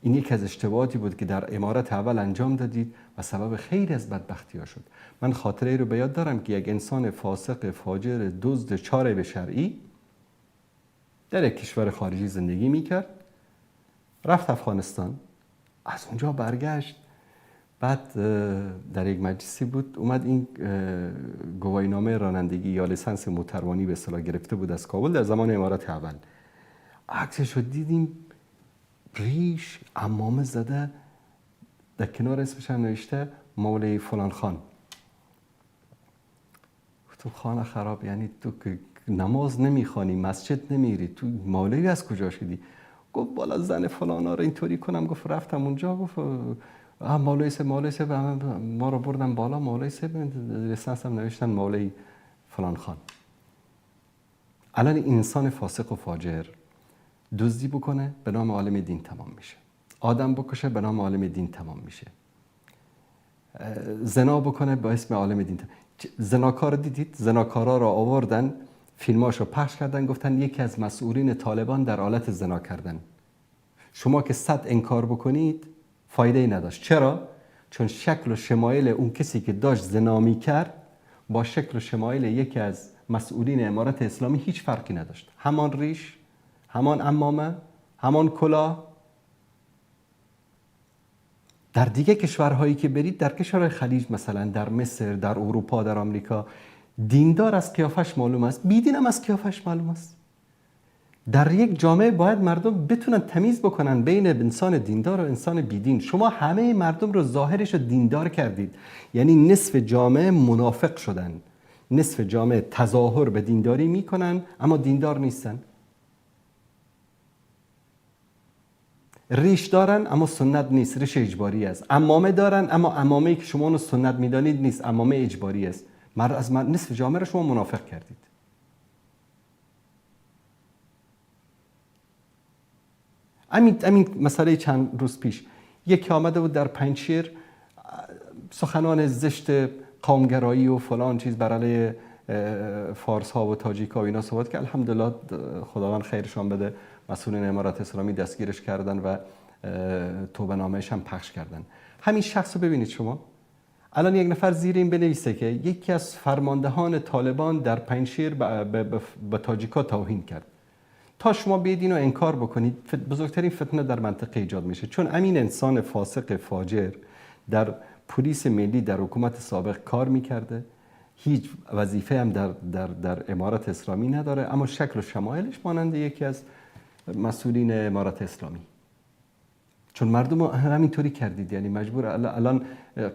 این یک از اشتباهاتی بود که در امارت اول انجام دادید و سبب خیلی از بدبختی‌ها شد. من خاطره ای رو به یاد دارم که یک انسان فاسق، فاجر، دزد 4 عیب شرعی در یک کشور خارجی زندگی میکرد، رفت افغانستان، از اونجا برگشت، بعد در یک مجلسی بود، اومد این گواهینامه رانندگی یا لیسانس موتروانی به اصطلاح گرفته بود از کابل در زمان امارت اول. عکسش رو دیدیم، ریش، عمامه زده، در کنار اسمش هم نوشته مولوی فلان خان. تو خانه خراب، یعنی تو که نماز نمیخوانی، مسجد نمیری، تو مولوی از کجا شدی؟ گفت بالا زن فلانا رو اینطوری کنم. گفت رفتم اونجا، گفت مولوی صاحب ما رو بردن بالا، مولوی صاحب لیسانس هم نوشتن مولوی فلان خان. الان انسان فاسق و فاجر دزدی بکنه به نام عالم دین تمام میشه، آدم بکشه به نام عالم دین تمام میشه، زنا بکنه به اسم عالم دین تمام. زناکار دیدید؟ زناکارا رو آوردن فیلماشو پخش کردن، گفتن یکی از مسئولین طالبان در حالت زنا کردن. شما که 100 انکار بکنید فایده ای نداشت. چرا؟ چون شکل و شمایل اون کسی که داشت زنا میکرد با شکل و شمایل یکی از مسئولین امارت اسلامی هیچ فرقی نداشت. همان ریش، همان عمامه، همان کلاه. در دیگه کشورهایی که برید، در کشورهای خلیج مثلا، در مصر، در اروپا، در آمریکا، دیندار از قیافش معلوم است، بیدین هم از قیافش معلوم است. در یک جامعه باید مردم بتونن تمیز بکنن بین انسان دیندار و انسان بیدین. شما همه مردم رو ظاهرش رو دیندار کردید، یعنی نصف جامعه منافق شدن، نصف جامعه تظاهر به دینداری میکنن اما دیندار نیستن. ریش دارن اما سنت نیست، ریش اجباری است. عمامه دارن اما عمامه‌ای که شما اون سنت میدانید نیست، عمامه اجباری است. از نصف جامعه رو شما منافق کردید. همین مسئله چند روز پیش یکی آمده بود در پنجشیر سخنان زشت قومگرایی و فلان چیز بر علیه فارس ها و تاجیک ها و اینا صحبت که الحمدلله خداوند خیرشان بده، مسئولین امارت اسلامی دستگیرش کردن و توبه نامه‌اش هم پخش کردن. همین شخص رو ببینید شما، الان یک نفر زیر این بنویسه که یکی از فرماندهان طالبان در پنجشیر به تاجیکا توهین کرد. تا شما بیاید اینو انکار بکنید بزرگترین فتنه در منطقه ایجاد میشه، چون امین انسان فاسق فاجر در پلیس ملی در حکومت سابق کار میکرده، هیچ وظیفه هم در امارت اسلامی نداره، اما شکل و شمایلش مانند یکی از مسئولین امارت اسلامی. چون مردم همینطوری کردید، یعنی مجبور. الان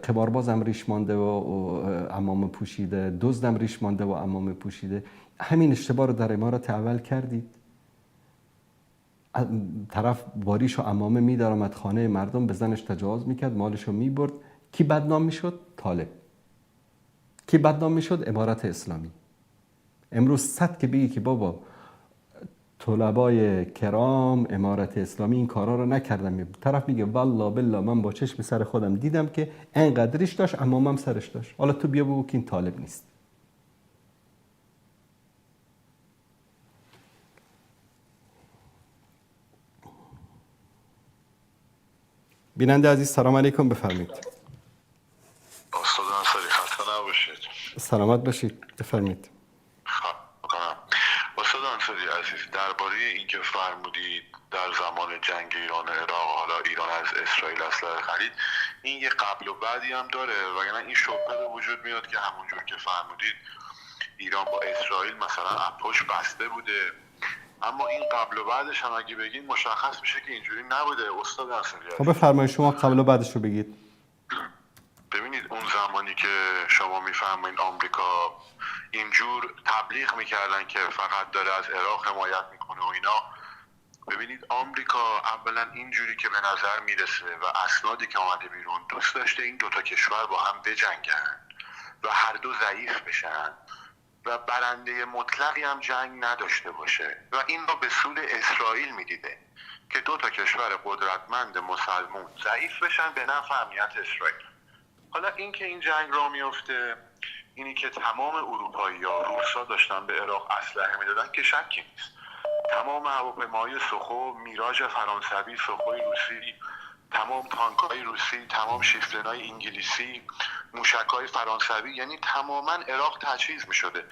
قماربازم ریش مانده و عمامه پوشیده، دزدم ریش مانده و عمامه پوشیده. همین اشتباه رو در امارت اول کردید. طرف باریش و عمامه می‌دارمد خانه مردم، به زنش تجاوز میکرد، مالشو میبرد. کی بدنام میشد؟ طالب. کی بدنام میشد؟ امارت اسلامی. امروز 100 که بگی که بابا طلبای کرام امارت اسلامی این کارا رو نکردم، طرف میگه والله بالله من با چشم سر خودم دیدم که انقدرش داشت، عمامم سرش داشت. حالا تو بیا بگو که این طالب نیست. بیننده عزیز سلام علیکم، بفرمایید. استاد انصاری خسته نباشید. سلامت باشید، بفرمایید. استاد انصاری عزیز، درباره اینکه فرمودید در زمان جنگ ایران و عراق حالا ایران از اسرائیل اسلحه خرید، این یه قبل و بعدی هم داره، وگرنه این شبهه به وجود میاد که همونجور که فرمودید ایران با اسرائیل مثلا اپوش بسته بوده، اما این قبل و بعدش هم اگه بگید مشخص میشه که اینجوری نبوده. استاد انصاری خب بفرمایید شما قبل و بعدش رو بگید. ببینید اون زمانی که شما میفهمید آمریکا اینجور تبلیغ میکردن که فقط داره از عراق حمایت میکنه و اینا، ببینید آمریکا اولا اینجوری که به نظر میرسه و اسنادی که آمده بیرون دوست داشته این دوتا کشور با هم بجنگن و هر دو ضعیف بشن و برنده مطلقی هم جنگ نداشته باشه و این رو به سود اسرائیل میدیده که دو تا کشور قدرتمند مسلمون ضعیف بشن به نفع امنیت اسرائیل. حالا این که این جنگ را میفته، اینی که تمام اروپایی‌ها روسا داشتن به عراق اسلحه میدادن که شکی نیست. تمام هواپیماهای سخو، میراژ فرانسوی، سخوی روسی، تمام تانک‌های روسی، تمام شیفتن‌های انگلیسی، موشک‌های فرانسوی، یعنی تماما عراق تجهیز می‌شده.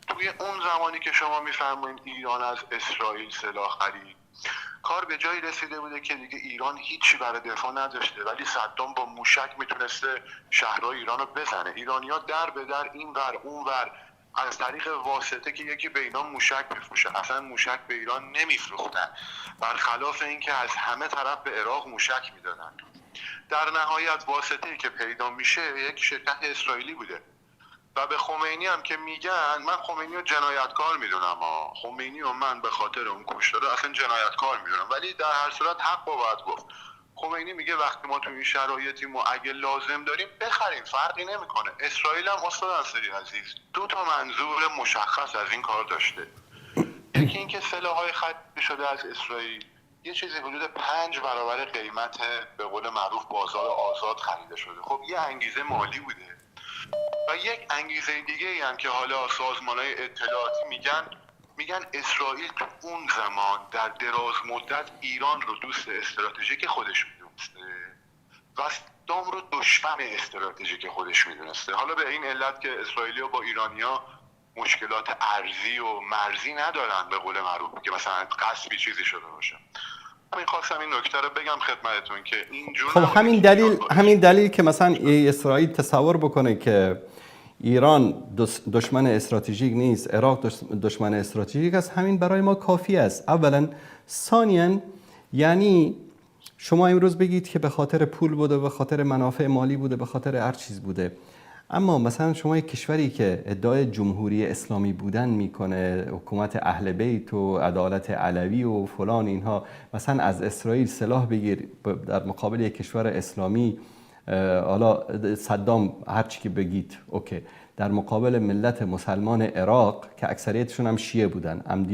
توی اون زمانی که شما می‌فرمایید ایران از اسرائیل سلاح خرید، کار به جایی رسیده بوده که دیگه ایران هیچی برای دفاع نداشته، ولی صدام با موشک میتونسته شهرهای ایران رو بزنه. ایرانی‌ها در به در این ور اون ور از طریق واسطه که یکی به اینا موشک میفروشه، اصلا موشک به ایران نمیفروختن، برخلاف اینکه از همه طرف به عراق موشک میدادن. در نهایت واسطه‌ای که پیدا میشه یک شرکت اسرائیلی بوده و به خمینی هم که میگن، من خمینی رو جنایتکار میدونم، خمینی رو من به خاطر اون کشتاره اصلا جنایتکار میدونم، ولی در هر صورت حق رو باید گفت. خمینی میگه وقتی ما تو این شرایطیم و اگه لازم داریم بخریم، فرقی نمیکنه. اسرائیل هم استاد انصاری عزیز 2 تا منظور مشخص از این کار داشته. یکی اینکه سلاح‌های خریده شده از اسرائیل یه چیزی حدود 5 برابر قیمت به قول معروف بازار آزاد خریده شده. خب یه انگیزه مالی بوده و یک انگیزه دیگه ای هم که حالا سازمان‌های اطلاعاتی میگن اسرائیل تو اون زمان در دراز مدت ایران رو دوست استراتژیک خودش میدونسته و صدام رو دشمن استراتژیک خودش میدونسته. حالا به این علت که اسرائیلی‌ها با ایرانی‌ها مشکلات ارضی و مرزی ندارن به قول معروف که مثلا قصبی چیزی شده باشه. من خواستم این نکته رو بگم خدمتتون که اینجور خب همین دلیل که مثلا اسرائیل تصور بکنه که ایران دشمن استراتژیک نیست، عراق دشمن استراتژیک است، همین برای ما کافی است. اولا. ثانیاً یعنی شما امروز بگید که به خاطر پول بوده، به خاطر منافع مالی بوده، به خاطر هر چیز بوده، اما مثلا شما یک کشوری که ادعای جمهوری اسلامی بودن میکنه، حکومت اهل بیت و عدالت علوی و فلان اینها، مثلا از اسرائیل سلاح بگیر در مقابل یک کشور اسلامی، حالا صدام هر چی که بگید اوکی، در مقابل ملت مسلمان عراق که اکثریتشون هم شیعه بودن،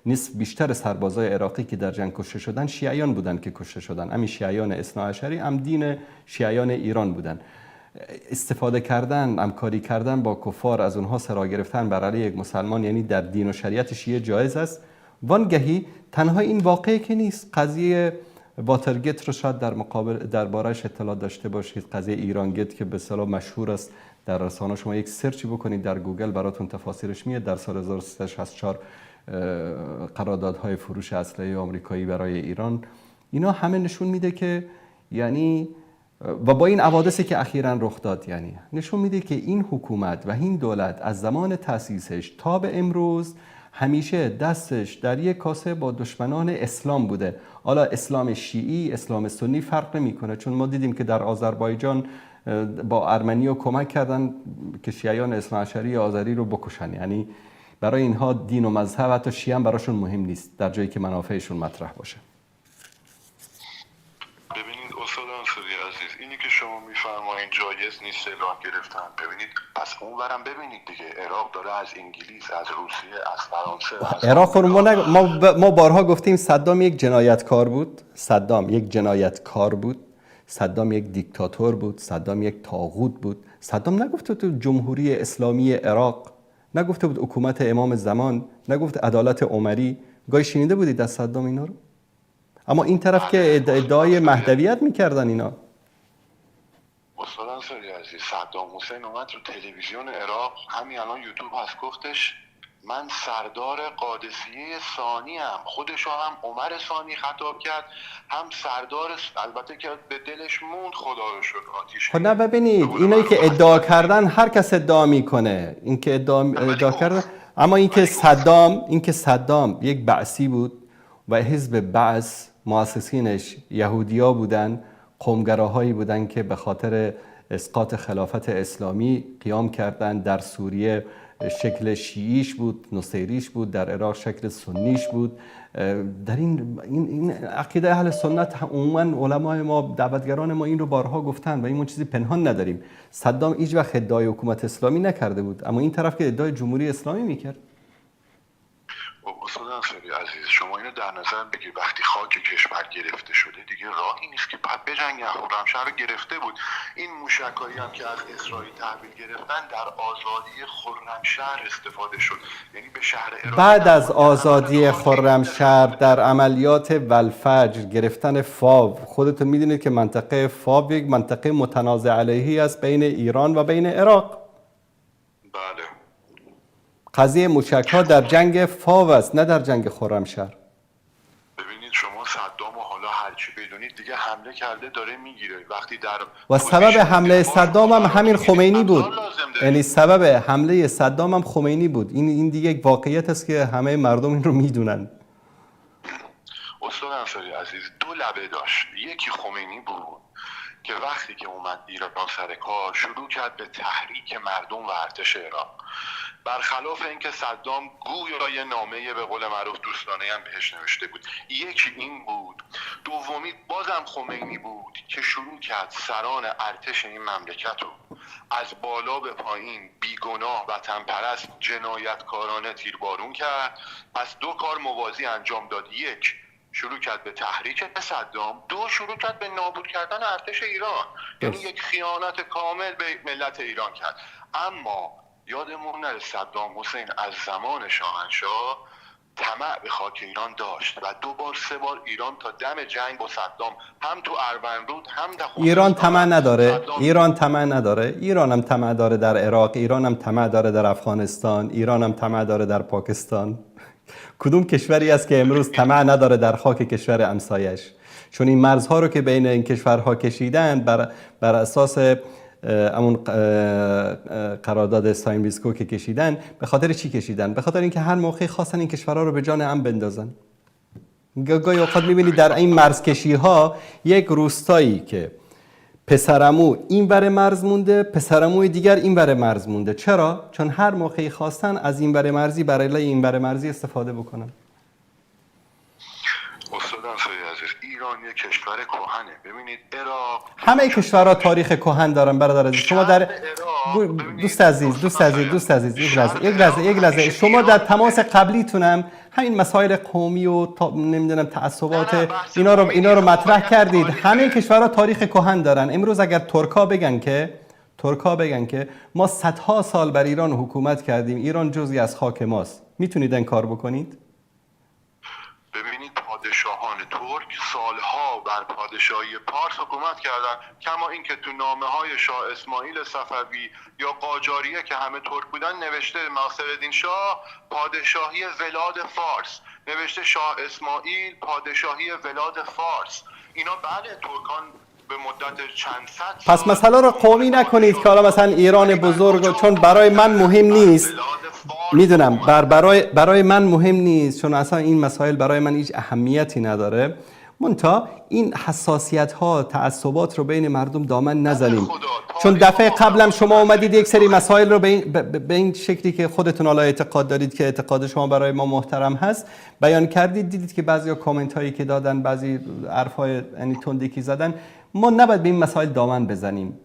نصف بیشتر سربازای عراقی که در جنگ کشته شدن شیعیان بودن که کشته شدن، همین شیعیان اثناعشری هم دین شیعیان ایران بودن. استفاده کردن، همکاری کردن با کفار، از اونها سرا گرفتن بر علیه یک مسلمان، یعنی در دین و شریعت شیعه جایز است. وانگهی تنها این واقعه که نیست، قضیه واترگیت رو شاید درباره‌اش اطلاع داشته باشید، قضیه ایرانگیت که به اصطلاح مشهور است در رسانه، شما یک سرچی بکنید در گوگل براتون تفاسیرش میاد. در سال 1364 قراردادهای فروش اسلحه آمریکایی برای ایران، اینا همه نشون میده که یعنی و با این حوادثی که اخیراً رخ داد، یعنی نشون میده که این حکومت و این دولت از زمان تأسیسش تا به امروز همیشه دستش در یک کاسه با دشمنان اسلام بوده. حالا اسلام شیعی، اسلام سنی فرق نمیکنه، چون ما دیدیم که در آذربایجان با ارمنیا کمک کردن که شیعیان اثناعشری آذری رو بکشن. یعنی برای اینها دین و مذهب حتی شیعه هم براشون مهم نیست در جایی که منافعشون مطرح باشه. ببینید استاد انصاری عزیز، اینی که شما میفرمایید جایز نیست سلاح گرفتن، ببینید پس اونورم ببینید دیگه، عراق داره از انگلیس، از روسیه، از فرانسه، عراق ما بارها گفتیم صدام یک جنایتکار بود، صدام یک جنایتکار بود، صدام یک دیکتاتور بود، صدام یک طاغوت بود. صدام نگفته تو جمهوری اسلامی عراق، نگفته بود حکومت امام زمان، نگفت عدالت عمری. گاهی شنیده بودید از صدام اینا رو؟ اما این طرف که ادعای مهدویت میکردن اینا. استاد انصاری عزیز، صدام حسین اومد تو تلویزیون عراق، همین الان یوتیوب هست، گفتش من سردار قادسیه ثانی ام. خودشو هم عمر ثانی خطاب کرد، هم سردار، البته که به دلش موند خدا رو شکر آتیش. خب نه ببینید، اینایی که ادعا کردن هر کس ادعا میکنه، این که ادعا کردن، اما اینکه صدام یک بعثی بود و حزب بعث مؤسسینش یهودیا بودن، قومگراهایی بودن که به خاطر اسقاط خلافت اسلامی قیام کردن. در سوریه شکل شیعیش بود، نصیریش بود، در عراق شکل سنیش بود. در این عقیده اهل سنت عموما علمای ما، دعوتگران ما این رو بارها گفتن و این چیزی پنهان نداریم. صدام هیچ وقت ادعای حکومت اسلامی نکرده بود، اما این طرف که ادعای جمهوری اسلامی میکرد. استاد انصاری عزیز، شما اینو در نظر بگیر، وقتی خاک کشور گرفته شده دیگه راهی نیست که بعد بجنگن. خرمشهر رو گرفته بود، این موشکایی هم که از اسرائیل تحویل گرفتن در آزادی خرمشهر استفاده شد، یعنی به شهر عراق بعد از آزادی خرمشهر در عملیات والفجر گرفتن فاو. خودتون میدونید که منطقه فاو یک منطقه متنازع علیهی است بین ایران و بین عراق. بله. قضیه موشک‌ها در جنگ فاو است، نه در جنگ خرمشهر. ببینید شما صدام و حالا هرچی بدونید دیگه حمله کرده داره میگیره. وقتی در و سبب حمله صدام هم همین خمینی بود، یعنی سبب حمله صدام هم خمینی بود. این دیگه یک واقعیت است که همه مردم این رو میدونن. استاد انصاری عزیز، 2 لبه داشت. یکی خمینی بود که وقتی که اومد ایران سر کار شروع کرد به تحریک مردم و ارتش عراق، برخلاف اینکه صدام گویا یه نامه به قول معروف دوستانه هم بهش نوشته بود. یکی این بود. دومی بازم خمینی بود که شروع کرد سران ارتش این مملکت رو از بالا به پایین بیگناه وطن پرست جنایتکارانه تیربارون کرد. پس دو کار موازی انجام داد. یک، شروع کرد به تحریک صدام. دو، شروع کرد به نابود کردن ارتش ایران. یعنی یک خیانت کامل به ملت ایران کرد. اما یادمون نره صدام حسین از زمان شاهنشاه طمع به خاک ایران داشت و 2 بار 3 بار ایران تا دم جنگ با صدام هم تو اروندرود هم در ایران طمع نداره. ایران طمع نداره. ایران هم طمع داره در عراق، ایران هم طمع داره در افغانستان، ایران هم طمع داره در پاکستان. کدوم کشوری است که امروز طمع نداره در خاک کشور همسایش؟ چون این مرزها رو که بین این کشورها کشیدن بر اساس همون قرارداد استاینبیسکو که کشیدن، به خاطر چی کشیدن؟ به خاطر اینکه هر موقع خواستن این کشورها رو به جان هم بندازن. گاهی اوقات می‌بینید در این مرزکشی‌ها یک روستایی که پسرعمو این ور مرز مونده، پسرعموی دیگر این ور مرز مونده. چرا؟ چون هر موقعی خواستن از این ور مرزی برای این ور مرزی استفاده بکنن. استادم سید عزیز، ایران یک کشور کهنه. ببینید عراق، همه کشورها تاریخ کهن دارن برادر عزیز. شما در دوست عزیز یک لحظه شما در تماس قبلیتونم همین مسائل قومی و نمیدونم تعصبات اینا رو مطرح کردید. همه کشورها تاریخ کهن دارن. امروز اگر ترکا بگن که ما صدها سال بر ایران حکومت کردیم، ایران جزئی از خاک ماست، میتونید این کار بکنید؟ ببینید پادشاهان ترک سالها بر پادشاهی پارس حکومت کردن، کما اینکه تو نامه‌های شاه اسماعیل صفوی یا قاجاریه که همه ترک بودن نوشته ناصرالدین شاه پادشاهی ولاد فارس، نوشته شاه اسماعیل پادشاهی ولاد فارس. اینا بله ترکان به مدت چند صد پس مسئله رو قومی نکنید که حالا مثلا ایران بزرگ، چون برای من مهم نیست. میدونم برای من مهم نیست، چون اصلا این مسائل برای من هیچ اهمیتی نداره. منتها این حساسیت ها، تعصبات رو بین مردم دامن نزنیم. چون دفعه قبلم شما اومدید یک سری مسائل رو به این شکلی که خودتون حالا اعتقاد دارید که اعتقاد شما برای ما محترم هست بیان کردید. دیدید که بعضی کامنت هایی که دادن، بعضی حرفای یعنی تندی که زدن. ما نباید به این مسائل دامن بزنیم.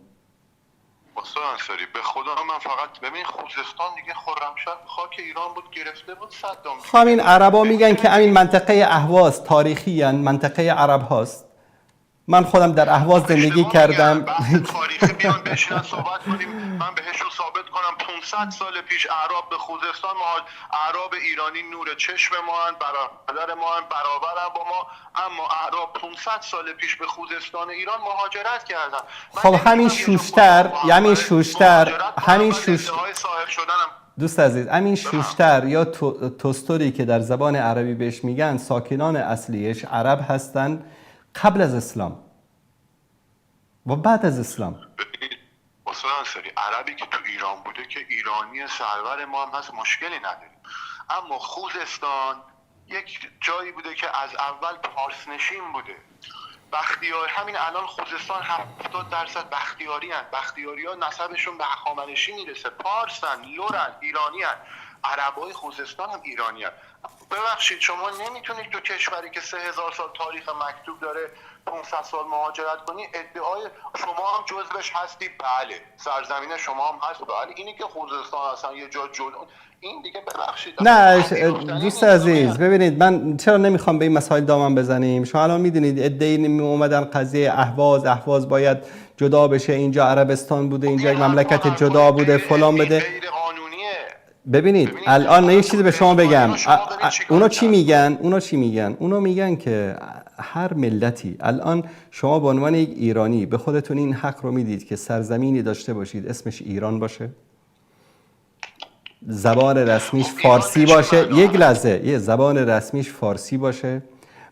استاد انصاری به خدا من فقط ببین خوزستان دیگه خرمشهر خاک ایران بود، گرفته بود صدام. همین عربا میگن که همین منطقه اهواز تاریخیاً منطقه عرب هاست. من خودم در اهواز زندگی کردم. تاریخی بیان بشینن صحبت کنیم، من بهشون ثابت کنم 500 سال پیش اعراب به خوزستان اعراب ایرانی نور چشم ما هن، برادر ما هن، برابرن با ما، اما اعراب 500 سال پیش به خوزستان ایران مهاجرت کردن. خب همین دوست عزیز، همین شوشتر یا توستوری که در زبان عربی بهش میگن، ساکنان اصلیش عرب هستن قبل از اسلام و بعد از اسلام. استاد انصاری عربی که تو ایران بوده که ایرانی سرور ما هم هست، مشکلی نداریم. اما خوزستان یک جایی بوده که از اول پارس نشین بوده. بختیاری همین الان خوزستان 70% بختیاری هستند. بختیاری ها نسبشون به هخامنشی میرسه، پارسن، لورن، ایرانی هستند. عربای خوزستان هم ایرانی هستند. ببخشید شما نمیتونید تو کشوری که 3000 سال تاریخ مکتوب داره 500 سال مهاجرت کنی. ادعای شما هم جزوش هستی، بله. سرزمین شما هم هست، بله. اینی که خوزستان اصلا یه جا جلو، این دیگه ببخشید. نه دوست عزیز، ببینید من چرا نمیخوام به این مسائل دامن بزنیم. شما الان میدونید ادعی اومدن قضیه اهواز باید جدا بشه، اینجا عربستان بوده، اینجا یک مملکت جدا بوده، فلان بده. ببینید الان یک چیزی به شما بگم. اونا چی میگن؟ اونا میگن که هر ملتی، الان شما به عنوان یک ایرانی به خودتون این حق رو میدید که سرزمینی داشته باشید اسمش ایران باشه، زبان رسمیش فارسی باشه. یک لحظه، یه زبان رسمیش فارسی باشه.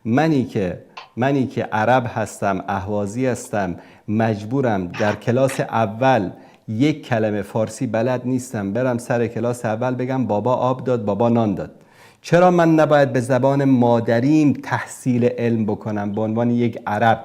منی که عرب هستم، اهوازی هستم، مجبورم در کلاس اول یک کلمه فارسی بلد نیستم، برم سر کلاس اول بگم بابا آب داد، بابا نان داد. چرا من نباید به زبان مادریم تحصیل علم بکنم به عنوان یک عرب؟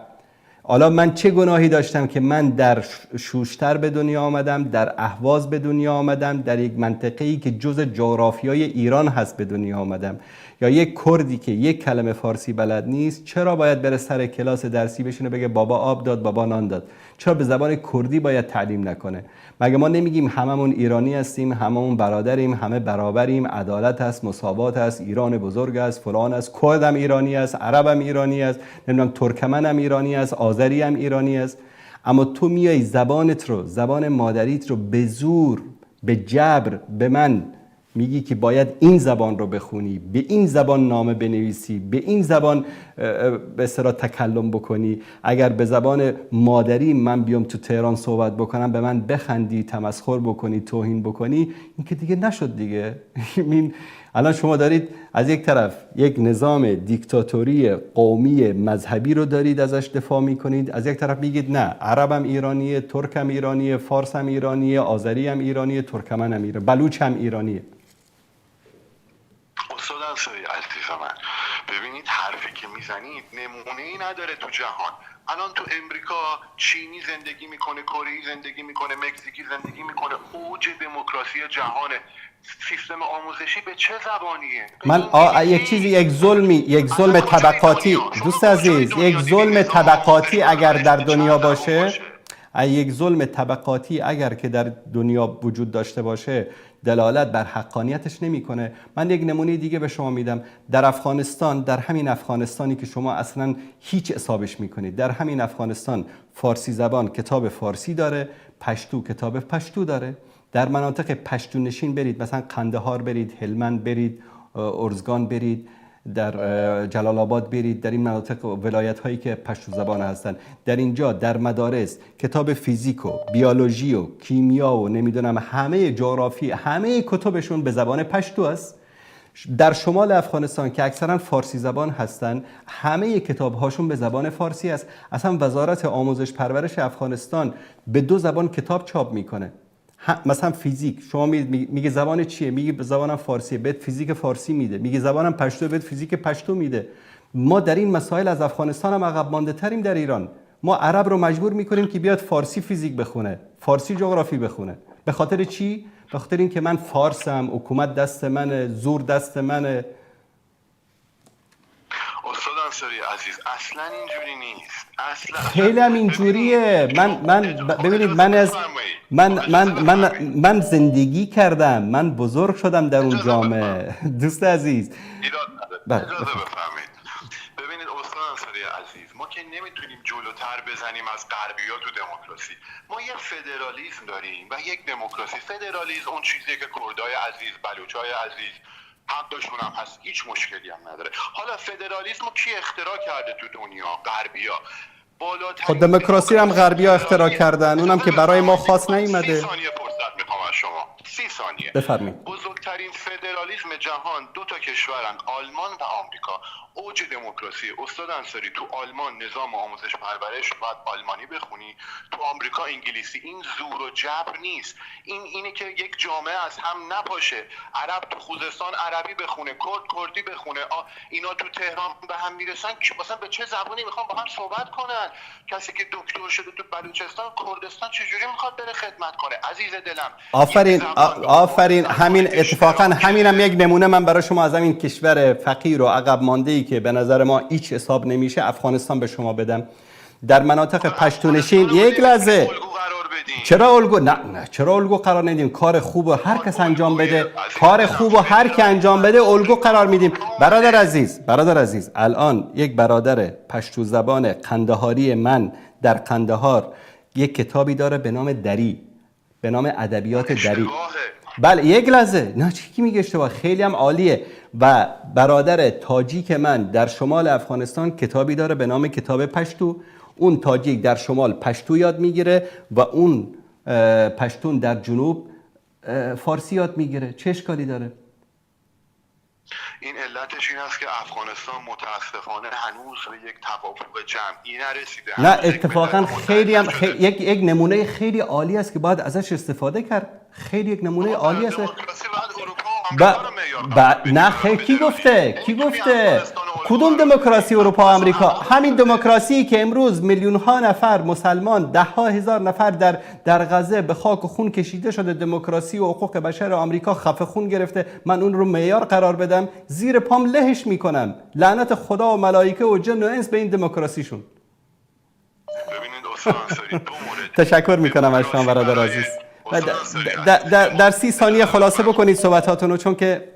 حالا من چه گناهی داشتم که من در شوشتر به دنیا آمدم، در اهواز به دنیا آمدم، در یک منطقه‌ای که جز جغرافیای ایران هست به دنیا آمدم، یا یک کردی که یک کلمه فارسی بلد نیست چرا باید بره سر کلاس درسی بشینه بگه بابا آب داد بابا نان داد؟ چرا به زبان کردی باید تعلیم نکنه؟ مگه ما نمیگیم هممون ایرانی هستیم، هممون برادریم، همه برابریم، عدالت است، مساوات است، ایران بزرگ است، فلان است، کردم ایرانی است، عربم ایرانی است، نمیدونم ترکمنم ایرانی است، آذری هم ایرانی است. اما تو میای زبانت رو، زبان مادریت رو به زور، به جبر به من میگی که باید این زبان رو بخونی، به این زبان نامه بنویسی، به این زبان به اصطلاح تکلم بکنی. اگر به زبان مادری من بیام تو تهران صحبت بکنم به من بخندی، تمسخر بکنی، توهین بکنی، این که دیگه نشد دیگه. الان شما دارید از یک طرف یک نظام دیکتاتوری قومی مذهبی رو دارید ازش دفاع میکنید، از یک طرف میگید نه عربم ایرانیه، ترکم ایرانیه، فارسم ایرانیه، آذری هم ایرانیه، ترکمن هم ایرانیه، بلوچ هم ایرانیه. استاد انصاری عزیز من، ببینید حرفی که میزنید نمونه‌ای نداره تو جهان. الان تو امریکا چینی زندگی میکنه، کره‌ای زندگی میکنه، مکزیکی زندگی میکنه، اوج دموکراسی جهانه. سیستم آموزشی به چه زبانیه؟ من یک چیزی، یک ظلم طبقاتی، دوست عزیز، یک ظلم طبقاتی اگر در دنیا باشه، یک ظلم طبقاتی اگر که در دنیا وجود داشته باشه دلالت بر حقانیتش نمیکنه. من یک نمونه دیگه به شما میدم. در افغانستان، در همین افغانستانی که شما اصلا هیچ حسابش میکنید، در همین افغانستان فارسی زبان کتاب فارسی داره، پشتو کتاب پشتو داره. در مناطق پشتو نشین برید، مثلا قندهار برید، هلمند برید، ارزگان برید، در جلال آباد برید، در این مناطق ولایت هایی که پشتو زبان هستن، در اینجا در مدارس کتاب فیزیک و بیولوژی و کیمیا و نمیدونم همه جغرافی، همه کتبشون به زبان پشتو است. در شمال افغانستان که اکثرا فارسی زبان هستن، همه کتاب هاشون به زبان فارسی است. اصلا وزارت آموزش پرورش افغانستان به 2 زبان کتاب چاپ میکنه. مثلا فیزیک، شما میگه زبان چیه؟ میگه زبانم فارسیه، بهت فیزیک فارسی میده. میگه زبانم پشتو، بهت فیزیک پشتو میده. ما در این مسائل از افغانستان هم عقب مانده تریم. در ایران ما عرب رو مجبور میکنیم که بیاد فارسی فیزیک بخونه، فارسی جغرافی بخونه. به خاطر چی؟ به خاطر اینکه من فارسم، حکومت دست منه، زور دست منه. استاد انصاری عزیز اصلا اینجوری نیست. اصلا خیلی هم اینجوریه. ببینید من زندگی کردم، من بزرگ شدم در اون جامعه. دوست عزیز اجازه بفرمایید. ببینید استاد انصاری عزیز، ما که نمیتونیم جلوتر بزنیم از غربی‌ها تو دموکراسی. ما یه فدرالیسم داریم و یک دموکراسی. فدرالیسم اون چیزیه که کردای عزیز، بلوچای عزیز حقشون هم هست، هیچ مشکلی هم نداره. حالا فدرالیسم رو کی اختراع کرده تو دنیا؟ غربی‌ها. خود دموکراسی هم غربی‌ها اختراع کردن، اونم که برای ما خاص نیومده. 30 ثانیه فرصت میخوام از شما. 30 ثانیه. بفرمایید. بزرگترین فدرالیسم جهان 2 تا کشورن، آلمان و آمریکا. اوج دموکراسی. استاد انصاری تو آلمان نظام آموزش پرورش باید آلمانی بخونی، تو آمریکا انگلیسی. این زور و جبر نیست. اینه که یک جامعه از هم نپاشه. عرب تو خوزستان عربی بخونه، کرد کردی بخونه. اینا تو تهران به هم میرسن که مثلا به چه زبانی میخوان با هم صحبت کنن؟ کسی که دکتر شده تو بلوچستان، کردستان چجوری میخواد بره خدمت کنه؟ عزیز دلم، آفرین. همین اتفاقا همینم یک نمونه من برای شما از همین کشور فقیر و عقب مانده‌ای که به نظر ما هیچ حساب نمیشه افغانستان به شما بدم. در مناطق پشتونشین یک لحظه، چرا الگو نه چرا الگو قرار ندیم؟ کار خوب هر کس انجام بده، کار خوب هر کی انجام بده الگو قرار میدیم. برادر عزیز، الان یک برادر پشتو زبان قندهاری من در قندهار یک کتابی داره به نام دری، به نام ادبیات دری. بله یک لحظه، نه چی میگه اشتباه؟ خیلی هم عالیه. و برادر تاجیک من در شمال افغانستان کتابی داره به نام کتاب پشتو. اون تاجیک در شمال پشتو یاد میگیره و اون پشتون در جنوب فارسی یاد میگیره. چه اشکالی داره؟ این علتش این است که افغانستان متاسفانه هنوز به یک توافق جمعی نرسیده. نه اتفاقا خیلی هم یک نمونه خیلی عالی است که باید ازش استفاده کرد. خیلی یک نمونه عالی است. دموکراسی بعد اروپا نه خیلی کی گفته کدوم دموکراسی اروپا و آمریکا؟ همین دموکراسی که امروز میلیون ها نفر مسلمان، ده ها هزار نفر در غزه به خاک و خون کشیده شده، دموکراسی و حقوق بشر آمریکا خفه خون گرفته، من اون رو معیار قرار بدم؟ زیر پام لهش میکنم. لعنت خدا و ملائکه و جن و انس به این دموکراسیشون. تشکر میکنم از شما برادر عزیز. در 30 ثانیه خلاصه بکنید صحبتاتون رو، چون که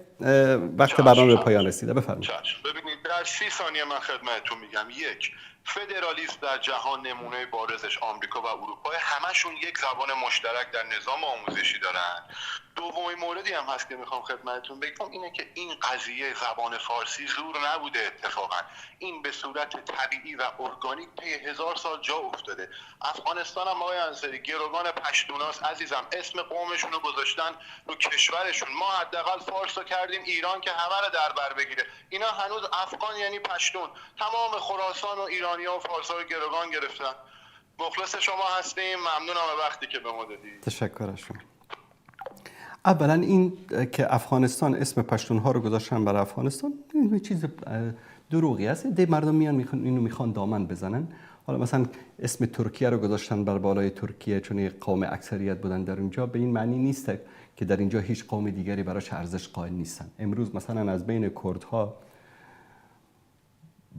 وقت برنامه به پایان رسیده. بفرمایید. ببینید در 30 ثانیه من خدمتتون میگم. یک، فدرالیسم در جهان نمونه بارزش آمریکا و اروپا، همشون یک زبان مشترک در نظام آموزشی دارن. دومین موردی هم هست که میخوام خدمتتون بگم اینه که این قضیه زبان فارسی زور نبوده، اتفاقا این به صورت طبیعی و ارگانیک طی 1000 سال جا افتاده. افغانستان هم آقای انصاری گروگان پشتوناست عزیزم، اسم قومشون رو گذاشتن رو کشورشون. ما حداقل فارس رو کردیم ایران که همه رو در بر بگیره، اینا هنوز افغان یعنی پشتون. تمام خراسان و ایرانی‌ها و فارس‌ها رو گروگان گرفتن. مخلص شما هستیم، ممنونم وقتی که به ما دادید. تشکر از شما. اولا این که افغانستان اسم پشتونها رو گذاشتن برای افغانستان، این چیز دروغی است. ده مردم میان اینو میخوان دامن بزنن. حالا مثلا اسم ترکیه رو گذاشتن بر بالای ترکیه چون یک قوم اکثریت بودن در اونجا، به این معنی نیست که در اینجا هیچ قوم دیگری براش ارزش قائل نیستن. امروز مثلا از بین کردها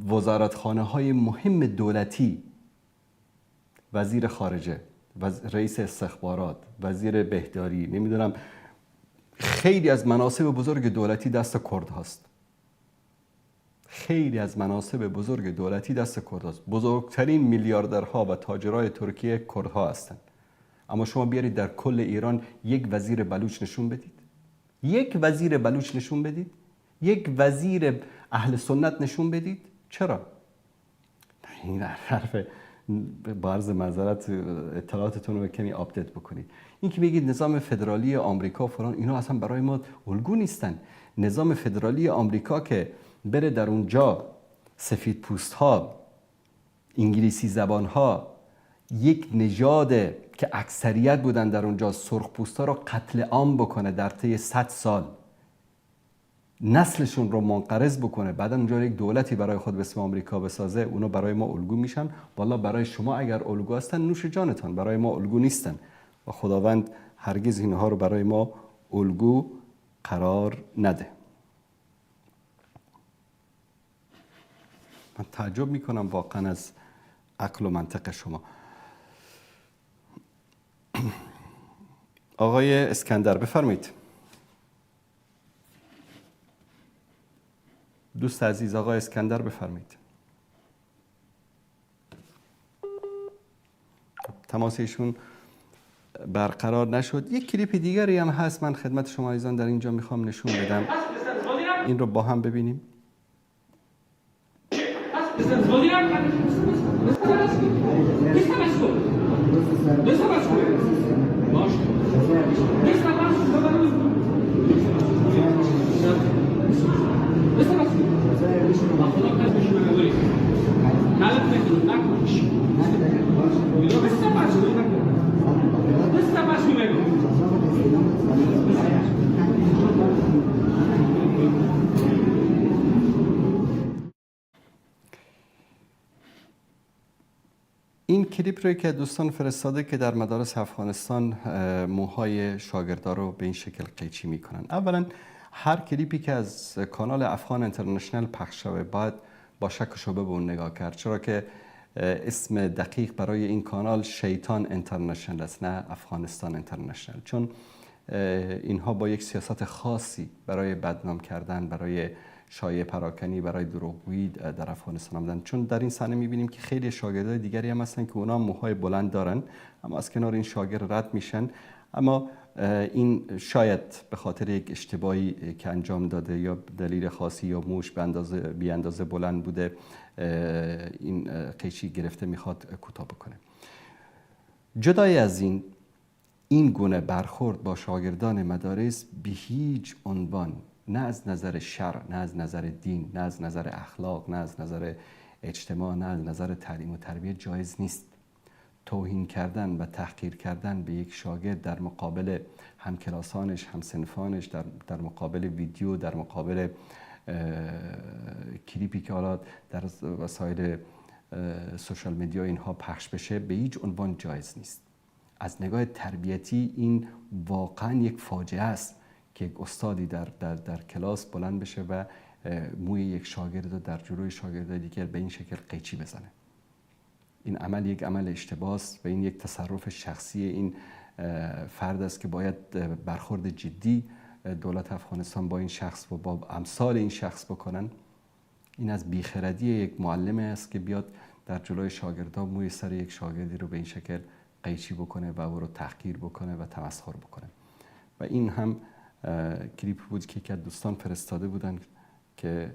وزارتخانه های مهم دولتی، وزیر خارجه، رئیس استخبارات، وزیر بهداری، نمیدونم، خیلی از مناصب بزرگ دولتی دست کرد هاست. خیلی از مناصب بزرگ دولتی دست کرد هاست. بزرگترین میلیاردرها و تاجرای ترکیه کردها هستند. اما شما بیارید در کل ایران یک وزیر بلوچ نشون بدید، یک وزیر بلوچ نشون بدید، یک وزیر اهل سنت نشون بدید. چرا؟ این حرف با عرض معذرت اطلاعاتتون رو کمی آپدیت بکنید. این که بگید نظام فدرالی آمریکا فلان، اینا اصلا برای ما الگو نیستن. نظام فدرالی آمریکا که بره در اونجا سفید پوست ها، انگلیسی زبان ها، یک نژاد که اکثریت بودن در اونجا، سرخ پوست ها رو قتل عام بکنه در طی 100 سال، نسلشون رو منقرض بکنه، بعدا اونجا یک دولتی برای خود به اسم آمریکا بسازه، اونا برای ما الگو میشن. والا برای شما اگر الگو هستن نوش جانتان، برای ما الگو نیستن و خداوند هرگز اینها رو برای ما الگو قرار نده. من تعجب میکنم واقعا از عقل و منطق شما. آقای اسکندر بفرمایید. دوست عزیز آقای اسکندر بفرمایید. تماس ایشون برقرار نشد. یک کلیپ دیگری هم هست من خدمت شما عزیزان در اینجا میخوام نشون بدم، این رو با هم ببینیم. این کلیپ رو که دوستان فرستاده که در مدارس افغانستان موهای شاگردا رو به این شکل قیچی میکنن. اولا هر کلیپی که از کانال افغان اینترنشنال پخش شده باید با شک و شبه به اون نگاه کرد، چرا که اسم دقیق برای این کانال شیطان اینترنشنال است، نه افغانستان اینترنشنال، چون اینها با یک سیاست خاصی برای بدنام کردن، برای شایعه پراکنی، برای دروغگویی در افغانستان آمدن. چون در این صحنه می‌بینیم که خیلی شاگردای دیگری هم هستن که اونا موهای بلند دارن، اما از کنار این شاگرد رد میشن. اما این شاید به خاطر یک اشتباهی که انجام داده یا دلیل خاصی یا موش بی اندازه بلند بوده این قیچی گرفته، میخواد کوتاه بکنه. جدای از این گونه برخورد با شاگردان مدارس به هیچ عنوان، نه از نظر شرع، نه از نظر دین، نه از نظر اخلاق، نه از نظر اجتماع، نه از نظر تعلیم و تربیت جایز نیست. توهین کردن و تحقیر کردن به یک شاگرد در مقابل همکلاسانش، همسنفانش، در مقابل ویدیو، در مقابل کلیپی که حالا در وسایل سوشال مدیا اینها پخش بشه، به هیچ عنوان جایز نیست. از نگاه تربیتی این واقعا یک فاجعه است که یک استادی در کلاس بلند بشه و موی یک شاگرد رو در جلوی شاگرد دیگر به این شکل قیچی بزنه. این عمل یک عمل اشتباه است و این یک تصرف شخصی این فرد است که باید برخورد جدی دولت افغانستان با این شخص و با امثال این شخص بکنن. این از بیخردی یک معلم است که بیاد در جلوی شاگردان موی سر یک شاگردی رو به این شکل قیچی بکنه و او رو تحقیر بکنه و تمسخر بکنه. و این هم کلیپ بود که یک دوستان فرستاده بودن که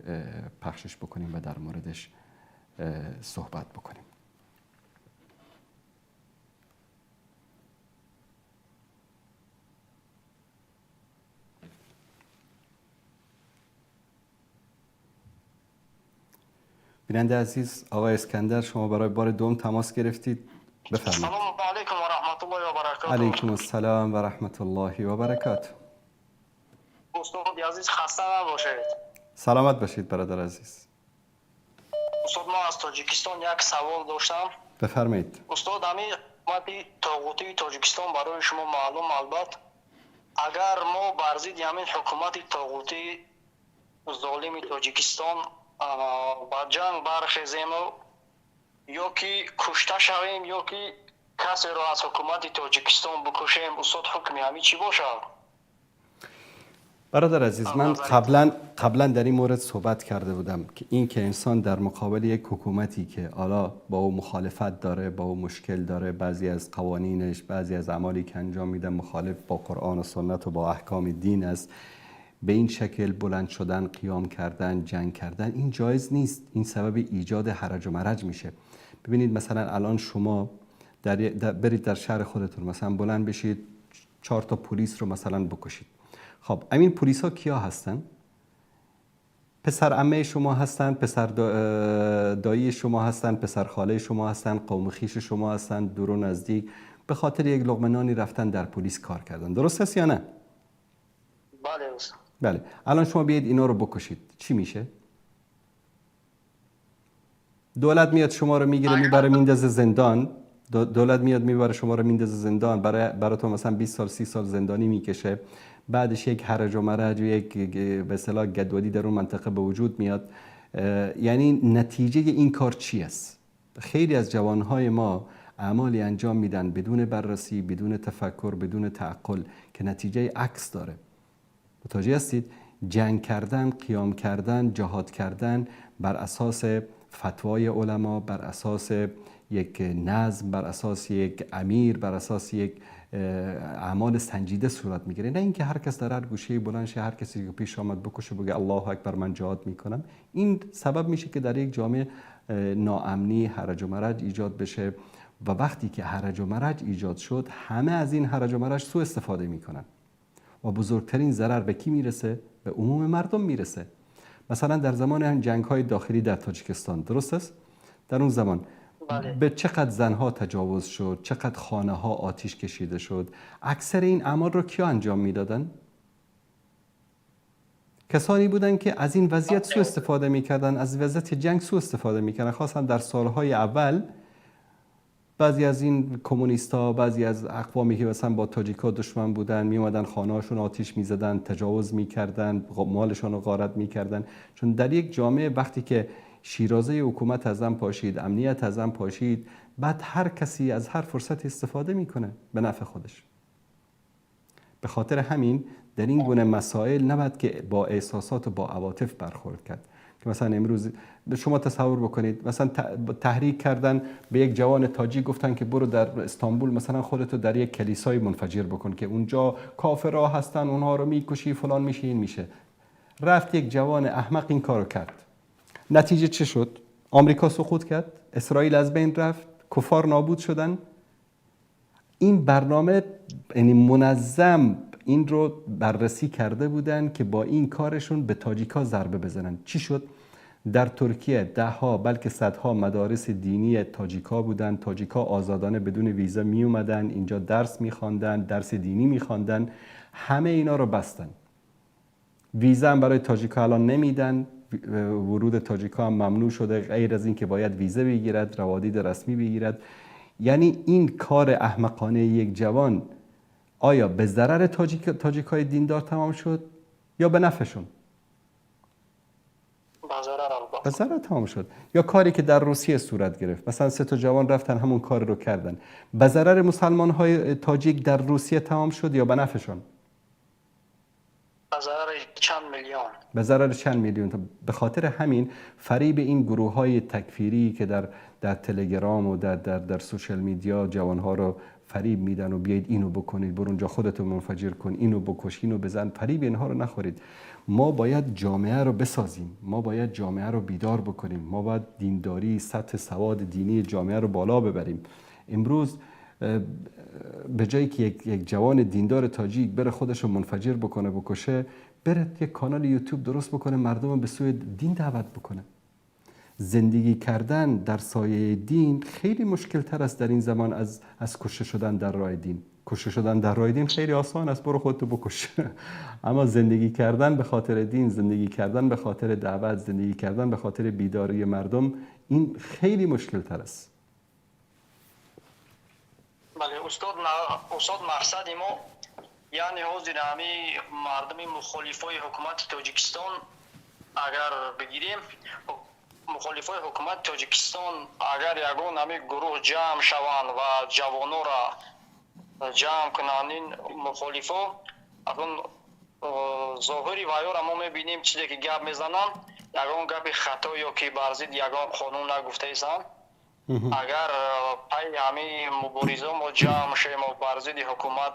پخشش بکنیم و در موردش صحبت بکنیم. بیننده عزیز، آقای اسکندر، شما برای بار دوم تماس گرفتید. بفرمایید. سلام علیکم و رحمت الله و برکاته. علیکم السلام و رحمت الله و برکاته. استاد عزیز خسته نباشید. سلامت باشید برادر عزیز. استاد، ما از تاجیکستان یک سوال داشتم. بفرمایید. استاد، همین حکومت طاغوتی تاجیکستان برای شما معلوم البته، اگر ما بر ضد همین حکومت طاغوتی ظالم تاجیکستان با جنگ برخیزیم یا که کشته شویم یا که کسی را از حکومت تاجیکستان بکشیم، استاد حکم همین چی باشه؟ برادر عزیز، من قبلا در این مورد صحبت کرده بودم که این که انسان در مقابل یک حکومتی که حالا با او مخالفت داره، با او مشکل داره، بعضی از قوانینش، بعضی از اعمالی که انجام میده مخالف با قرآن و سنت و با احکام دین است، به این شکل بلند شدن، قیام کردن، جنگ کردن، این جایز نیست. این سبب ایجاد حرج و مرج میشه. ببینید مثلا الان شما برید در شهر خودتون مثلا بلند بشید 4 تا پلیس رو مثلا بکشید. خب همین پلیس ها کیا هستن؟ پسر عمه شما هستن، پسر دایی شما هستن، پسر خاله شما هستن، قوم خویش شما هستن، دور و نزدیک، به خاطر یک لقمه نانی رفتن در پلیس کار کردن. درست است یا نه؟ بله استاد. بله. الان شما بیاید اینا رو بکشید، چی میشه؟ دولت میاد شما رو میگیره میبره میندازه زندان. دولت میاد میبره شما رو میندازه زندان، برای تو مثلا 20 سال 30 سال زندانی میکشه. بعدش یک حرج و مرج و یک به اصطلاح گدودی در اون منطقه به وجود میاد. یعنی نتیجه این کار چی است؟ خیلی از جوانهای ما اعمالی انجام میدن بدون بررسی، بدون تفکر، بدون تعقل که نتیجه عکس داره. متوجه هستید؟ جنگ کردن، قیام کردن، جهاد کردن بر اساس فتوای علما، بر اساس یک نظم، بر اساس یک امیر، بر اساس یک اعمال سنجیده صورت میگیره. نه اینکه هر کس در هر گوشه بلند شه، هر کسی که پیش آمد بکشه بگه الله اکبر من جهاد میکنم. این سبب میشه که در یک جامعه ناامنی، حرج و مرج ایجاد بشه و وقتی که حرج و مرج ایجاد شد همه از این حرج و مرج سوء استفاده میکنن و بزرگترین ضرر به کی میرسه؟ به عموم مردم میرسه. مثلا در زمان جنگ‌های داخلی در تاجیکستان، درست است؟ در اون زمان به چقدر زنها تجاوز شد، چقدر خانه‌ها آتش کشیده شد. اکثر این اعمال رو کیا انجام میدادن؟ کسانی بودن که از این وضعیت سوء استفاده میکردن، از وضعیت جنگ سوء استفاده میکردن. خاصا در سالهای اول بعضی از این کمونیستا، بعضی از اقوامی که مثلا با تاجیکا دشمن بودن، می اومدن خانه‌هاشون آتش می‌زدن، تجاوز می‌کردن، مالشون رو غارت می‌کردن. چون در یک جامعه وقتی که شیرازه حکومت از هم پاشید، امنیت از هم پاشید، بعد هر کسی از هر فرصت استفاده میکنه به نفع خودش. به خاطر همین در این گونه مسائل نباید که با احساسات و با عواطف برخورد کرد. که مثلا امروز شما تصور بکنید مثلا تحریک کردن به یک جوان تاجیک، گفتن که برو در استانبول مثلا خودتو در یک کلیسای منفجر بکن که اونجا کافرها هستن، اونها رو میکشی، فلان میشه، این میشه. رفت یک جوان احمق این کارو کرد. نتیجه چه شد؟ آمریکا سقوط کرد، اسرائیل از بین رفت، کفار نابود شدن. این برنامه یعنی منظم این رو بررسی کرده بودن که با این کارشون به تاجیکا ضربه بزنن. چی شد؟ در ترکیه دهها بلکه صدها مدارس دینی تاجیکا بودن. تاجیکا آزادانه بدون ویزا می اومدن اینجا درس می‌خواندن، درس دینی می‌خواندن. همه اینا رو بستن. ویزا هم برای تاجیکا الان نمیدن. ورود تاجیکا هم ممنوع شده، غیر از این که باید ویزا بگیرد، روادید رسمی بگیرد. یعنی این کار احمقانه یک جوان آیا به ضرر تاجیکای دیندار تمام شد یا به نفعشون؟ به ضرر تمام شد. یا کاری که در روسیه صورت گرفت، مثلا 3 جوان رفتن همون کار رو کردن، به ضرر مسلمان های تاجیک در روسیه تمام شد یا به نفعشون؟ به ضرر چند میلیون. به ضرر چند میلیون. به خاطر همین فریب این گروه های تکفیری که در تلگرام و در سوشل میدیا جوانها رو فریب میدن و بیاید اینو بکنید، برو اونجا خودتو منفجر کن، اینو بکش، اینو بزن، فریب اینها رو نخورید. ما باید جامعه رو بسازیم، ما باید جامعه رو بیدار بکنیم، ما باید دینداری، سطح سواد دینی جامعه رو بالا ببریم. امروز به جایی که یک جوان دیندار تاجیک بره خودش رو منفجر بکنه، بکشه، بره یک کانال یوتیوب درست بکنه، مردم به سوی دین دعوت بکنه. زندگی کردن در سایه دین خیلی مشکل تر است در این زمان از کشته شدن در راه دین. کشته شدن در راه دین خیلی آسان است، برو خودتو بکش. اما زندگی کردن به خاطر دین، زندگی کردن به خاطر دعوت، زندگی کردن به خاطر بیداری مردم، این خیلی مشکل تر است. بله استاد مقصد ما یعنی حاضر همه مردم مخالفای حکومت تاجیکستان اگر بگیریم، مخالفای حکومت تاجیکستان اگر یگان همه گروه جمع شوند و جوانو را جمع کنانین مخالفا، اون ظاهری وایو را ما میبینیم چیزی که گپ میزنن یگان گپ خطا یا که برزید یگان قانون نگفته ایسان. اگر پای همه مبارزه ما جمع شیم و برزید حکومت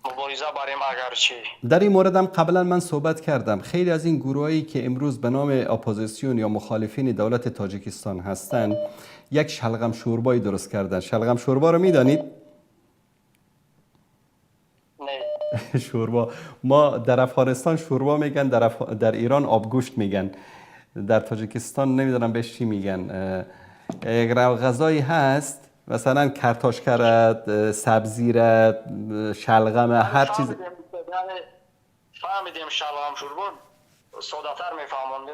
مبارزه بریم اگر چی. در این مورد هم قبلا من صحبت کردم. خیلی از این گروهایی که امروز به نام اپوزیسیون یا مخالفین دولت تاجیکستان هستند یک شلغم شوربایی درست کردن. شلغم شوربا رو میدانید؟ نه. شوربا، ما در افغانستان شوربا میگن، در ایران آبگوشت میگن، در تاجیکستان نمیدونم بهش چی میگن. یک غذایی هست مثلا کرتاش کرد، سبزی رد، شلغم، هر چیز. فهمیدیم شلغم شوربا ساده‌تر میفهمونده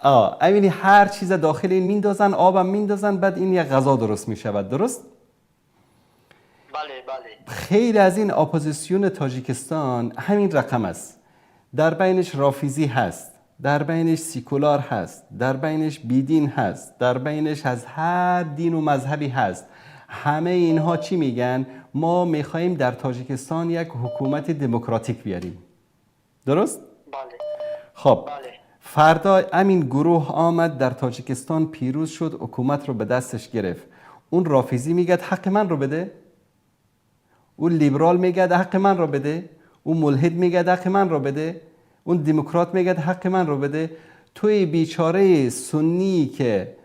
دادا. همین هر چیز داخل این میندازن، آبم میندازن، بعد این یک غذا درست میشود. درست؟ بله بله. خیلی از این اپوزیسیون تاجیکستان همین رقم است. در بینش رافیزی هست، در بینش سیکولار هست، در بینش بیدین هست، در بینش از هر دین و مذهبی هست. همه اینها چی میگن؟ ما میخواییم در تاجیکستان یک حکومت دموکراتیک بیاریم. درست؟ بله. خب فردا امین گروه آمد در تاجیکستان، پیروز شد، حکومت رو به دستش گرفت. اون رافیزی میگه حق من رو بده، اون لیبرال میگه حق من رو بده، اون ملحد میگه حق من رو بده، اون دموکرات میگه حق من رو بده. توی بیچاره سنی که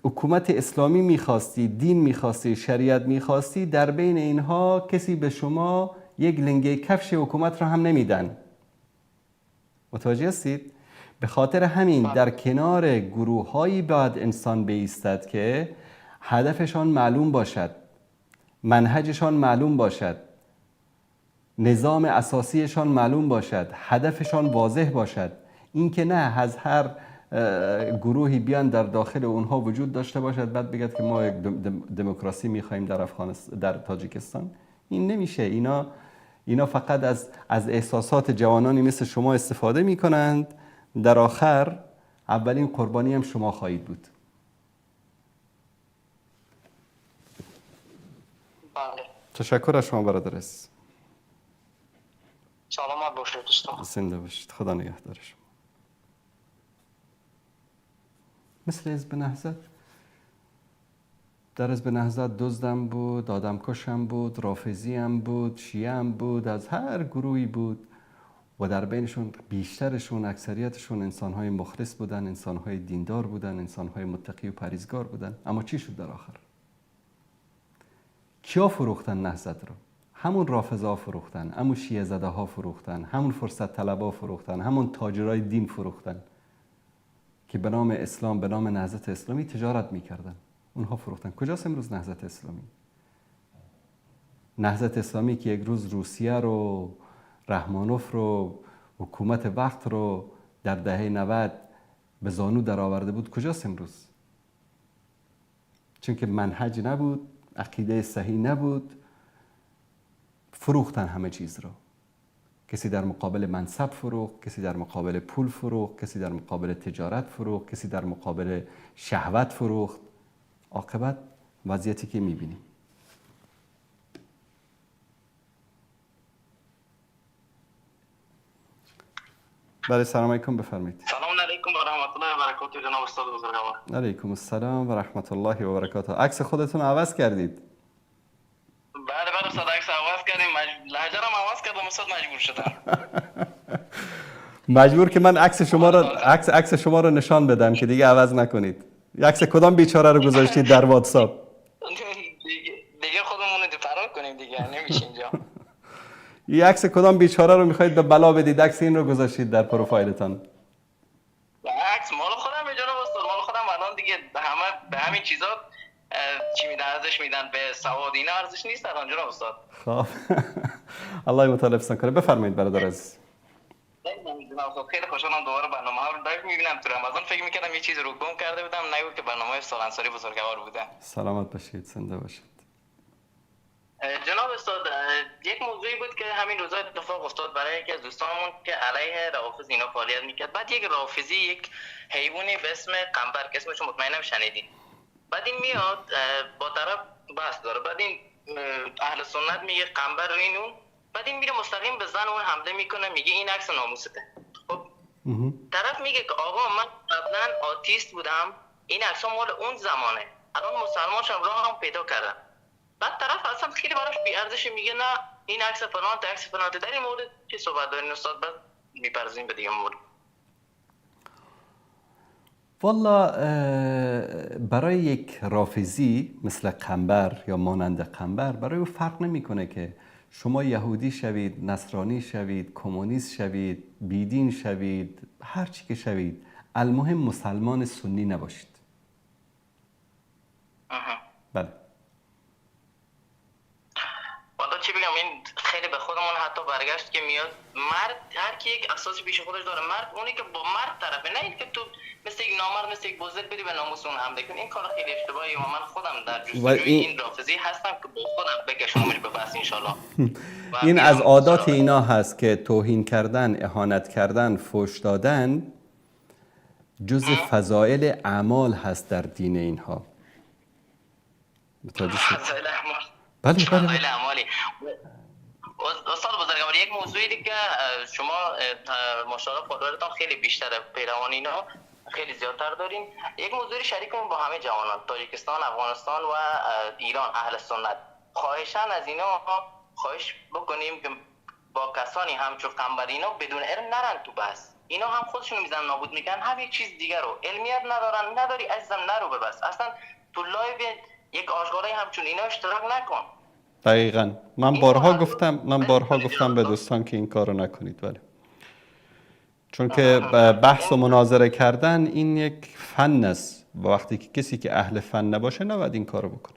حکومت اسلامی میخواستی، دین میخواستی، شریعت میخواستی، در بین اینها کسی به شما یک لنگه کفش حکومت را هم نمیدن. متوجه هستید؟ به خاطر همین در کنار گروه هایی باید انسان بایستد که هدفشان معلوم باشد، منهجشان معلوم باشد، نظام اساسیشان معلوم باشد، هدفشان واضح باشد. این که نه از هر گروهی بیان در داخل اونها وجود داشته باشد بعد بگد که ما یک دموکراسی میخوایم در افغانستان، در تاجیکستان. این نمیشه. اینا فقط از احساسات جوانانی مثل شما استفاده میکنند. در آخر اولین قربانی هم شما خواهید بود. بله. تشکر از شما برادر عزیز. سلامت باشید دوستان. زنده باشید. خدا نگهدار شما. مثل حزب نهضت، در حزب نهضت دزدم بود، آدمکشم بود، رافضی هم بود، شیعه هم بود، از هر گروهی بود و در بینشون بیشترشون، اکثریتشون انسانهای مخلص بودن، انسانهای دیندار بودن، انسانهای متقی و پرهیزگار بودن. اما چی شد در آخر؟ کیا فروختن نهضت رو؟ همون رافضا فروختن، همون شیعه زده ها فروختن، همون فرصت طلبا فروختن، همون تاجرای دین فروختن. که به نام اسلام، به نام نهضت اسلامی تجارت میکردن، اونها فروختن. کجاست امروز نهضت اسلامی؟ نهضت اسلامی که یک روز روسیه رو، رحمانوف رو، حکومت وقت رو در دهه 90 به زانو در آورده بود، کجاست امروز؟ چون که منهج نبود، عقیده صحیح نبود، فروختن همه چیز رو. کسی در مقابل منصب فروخت، کسی در مقابل پول فروخت، کسی در مقابل تجارت فروخت، کسی در مقابل شهوت فروخت. عاقبت وضعیتی که میبینیم. بله، سلام علیکم، بفرمایید. سلام علیکم و رحمت الله و برکاته جناب استاد بزرگوار. علیکم السلام و رحمت الله و برکاته. عکس خودتون عوض کردید؟ بله استاد، عکس عوض کردیم، لهجه رو عوض کردم استاد، مجبور شدم. مجبور که من عکس شما رو نشان بدم که دیگه عوض نکنید. عکس کدام بیچاره رو گذاشتید در واتساپ؟ دیگه خودمون رو فرار کنیم دیگه، نمیشه اینجا. این عکس کدام بیچاره رو میخواید به بلا بدید؟ عکس این رو گذاشتید در پروفایلتان؟ عکس مال خودم جناب استاد، مال خودم. الان دیگه به همین چیزا چی میدن، ارزش میدن، به سواد اینا ارزش نیست الان جناب استاد. خب الله مطالب کنه. بفرمایید برادر عزیز. جناب استاد خیلی خوشحالم دوباره برنامه ها رو لایو میبینم. تو رمضان فکر میکردم یه چیز رو گم کرده بودم، نگو که برنامه سالنساری بزرگوار بوده. سلامت باشید، زنده باشید. جناب استاد، یک موضوعی بود که همین روزا اتفاق افتاد برای یکی از دوستانمون که علیه روافض اینا فعالیت میکرد. بعد یک رافضی، یک حیوانی به اسم قنبر که اسمش مطمئنم شنیدین، بعد این میاد با طرف بحث داره. بعد این اهل سنت میگه قنبر رینون، بعد این میره مستقیم به زن اون حمله میکنه، میگه این عکس ناموسته. خب طرف میگه که آقا من قبلا آتیست بودم، این عکسا مال اون زمانه، الان مسلمان شدم راهم پیدا کردم. بعد طرف اصلا خیلی براش بی ارزشه، میگه نه این عکس فلان تا عکس فلان. در این مورد چه صحبت دارین استاد؟ بعد میپرزیم به دیگه مورد. والا برای یک رافضی مثل قنبر یا مانند قنبر، برای او فرق نمیکنه که شما یهودی شوید، نصرانی شوید، کمونیست شوید، بیدین شوید، هر چی که شوید، المهم مسلمان سنی نباشید. بله. والا چی بگم، این خیلی به خودمون حتی برگشت که میاد مرد، هر کی یک اساسی پیش خودش داره. مرد اونی که با مرد طرفه، نه این که تو مثل یک نامرد، مثل یک بزدل بدی به ناموس اون حمله کنی. این کار خیلی اشتباهی و من خودم در جستجوی این رافضی هستم که با خودم بکشمش به بس انشالله. این از عادات اینا هست که توهین کردن، اهانت کردن، فحش دادن جزء فضائل اعمال هست در دین اینها. متوجه شد؟ فضائل اعمال. بله. فضائل اعمالی. استاد بزرگوار، یک موضوعی دیگه شما ماشاءالله فالوورتون خیلی بیشتره، پیروان اینا خیلی زیادتر دارین. یک موضوعی شریک کنیم با همه جوانان، تاجیکستان، افغانستان و ایران، اهل سنت. خواهشاً از اینا خواهش بکنیم که با کسانی همچون قنبر اینا بدون علم نرن تو بحث. اینا هم خودشون میزنن نابود میکنن، هم یک چیز دیگه رو علمیت ندارن. نداری عزیزم نرو به بس، اصلا تو لایو یک آشغالای همچون اینا اشتراک نکن. دقیقاً. من بارها گفتم به دوستان که این کارو نکنید. ولی چون که بحث و مناظره کردن این یک فن است و وقتی که کسی که اهل فن نباشه نباید این کارو بکنه.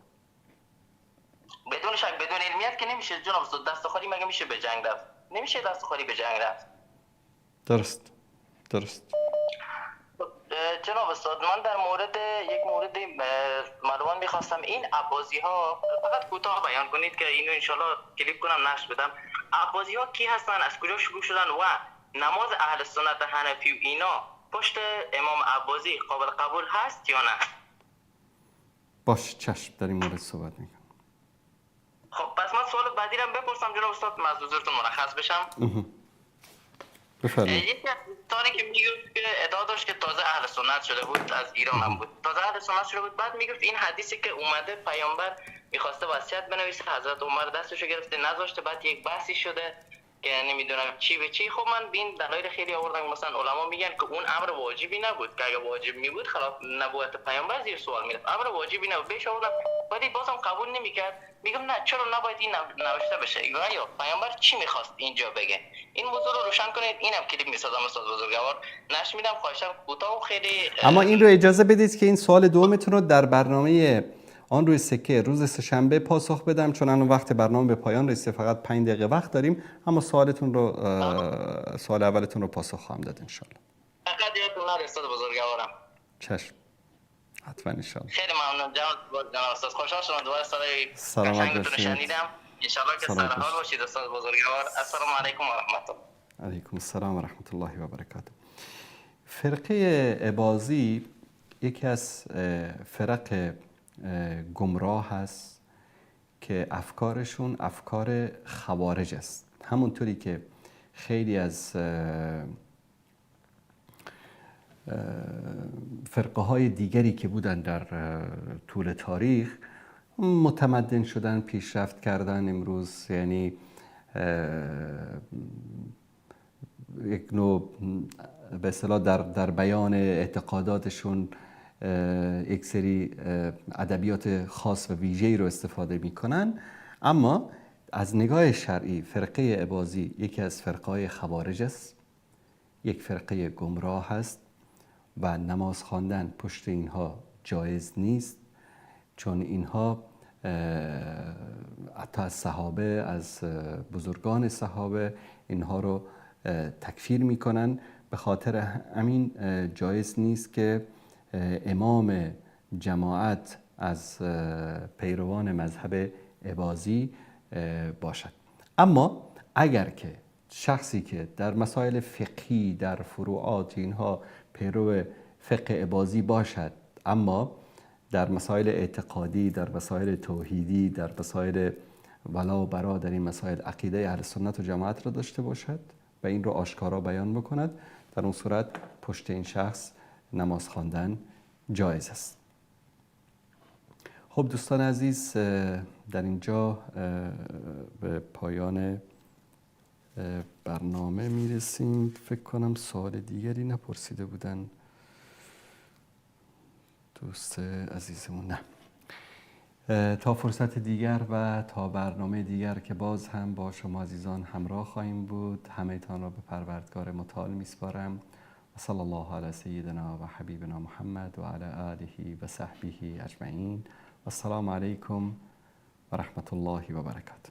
بدون شک، بدون علمیت که نمیشه جناب استاد. دست خالی مگه میشه به جنگ رفت؟ نمیشه دست خالی به جنگ رفت. درست. جناب استاد، من در یک مورد معلومان میخواستم. این عباسی ها، فقط کوتاه بیان کنید که اینو انشالله کلیپ کنم نشر بدم. عباسی ها کی هستن، از کجا شروع شدن و نماز اهل سنت حنفی و اینا پشت امام عباسی قابل قبول هست یا نه؟ باش، چشم، در این مورد صحبت میکنم. خب پس من سوال بعدی رو بپرسم جناب استاد، معذورتون مرخص بشم. بفرمایید. یکی از دوستانی که میگفت که ادعا داشت که تازه اهل سنت شده بود، از ایران هم بود، تازه اهل سنت شده بود. بعد میگفت این حدیثی که اومده پیامبر میخواسته وصیت بنویسه، حضرت عمر دستشو گرفته نذاشته، بعد یک بحثی شده که نمیدونم چی به چی. خب من بین دلایل خیلی آوردم، مثلا علما میگن که اون امر واجبی نبود، که اگه واجب میبود خلاف نبوت پیامبر زیر سوال میرفت. امر واجبی نبود. بهش آوردم ولی بازم قبول نمیکرد. میگم نه چرا نباید این نوشته بشه؟ یا پیامبر چی میخواست اینجا بگه؟ این موضوع رو روشن کنید. اینم کلیپ میسازم استاد بزرگوار. نش میدم خواهشم کوتاه و خیلی. اما این رو اجازه بدید که این سوال دومتون رو در برنامه آن روی سکه روز سه‌شنبه پاسخ بدم، چون الان وقت برنامه به پایان رسیده، فقط 5 دقیقه وقت داریم. اما سوالتون رو سوال اولتون رو پاسخ خواهم داد ان شاء الله. فقط یادتون نره استاد بزرگوارم. چشم. حتما ان شاء الله. خیلی ممنون جناب استاد. خوشحال شدم دوباره صدای قشنگتون رو شنیدم. ان شاء الله که سر حال باشید استاد بزرگوار. السلام علیکم و رحمت الله. علیکم السلام و رحمت الله و برکاته. فرقه اباضی یکی از فرق گمراه است که افکارشون افکار خوارج است. همونطوری که خیلی از فرقه های دیگری که بودن در طول تاریخ متمدن شدن، پیشرفت کردن. امروز یعنی یک نوع به اصطلاح در بیان اعتقاداتشون یک سری ادبیات خاص و ویژه‌ای رو استفاده میکنن. اما از نگاه شرعی فرقه اباضی یکی از فرقه‌های خوارج است، یک فرقه گمراه است و نماز خواندن پشت اینها جایز نیست، چون اینها حتی از صحابه، از بزرگان صحابه اینها رو تکفیر میکنن. به خاطر همین جایز نیست که امام جماعت از پیروان مذهب اباضی باشد. اما اگر که شخصی که در مسائل فقهی، در فروعات اینها پیرو فقه اباضی باشد، اما در مسائل اعتقادی، در مسائل توحیدی، در مسائل ولا و برا، در این مسائل عقیده اهل سنت و جماعت را داشته باشد و این رو آشکارا بیان بکند، در اون صورت پشت این شخص نماز خواندن جایز است. خب دوستان عزیز، در اینجا به پایان برنامه میرسیم. فکر کنم سوال دیگری نپرسیده بودن دوست عزیزمون. نه. تا فرصت دیگر و تا برنامه دیگر که باز هم با شما عزیزان همراه خواهیم بود، همه تان را به پروردگار متعال میسپارم. و صلی الله علی سیدنا و حبیبنا محمد و علی آله و صحبه اجمعین. و السلام علیکم و رحمت الله و برکاته.